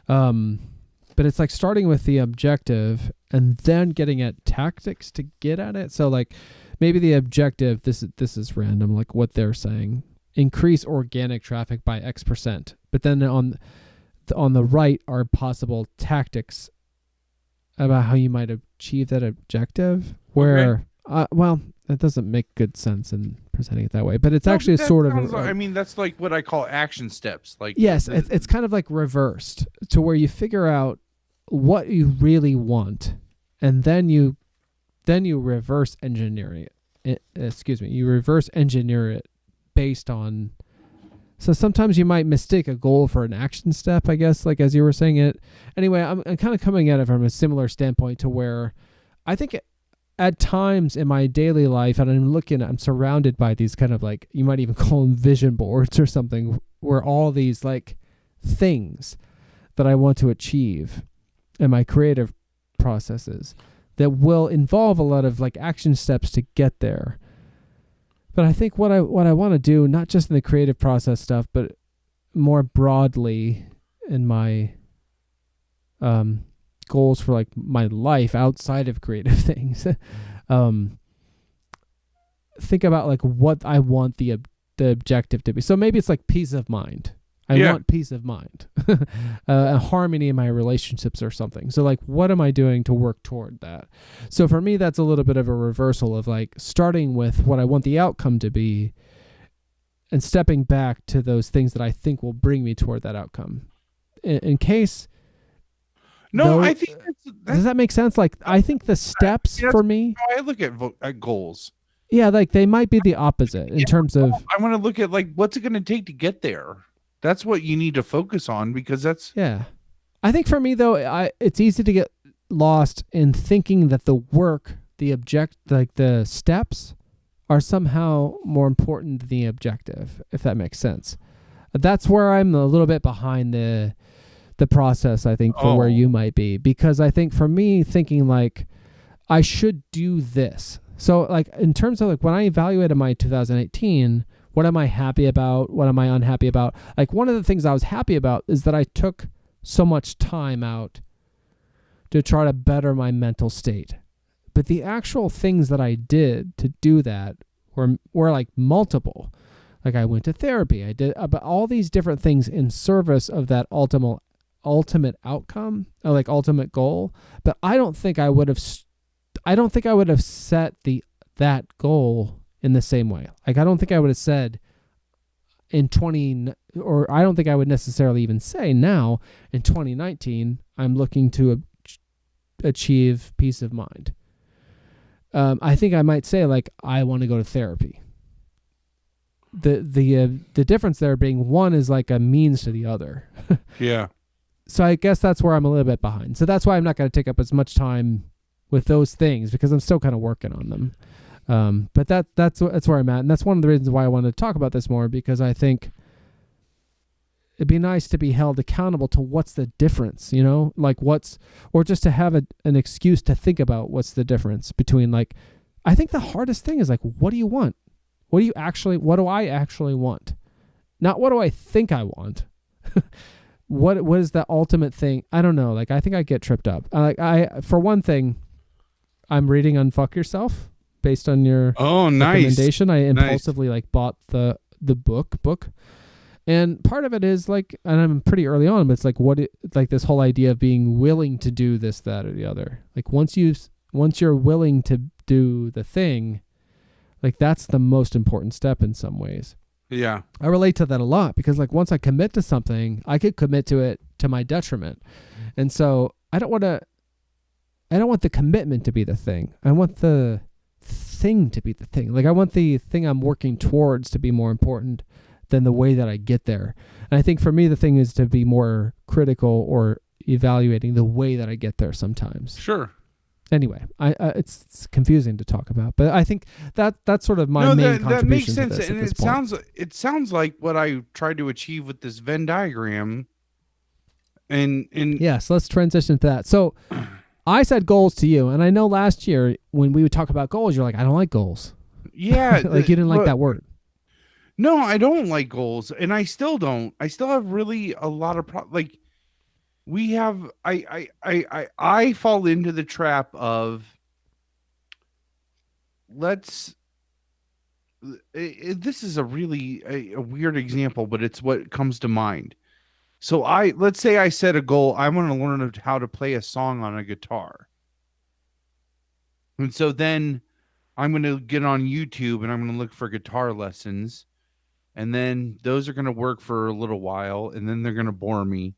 But it's like starting with the objective and then getting at tactics to get at it. So like maybe the objective, this is random, like what they're saying, increase organic traffic by X%. But then on the right are possible tactics about how you might achieve that objective. Where, well, that doesn't make good sense in presenting it that way. But it's actually a sort of. I mean, that's like what I call action steps. Like yes, it's kind of like reversed to where you figure out what you really want, and then you reverse engineer it. You reverse engineer it based on. So sometimes you might mistake a goal for an action step, I guess, like as you were saying it. Anyway, I'm kind of coming at it from a similar standpoint to where I think at times in my daily life, and I'm surrounded by these kind of like, you might even call them vision boards or something, where all these like things that I want to achieve in my creative processes that will involve a lot of like action steps to get there. But I think what I want to do, not just in the creative process stuff, but more broadly in my goals for like my life outside of creative things, think about like what I want the objective to be. So maybe it's like peace of mind. I want peace of mind, a harmony in my relationships or something. So like, what am I doing to work toward that? So for me, that's a little bit of a reversal of like starting with what I want the outcome to be and stepping back to those things that I think will bring me toward that outcome. In case... No, I think does that make sense? Like, I think the steps for me... I look at goals. Yeah, like they might be the opposite in terms of... I want to look at like, what's it going to take to get there? That's what you need to focus on, because that's... Yeah. I think for me, though, it's easy to get lost in thinking that the work, the steps are somehow more important than the objective, if that makes sense. That's where I'm a little bit behind the process, I think, for where you might be. Because I think for me, thinking like, I should do this. So like in terms of like when I evaluated my 2018, what am I happy about? What am I unhappy about? Like one of the things I was happy about is that I took so much time out to try to better my mental state. But the actual things that I did to do that were like multiple. Like I went to therapy. I did about all these different things in service of that ultimate outcome, or like ultimate goal. But I don't think I would have set that goal in the same way. Like I don't think I would have said or I don't think I would necessarily even say now in 2019 I'm looking to achieve peace of mind. I think I might say like I want to go to therapy. The difference there being one is like a means to the other. Yeah. So I guess that's where I'm a little bit behind. So that's why I'm not going to take up as much time with those things, because I'm still kind of working on them. But that's where I'm at. And that's one of the reasons why I wanted to talk about this more, because I think it'd be nice to be held accountable to what's the difference, like or just to have an excuse to think about what's the difference between like, I think the hardest thing is like, what do you want? What do I actually want? Not what do I think I want? What is the ultimate thing? I don't know. Like, I think I get tripped up. For one thing, I'm reading Unfuck Yourself based on your recommendation. I impulsively like bought the book. And part of it is like, and I'm pretty early on, but it's like like this whole idea of being willing to do this, that, or the other. Like once you're willing to do the thing, like that's the most important step in some ways. Yeah. I relate to that a lot, because like once I commit to something, I could commit to it to my detriment. And so I don't want the commitment to be the thing. I want the thing to be the thing. Like I want the thing I'm working towards to be more important than the way that I get there. And I think for me, the thing is to be more critical or evaluating the way that I get there sometimes. Sure. Anyway, it's confusing to talk about, but I think that's sort of my main contribution. That makes sense, and it sounds like what I tried to achieve with this Venn diagram. And yes, let's transition to that. So, I said goals to you, and I know last year when we would talk about goals, you're like, I don't like goals. Yeah, like you didn't like that word. No, I don't like goals, and I still don't. I still have really a lot of like. We have, I fall into the trap of this is a really a weird example, but it's what comes to mind. So let's say I set a goal. I want to learn how to play a song on a guitar. And so then I'm going to get on YouTube and I'm going to look for guitar lessons. And then those are going to work for a little while, and then they're going to bore me.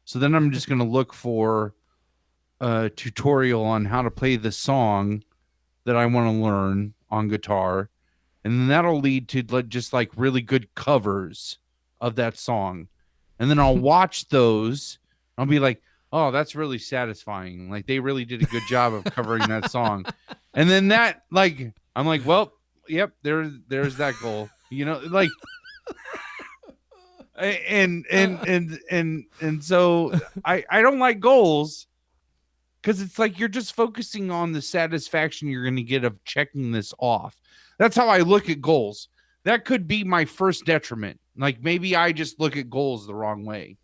So then I'm just going to look for a tutorial on how to play the song that I want to learn on guitar. And then that'll lead to just like really good covers of that song. And then I'll watch those. I'll be like, oh, that's really satisfying. Like they really did a good job of covering that song. And then I'm like, well, yep, there's that goal. Like and so I don't like goals, because it's like you're just focusing on the satisfaction you're going to get of checking this off. That's how I look at goals. That could be my first detriment. Like maybe I just look at goals the wrong way.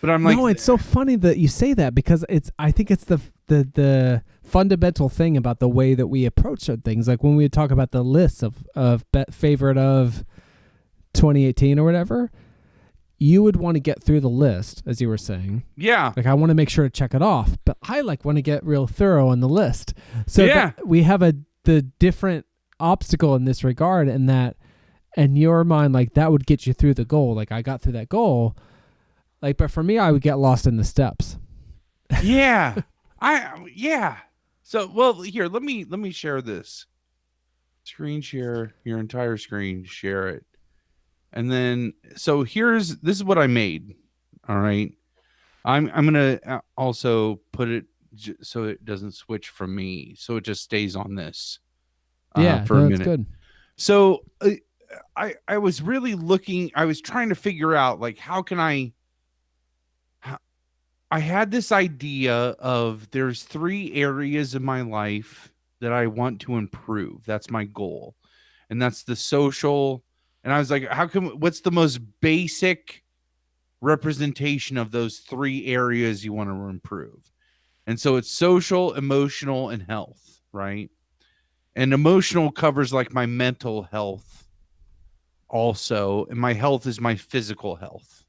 But I'm like, no, it's so funny that you say that, because I think it's the fundamental thing about the way that we approach certain things. Like when we talk about the lists of favorite of 2018 or whatever, you would want to get through the list, as you were saying. Yeah. Like I want to make sure to check it off, but I want to get real thorough on the list. So we have the different obstacle in this regard, and that in your mind, like that would get you through the goal. Like I got through that goal. Like, but for me, I would get lost in the steps. Yeah. So, well, here, let me share this. Screen share your entire screen, share it. And then, so this is what I made. All right. I'm going to also put it so it doesn't switch from me. So it just stays on this. For a minute. Good. So I was really I was trying to figure out, like, how can I had this idea of there's 3 areas of my life that I want to improve. That's my goal. And that's the social. And I was like, what's the most basic representation of those 3 areas you want to improve? And so it's social, emotional, and health, right? And emotional covers like my mental health also. And my health is my physical health.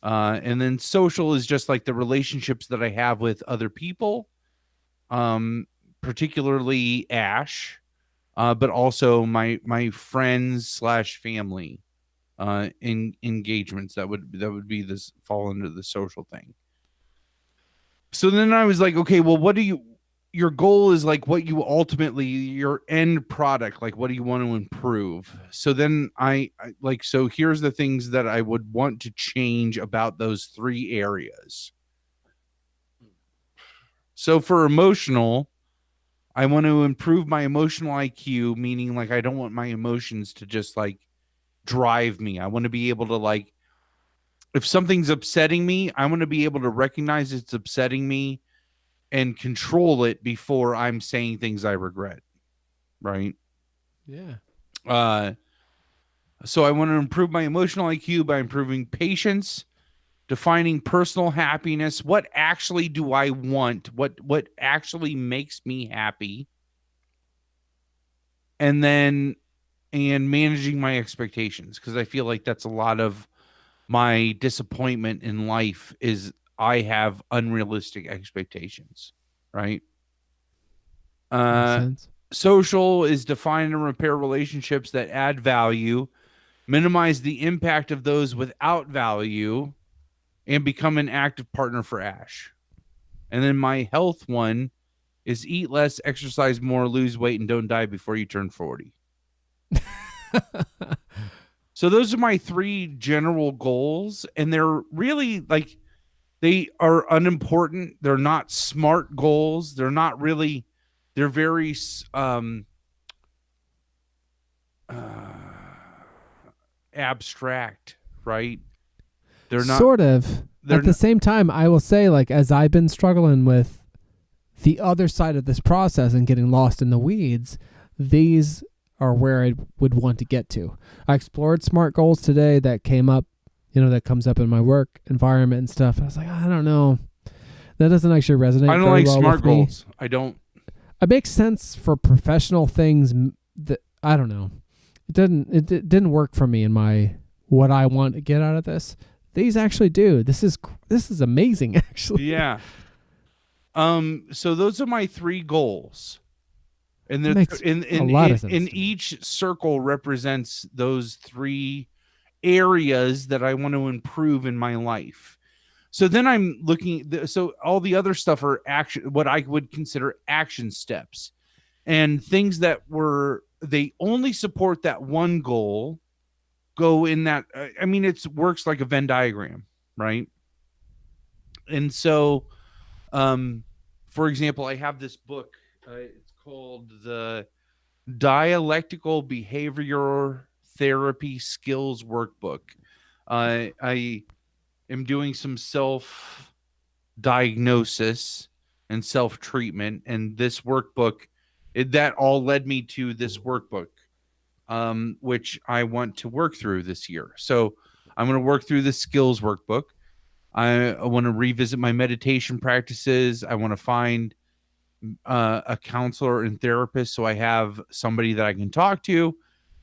And then social is just like the relationships that I have with other people, particularly Ash, but also my friends / family, in engagements that would be this fall into the social thing. So then I was like, okay, well, your goal is like what you ultimately, your end product, like what do you want to improve? So then so here's the things that I would want to change about those 3 areas. So for emotional, I want to improve my emotional IQ, meaning like I don't want my emotions to just like drive me. I want to be able to, like, if something's upsetting me, I want to be able to recognize it's upsetting me and control it before I'm saying things I regret. Right? Yeah. So I want to improve my emotional IQ by improving patience, defining personal happiness. What actually do I want? What actually makes me happy? And managing my expectations, because I feel like that's a lot of my disappointment in life is I have unrealistic expectations, right? Makes sense. Social is define and repair relationships that add value, minimize the impact of those without value, and become an active partner for Ash. And then my health one is eat less, exercise more, lose weight, and don't die before you turn 40. So those are my 3 general goals, and they're really like, they are unimportant. They're not smart goals. They're not really, they're very abstract, right? They're not sort of. At the same time, I will say, like, as I've been struggling with the other side of this process and getting lost in the weeds, these are where I would want to get to. I explored SMART goals today that came up, that comes up in my work environment and stuff. I was like, I don't know. That doesn't actually resonate. I don't like SMART goals. I don't. It makes sense for professional things that, I don't know. It didn't work for me in my, what I want to get out of this. These actually do. This is amazing, actually. Yeah. So those are my 3 goals. And in each circle represents those 3 areas that I want to improve in my life. So then I'm looking, so all the other stuff are what I would consider action steps, and things that they only support that one goal go in that. I mean, it works like a Venn diagram, right? And so, for example, I have this book. It's called the Dialectical Behavior Therapy Skills Workbook. I am doing some self-diagnosis and self-treatment, and this workbook, that all led me to this workbook, which I want to work through this year. So I'm going to work through the skills workbook. I want to revisit my meditation practices. I want to find a counselor and therapist so I have somebody that I can talk to.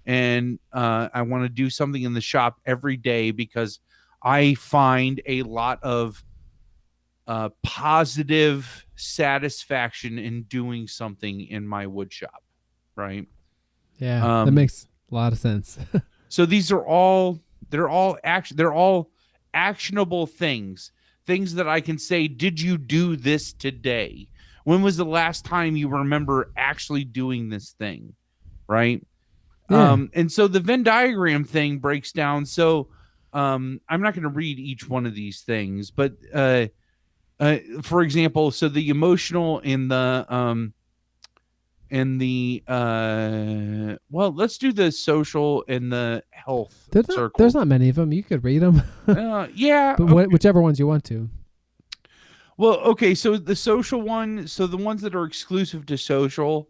And I want to do something in the shop every day because I find a lot of positive satisfaction in doing something in my wood shop. Right. Yeah, that makes a lot of sense. So these are all they're all actionable things that I can say, did you do this today? When was the last time you remember actually doing this thing? Right. Yeah. And so the Venn diagram thing breaks down. So I'm not going to read each one of these things, but for example, so the emotional and the well, let's do the social and the health circle. There's not many of them. You could read them. Yeah, but okay. Whichever ones you want to. Well, okay, so the social one, so the ones that are exclusive to social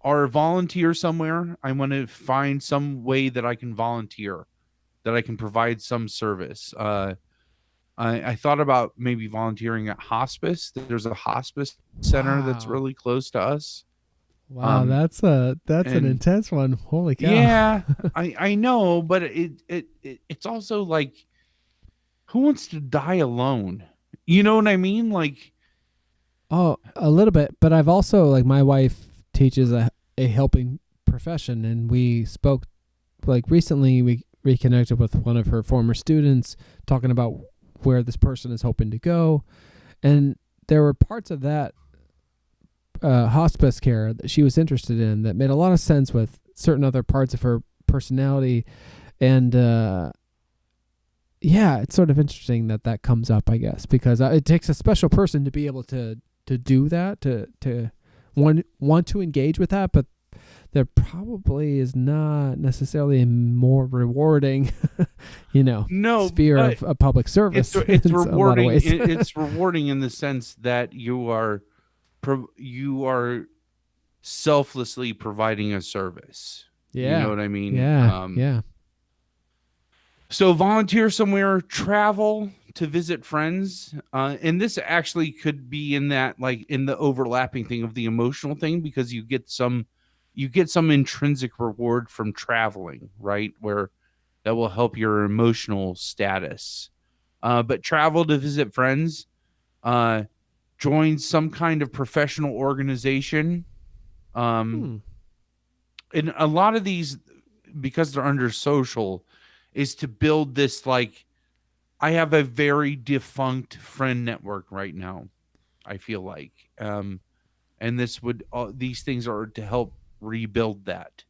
are volunteer somewhere. I want to find some way that I can volunteer, that I can provide some service. I thought about maybe volunteering at hospice. There's a hospice center that's really close to us. Wow, that's an intense one. Holy cow! Yeah, I know, but it's also like, who wants to die alone? You know what I mean? Like, oh, a little bit. But I've also, like, my wife teaches a helping profession, and we spoke, like, recently. We reconnected with one of her former students, talking about where this person is hoping to go, and there were parts of that hospice care that she was interested in that made a lot of sense with certain other parts of her personality. And yeah, it's sort of interesting that comes up, I guess, because it takes a special person to be able to do that, to want to engage with that, but there probably is not necessarily a more rewarding sphere of public service. It's rewarding. It's rewarding in the sense that you are selflessly providing a service. Yeah. You know what I mean? Yeah. Yeah. So volunteer somewhere, travel to visit friends. And this actually could be in that, like, in the overlapping thing of the emotional thing, because you get some intrinsic reward from traveling, right? Where that will help your emotional status. But travel to visit friends, join some kind of professional organization. And a lot of these, because they're under social, is to build this, like, I have a very defunct friend network right now, I feel like. And these things are to help rebuild that.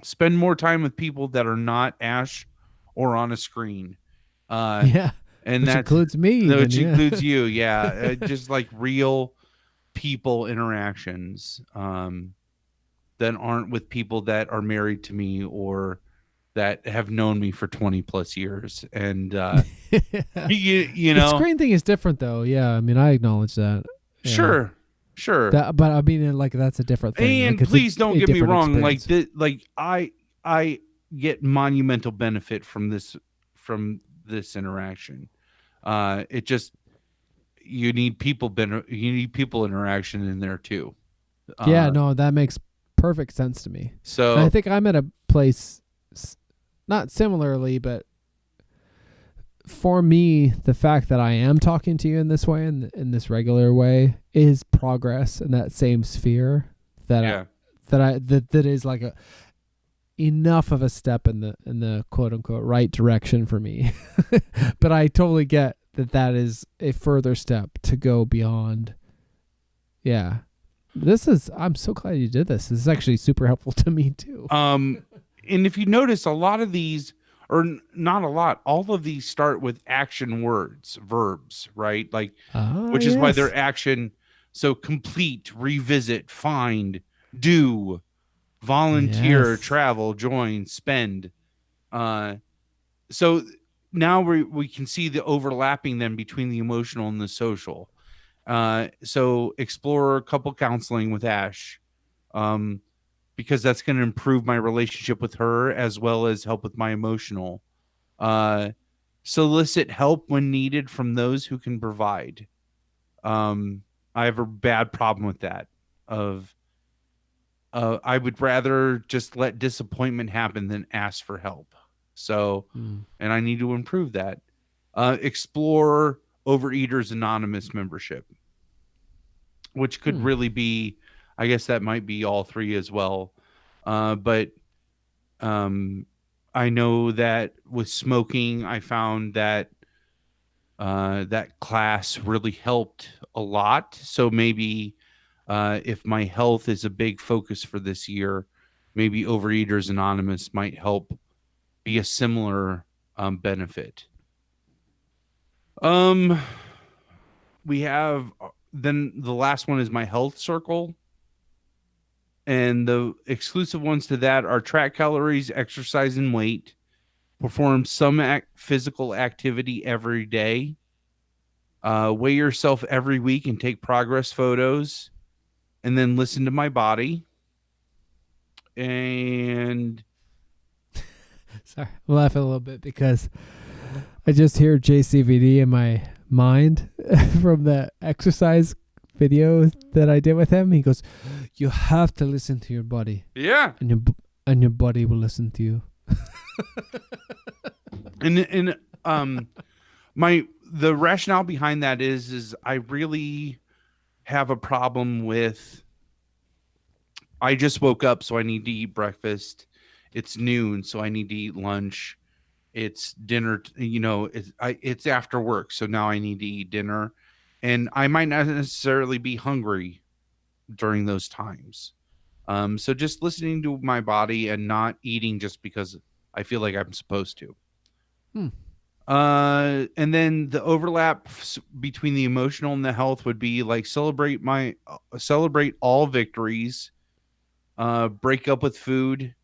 Spend more time with people that are not Ash or on a screen. Yeah. And that includes me. Which includes you. Yeah. Just like real people interactions that aren't with people that are married to me or that have known me for 20 plus years. And, you know, the screen thing is different though. Yeah. I mean, I acknowledge that. Yeah. Sure. But I mean, like, that's a different thing. And like, please don't get me wrong. Experience. Like I get monumental benefit from this interaction. It just, you need people interaction in there too. Yeah, no, that makes perfect sense to me. So and I think I'm at a place, not similarly, but for me, the fact that I am talking to you in this way, in this regular way, is progress in that same sphere. That is like enough of a step in the quote unquote right direction for me. But I totally get that is a further step to go beyond. Yeah. I'm so glad you did this. This is actually super helpful to me too. And if you notice, a lot of these, or not a lot, all of these start with action words, verbs, right? Like, which is why they're action. So complete, revisit, find, do, volunteer, travel, join, spend. So now we can see the overlapping then between the emotional and the social. So explore couple counseling with Ash, because that's going to improve my relationship with her as well as help with my emotional. solicit help when needed from those who can provide. I have a bad problem with that. I would rather just let disappointment happen than ask for help. So, and I need to improve that. Explore Overeaters Anonymous membership, which could really be, I guess that might be all three as well. But I know that with smoking, I found that that class really helped a lot. So maybe if my health is a big focus for this year, maybe Overeaters Anonymous might help be a similar benefit. We have then the last one is my health circle. And the exclusive ones to that are track calories, exercise and weight, perform some physical activity every day, weigh yourself every week and take progress photos, and then listen to my body. And sorry, I'm laughing a little bit because I just hear JCVD in my mind from the exercise video that I did with him. He goes, "You have to listen to your body." Yeah, and your body will listen to you. and the rationale behind that is I really have a problem with. I just woke up, so I need to eat breakfast. It's noon, so I need to eat lunch. It's dinner, it's after work, so now I need to eat dinner. And I might not necessarily be hungry during those times. So just listening to my body and not eating just because I feel like I'm supposed to. And then the overlap between the emotional and the health would be like celebrate all victories, break up with food,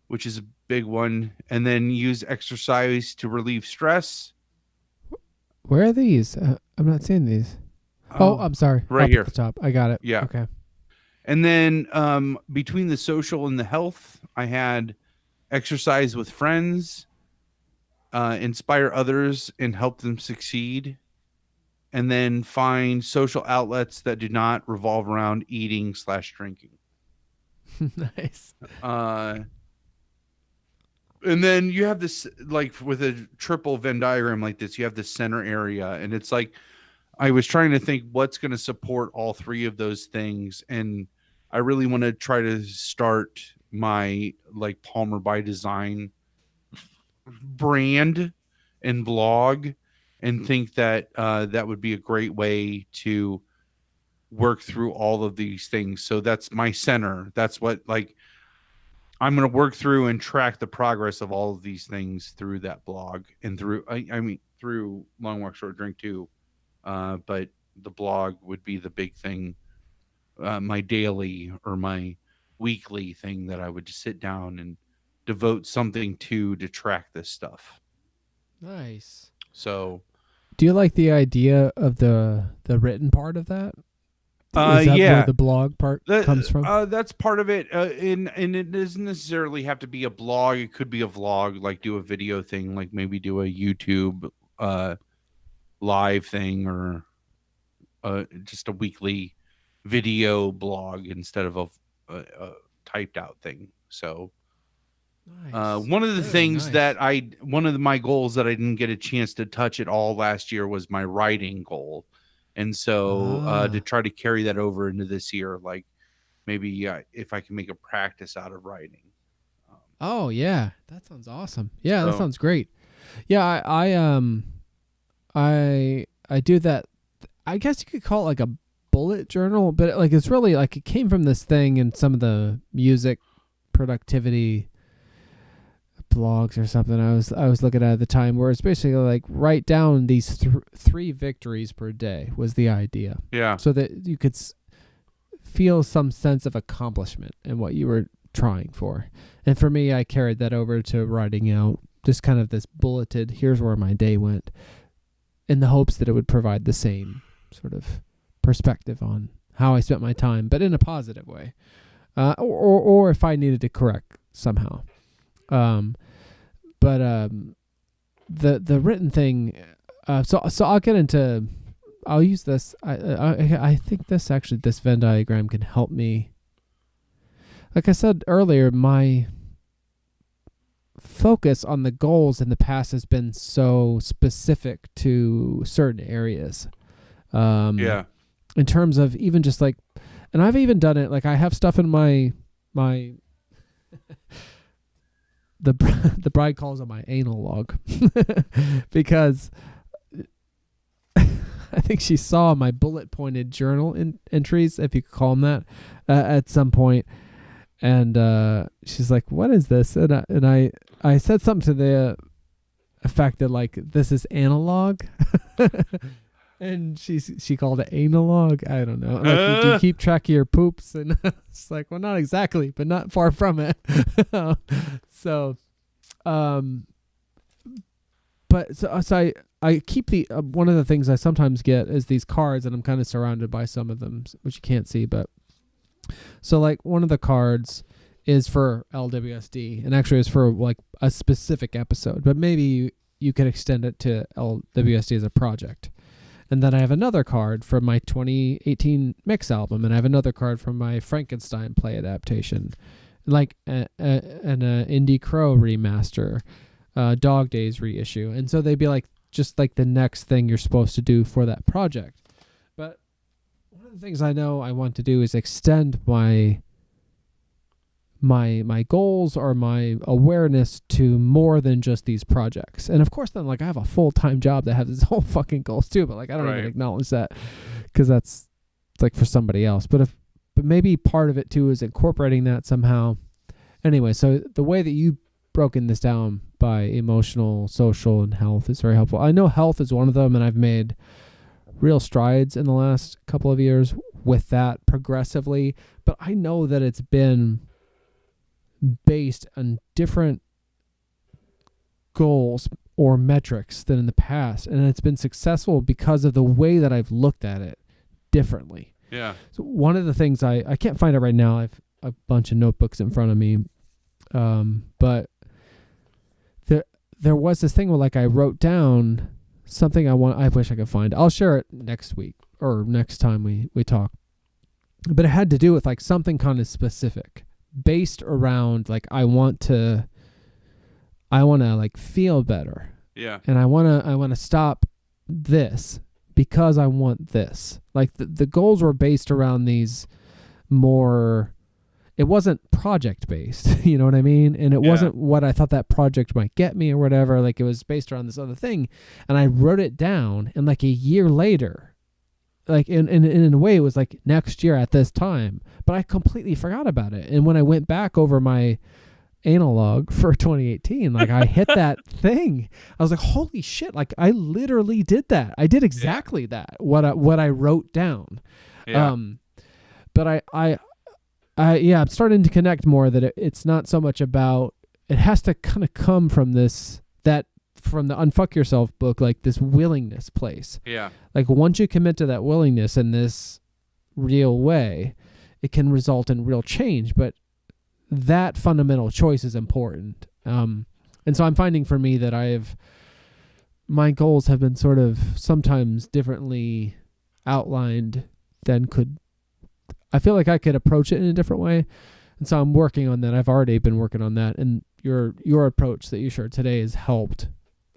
which is a big one, and then use exercise to relieve stress. Where are these? I'm not seeing these. Oh, I'm sorry. Right up here at the top. I got it. Yeah. Okay. And then between the social and the health, I had exercise with friends, inspire others and help them succeed, and then find social outlets that do not revolve around eating/drinking. Nice. And then you have this, like with a triple Venn diagram like this, you have the center area, and it's like I was trying to think what's going to support all three of those things, and I really want to try to start my like Palmer by Design brand and blog, and think that that would be a great way to work through all of these things. So that's my center. That's what like I'm going to work through and track the progress of all of these things through that blog and through, through Long Walk Short Drink too. But the blog would be the big thing, my daily or my weekly thing that I would just sit down and devote something to track this stuff. Nice. So, do you like the idea of the written part of that? Is that where the blog part comes from? That's part of it. And it doesn't necessarily have to be a blog. It could be a vlog, like do a video thing, like maybe do a YouTube live thing, or just a weekly video blog instead of a typed out thing. So nice. One of the things that one of my goals that I didn't get a chance to touch at all last year was my writing goal. And so to try to carry that over into this year, like maybe if I can make a practice out of writing. Oh yeah, that sounds awesome. Yeah, that sounds great. Yeah, I do that. I guess you could call it like a bullet journal, but like it's really like it came from this thing in some of the music productivity blogs or something I was looking at the time, where it's basically like write down these 3 victories per day was the idea. Yeah. So that you could feel some sense of accomplishment in what you were trying for. And for me, I carried that over to writing out just kind of this bulleted, here's where my day went, in the hopes that it would provide the same sort of perspective on how I spent my time, but in a positive way. Or if I needed to correct somehow. the written thing. So I'll get into. I'll use this. I think this Venn diagram can help me. Like I said earlier, my focus on the goals in the past has been so specific to certain areas. Yeah. In terms of even just like, and I've even done it. Like I have stuff in my the bride calls it my anal log because I think she saw my bullet pointed journal entries, if you could call them that, at some point. And she's like, "What is this?" And I said something to the effect that like, "This is analog," and she called it analog. I don't know. Like, you keep track of your poops, and it's like, well, not exactly, but not far from it. So, but so I keep the one of the things I sometimes get is these cards, and I'm kind of surrounded by some of them, which you can't see, but. So like one of the cards is for LWSD, and actually it's for like a specific episode, but maybe you could extend it to LWSD as a project. And then I have another card from my 2018 mix album, and I have another card from my Frankenstein play adaptation, like an Indie Crow remaster, Dog Days reissue. And so they'd be like just like the next thing you're supposed to do for that project. But one of the things I know I want to do is extend my goals or my awareness to more than just these projects. And of course then like I have a full-time job that has its whole fucking goals too, but like I don't even acknowledge that because that's like for somebody else. But maybe part of it too is incorporating that somehow. Anyway, so the way that you broken this down by emotional, social, and health is very helpful. I know health is one of them, and I've made real strides in the last couple of years with that progressively, but I know that it's been based on different goals or metrics than in the past, and it's been successful because of the way that I've looked at it differently. Yeah. So one of the things I can't find it right now. I've a bunch of notebooks in front of me, but there was this thing where like I wrote down something I wish I could find. I'll share it next week or next time we talk. But it had to do with like something kind of specific based around like I want to like feel better. Yeah. And I want to stop this because I want this. Like the goals were based around these more. It wasn't project based, you know what I mean? And it wasn't what I thought that project might get me or whatever. Like it was based around this other thing. And I wrote it down, and like a year later, like in a way it was like next year at this time, but I completely forgot about it. And when I went back over my analog for 2018, like I hit that thing. I was like, holy shit, like I literally did that. I did exactly that, what I wrote down. Yeah. But I'm starting to connect more that it's not so much about, it has to kind of come from from the Unfuck Yourself book, like this willingness place. Yeah. Like once you commit to that willingness in this real way, it can result in real change, but that fundamental choice is important. And so I'm finding for me that my goals have been sort of sometimes differently outlined than I feel like I could approach it in a different way. And so I'm working on that. I've already been working on that. And your approach that you shared today has helped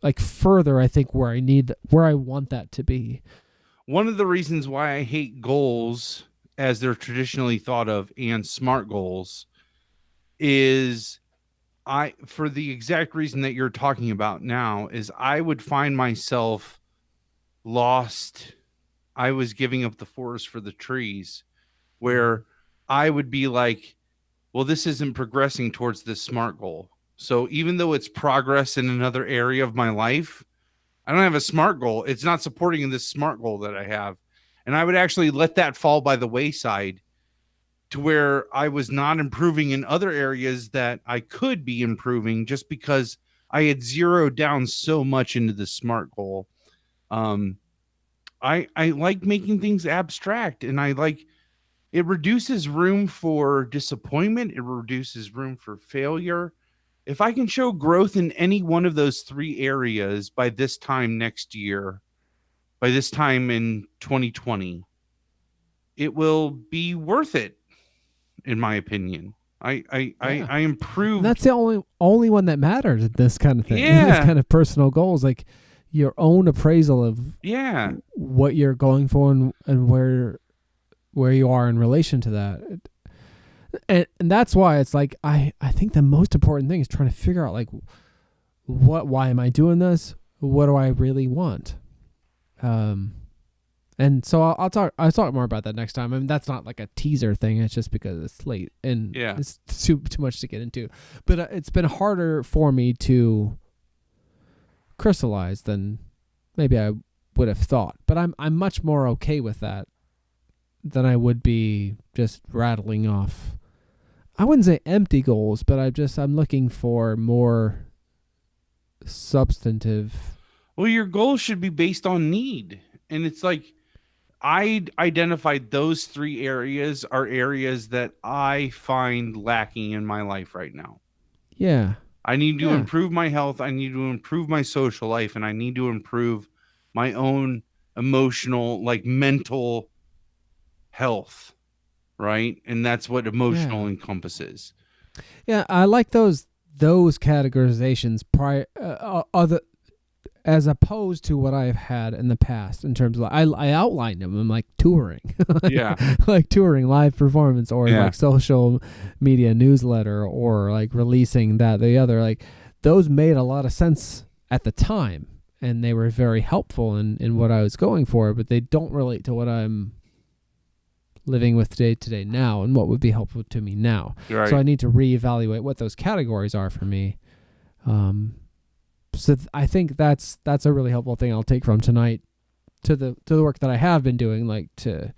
like further, I think, where I want that to be. One of the reasons why I hate goals as they're traditionally thought of and SMART goals is for the exact reason that you're talking about now is I would find myself lost. I was giving up the forest for the trees, where I would be like, well, this isn't progressing towards this SMART goal. So even though it's progress in another area of my life, I don't have a SMART goal. It's not supporting this SMART goal that I have. And I would actually let that fall by the wayside to where I was not improving in other areas that I could be improving just because I had zeroed down so much into the SMART goal. I like making things abstract, and it reduces room for disappointment. It reduces room for failure. if I can show growth in any one of those 3 areas by this time next year, by this time in 2020, it will be worth it, in my opinion. I improved. And that's the only one that matters in this kind of thing. Yeah. This kind of personal goals, like your own appraisal of what you're going for and where you are in relation to that. And that's why it's like I think the most important thing is trying to figure out like why am I doing this? What do I really want? And so I'll talk more about that next time. I mean, that's not like a teaser thing. It's just because it's late and it's too much to get into. But it's been harder for me to crystallize than maybe I would have thought. But I'm much more okay with that than I would be just rattling off. I wouldn't say empty goals, but I'm looking for more substantive. Well, your goals should be based on need. And it's like, I identified those 3 areas are areas that I find lacking in my life right now. Yeah. I need to improve my health. I need to improve my social life, and I need to improve my own emotional, like mental health. Right. And that's what emotional encompasses. Yeah. I like those categorizations as opposed to what I've had in the past in terms of I outlined them. I'm like touring, like touring live performance or like social media newsletter or like releasing the other, like those made a lot of sense at the time and they were very helpful in what I was going for, but they don't relate to what I'm living with today now and what would be helpful to me now. Right. So I need to reevaluate what those categories are for me. So I think that's a really helpful thing I'll take from tonight to the work that I have been doing, like to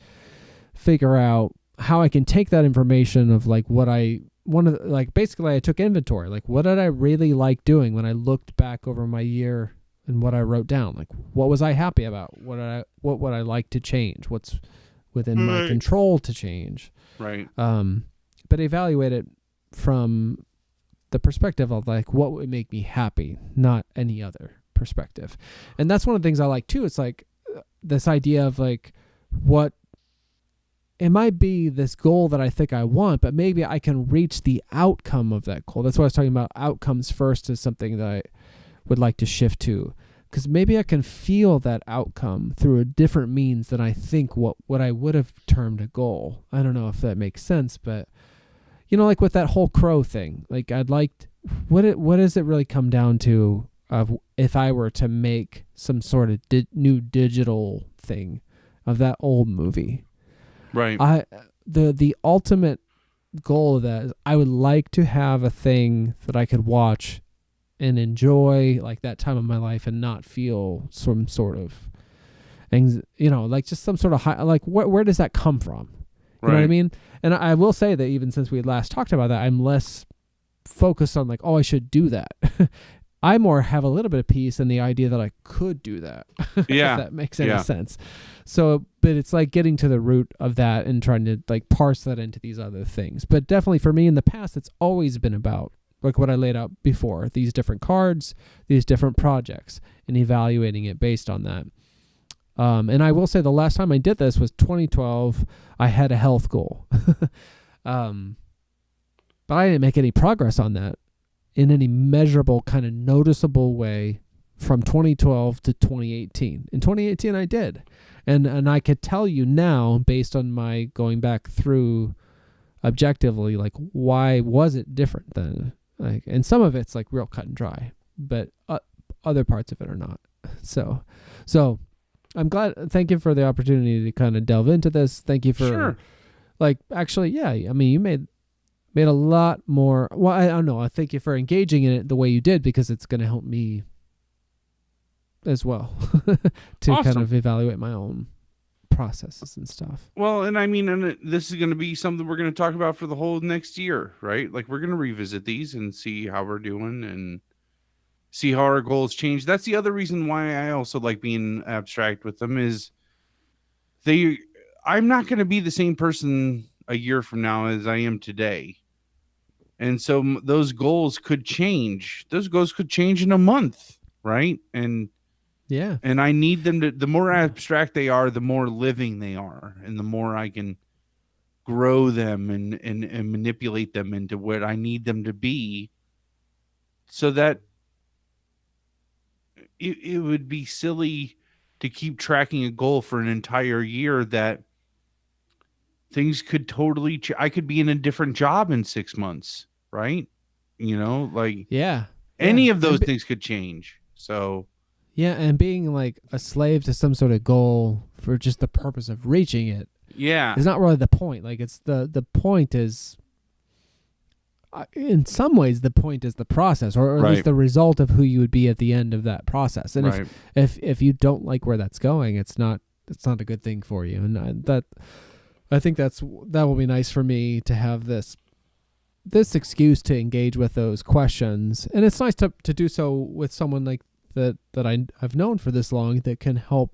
figure out how I can take that information of like what I want to, like basically I took inventory, like what did I really like doing when I looked back over my year and what I wrote down, like what was I happy about, what would I like to change, what's within my control to change. Right. But evaluate it from the perspective of like what would make me happy, not any other perspective. And that's one of the things I like too. It's like this idea of like what it might be this goal that I think I want, but maybe I can reach the outcome of that goal. That's what I was talking about. Outcomes first is something that I would like to shift to. Because maybe I can feel that outcome through a different means than I think what I would have termed a goal. I don't know if that makes sense, but you know, like with that whole crow thing, like I'd like, what does it really come down to of if I were to make some sort of new digital thing of that old movie? Right. The ultimate goal of that is I would like to have a thing that I could watch and enjoy like that time of my life and not feel some sort of like just some sort of high, like where does that come from? You know what I mean? And I will say that even since we last talked about that, I'm less focused on like, oh, I should do that. I more have a little bit of peace in the idea that I could do that. Yeah. If that makes any sense. So, but it's like getting to the root of that and trying to like parse that into these other things. But definitely for me in the past, it's always been about like what I laid out before, these different cards, these different projects, and evaluating it based on that. And I will say the last time I did this was 2012. I had a health goal. But I didn't make any progress on that in any measurable kind of noticeable way from 2012 to 2018. In 2018, I did. And I could tell you now, based on my going back through objectively, like, why was it different then? Like, and some of it's like real cut and dry, but other parts of it are not. So I'm glad. Thank you for the opportunity to kind of delve into this. Thank you for like, actually, yeah. I mean, you made a lot more. Well, I don't know. I thank you for engaging in it the way you did, because it's going to help me as well to kind of evaluate my own processes and stuff. Well, and I mean, and this is going to be something we're going to talk about for the whole next year, right? Like, we're going to revisit these and see how we're doing and see how our goals change. That's the other reason why I also like being abstract with them is I'm not going to be the same person a year from now as I am today. And so those goals could change. Those goals could change in a month, right? And I need them to, the more abstract they are, the more living they are, and the more I can grow them and manipulate them into what I need them to be, so that it would be silly to keep tracking a goal for an entire year that things could totally I could be in a different job in 6 months, right? Like any of those things could change. So and being like a slave to some sort of goal for just the purpose of reaching it is not really the point. Like, it's the point is, in some ways, the point is the process, or at least the result of who you would be at the end of that process. And if you don't like where that's going, it's not a good thing for you. And I think that will be nice for me to have this excuse to engage with those questions. And it's nice to do so with someone like that I've known for this long, that can help,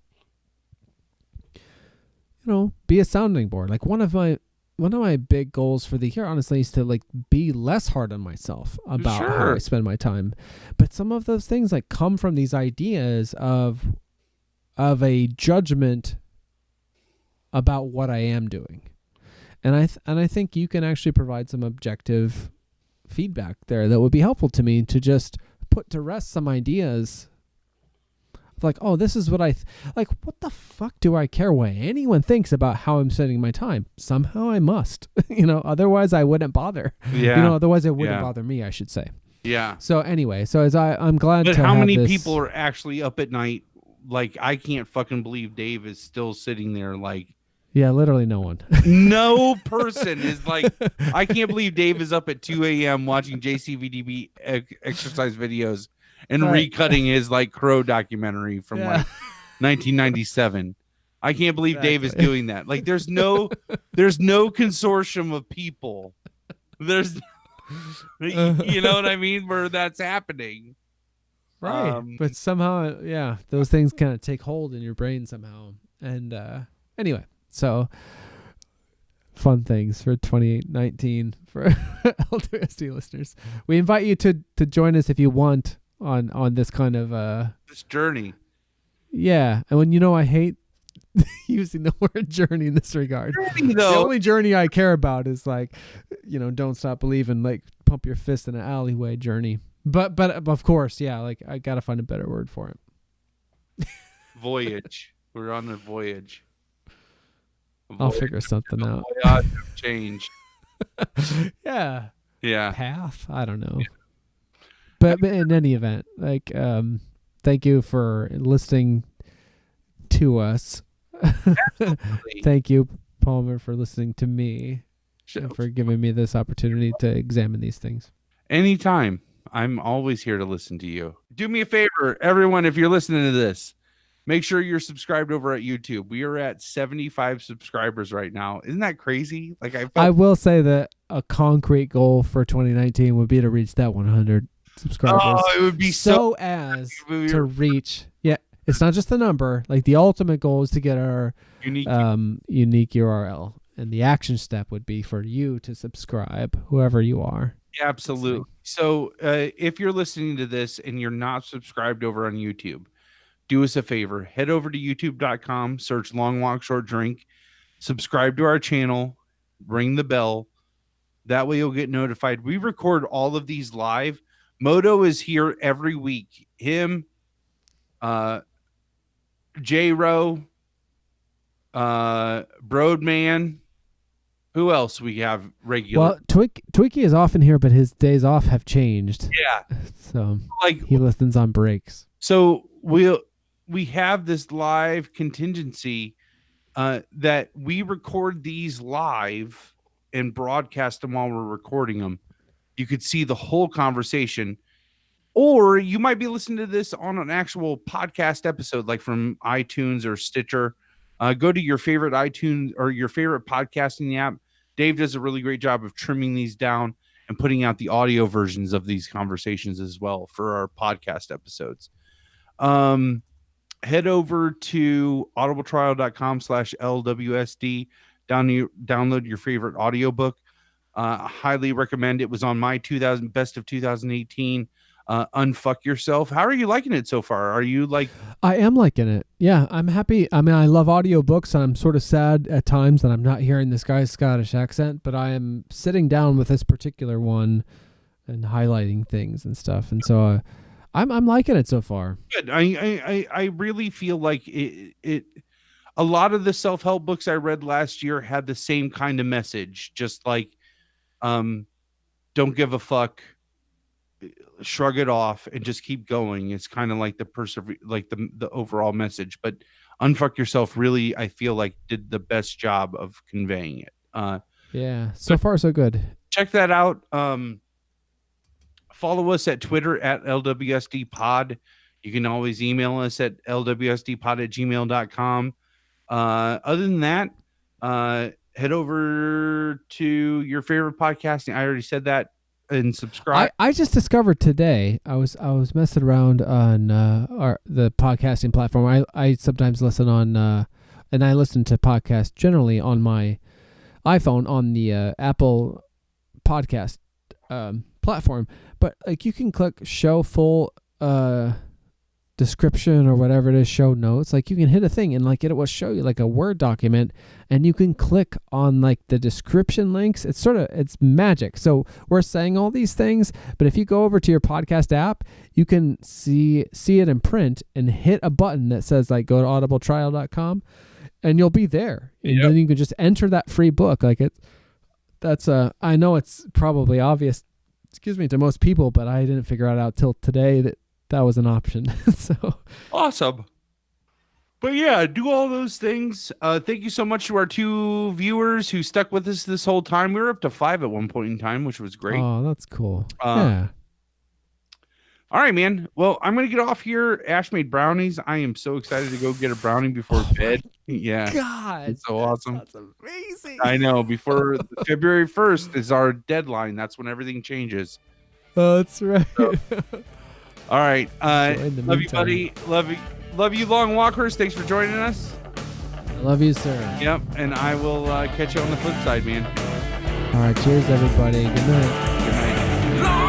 be a sounding board. Like, one of my big goals for the year, honestly, is to like be less hard on myself about how I spend my time. But some of those things like come from these ideas of a judgment about what I am doing. And I think you can actually provide some objective feedback there that would be helpful to me, to just put to rest some ideas of like, oh, this is what like, what the fuck do I care what anyone thinks about how I'm spending my time? Somehow I must, otherwise I wouldn't bother. Otherwise it wouldn't bother me, I should say. Yeah. So anyway, I'm glad but how many people are actually up at night? Like, I can't fucking believe Dave is still sitting there. Like, literally no one. No person is like, I can't believe Dave is up at 2 a.m. watching JCVDB exercise videos and recutting his like Crow documentary from like 1997. I can't believe Dave is doing that. Like, there's no consortium of people. There's, you know what I mean? Where that's happening. Right. But somehow, those things kind of take hold in your brain somehow. And anyway, so fun things for 2019 for LWSD listeners. We invite you to join us if you want on this kind of this journey. Yeah. And when I hate using the word journey in this regard. The only journey I care about is like, don't stop believing, like pump your fist in an alleyway journey. But of course, like I gotta find a better word for it. Voyage. We're on a voyage. I'll figure something out. Change. Yeah. Path. I don't know. Yeah. But in any event, like, thank you for listening to us. Thank you, Palmer, for listening to me and for giving me this opportunity to examine these things. Anytime. I'm always here to listen to you. Do me a favor, everyone, if you're listening to this, make sure you're subscribed over at YouTube. We are at 75 subscribers right now. Isn't that crazy? Like, I will say that a concrete goal for 2019 would be to reach that 100 subscribers. Oh, it would be so as to reach. Yeah, it's not just the number. Like, the ultimate goal is to get our unique URL, and the action step would be for you to subscribe, whoever you are. Absolutely. So if you're listening to this and you're not subscribed over on YouTube, do us a favor. Head over to youtube.com, search Long Walk Short Drink, subscribe to our channel, ring the bell. That way you'll get notified. We record all of these live. Moto is here every week. Him, J-Ro, Broadman. Who else we have regular? Well, Tweaky is often here, but his days off have changed. Yeah. So like he listens on breaks. So we have this live contingency that we record these live and broadcast them while we're recording them. You could see the whole conversation. Or you might be listening to this on an actual podcast episode, like from iTunes or Stitcher. Go to your favorite iTunes or your favorite podcasting app. Dave does a really great job of trimming these down and putting out the audio versions of these conversations as well for our podcast episodes. Head over to audibletrial.com/LWSD. Download your favorite audiobook. Highly recommend. It was on my best of 2018. Unfuck Yourself. How are you liking it so far? Are you like... I am liking it. Yeah, I'm happy. I mean, I love audiobooks, and I'm sort of sad at times that I'm not hearing this guy's Scottish accent, but I am sitting down with this particular one and highlighting things and stuff. And so I'm liking it so far. Good. I really feel like it a lot of the self-help books I read last year had the same kind of message, just like don't give a fuck, shrug it off, and just keep going. It's kind of like the overall message. But Unfuck Yourself really, I feel like, did the best job of conveying it. Yeah, so far so good. Check that out. Follow us at Twitter at LWSD Pod. You can always email us at lwsdpod@gmail.com. Other than that, head over to your favorite podcasting. I already said that, and subscribe. I just discovered today. I was messing around on the podcasting platform. I sometimes listen on, and I listen to podcasts generally on my iPhone on the Apple Podcast platform. But like you can click show full description or whatever it is, show notes. Like you can hit a thing and like it will show you like a Word document, and you can click on like the description links. It's magic. So we're saying all these things, but if you go over to your podcast app, you can see it in print and hit a button that says like go to audibletrial.com, and you'll be there. And then you can just enter that free book. Like I know it's probably obvious, to most people, but I didn't figure it out till today that was an option. So awesome. But yeah, do all those things. Thank you so much to our 2 viewers who stuck with us this whole time. We were up to 5 at one point in time, which was great. Oh, that's cool. Yeah. All right, man. Well, I'm going to get off here. Ash made brownies. I am so excited to go get a brownie before bed. Yeah. God. It's so awesome. That's amazing. I know. Before February 1st is our deadline. That's when everything changes. Oh, that's right. So, all right. Love you, buddy. Love you, long walkers. Thanks for joining us. I love you, sir. Yep. And I will catch you on the flip side, man. All right. Cheers, everybody. Good night. Good night.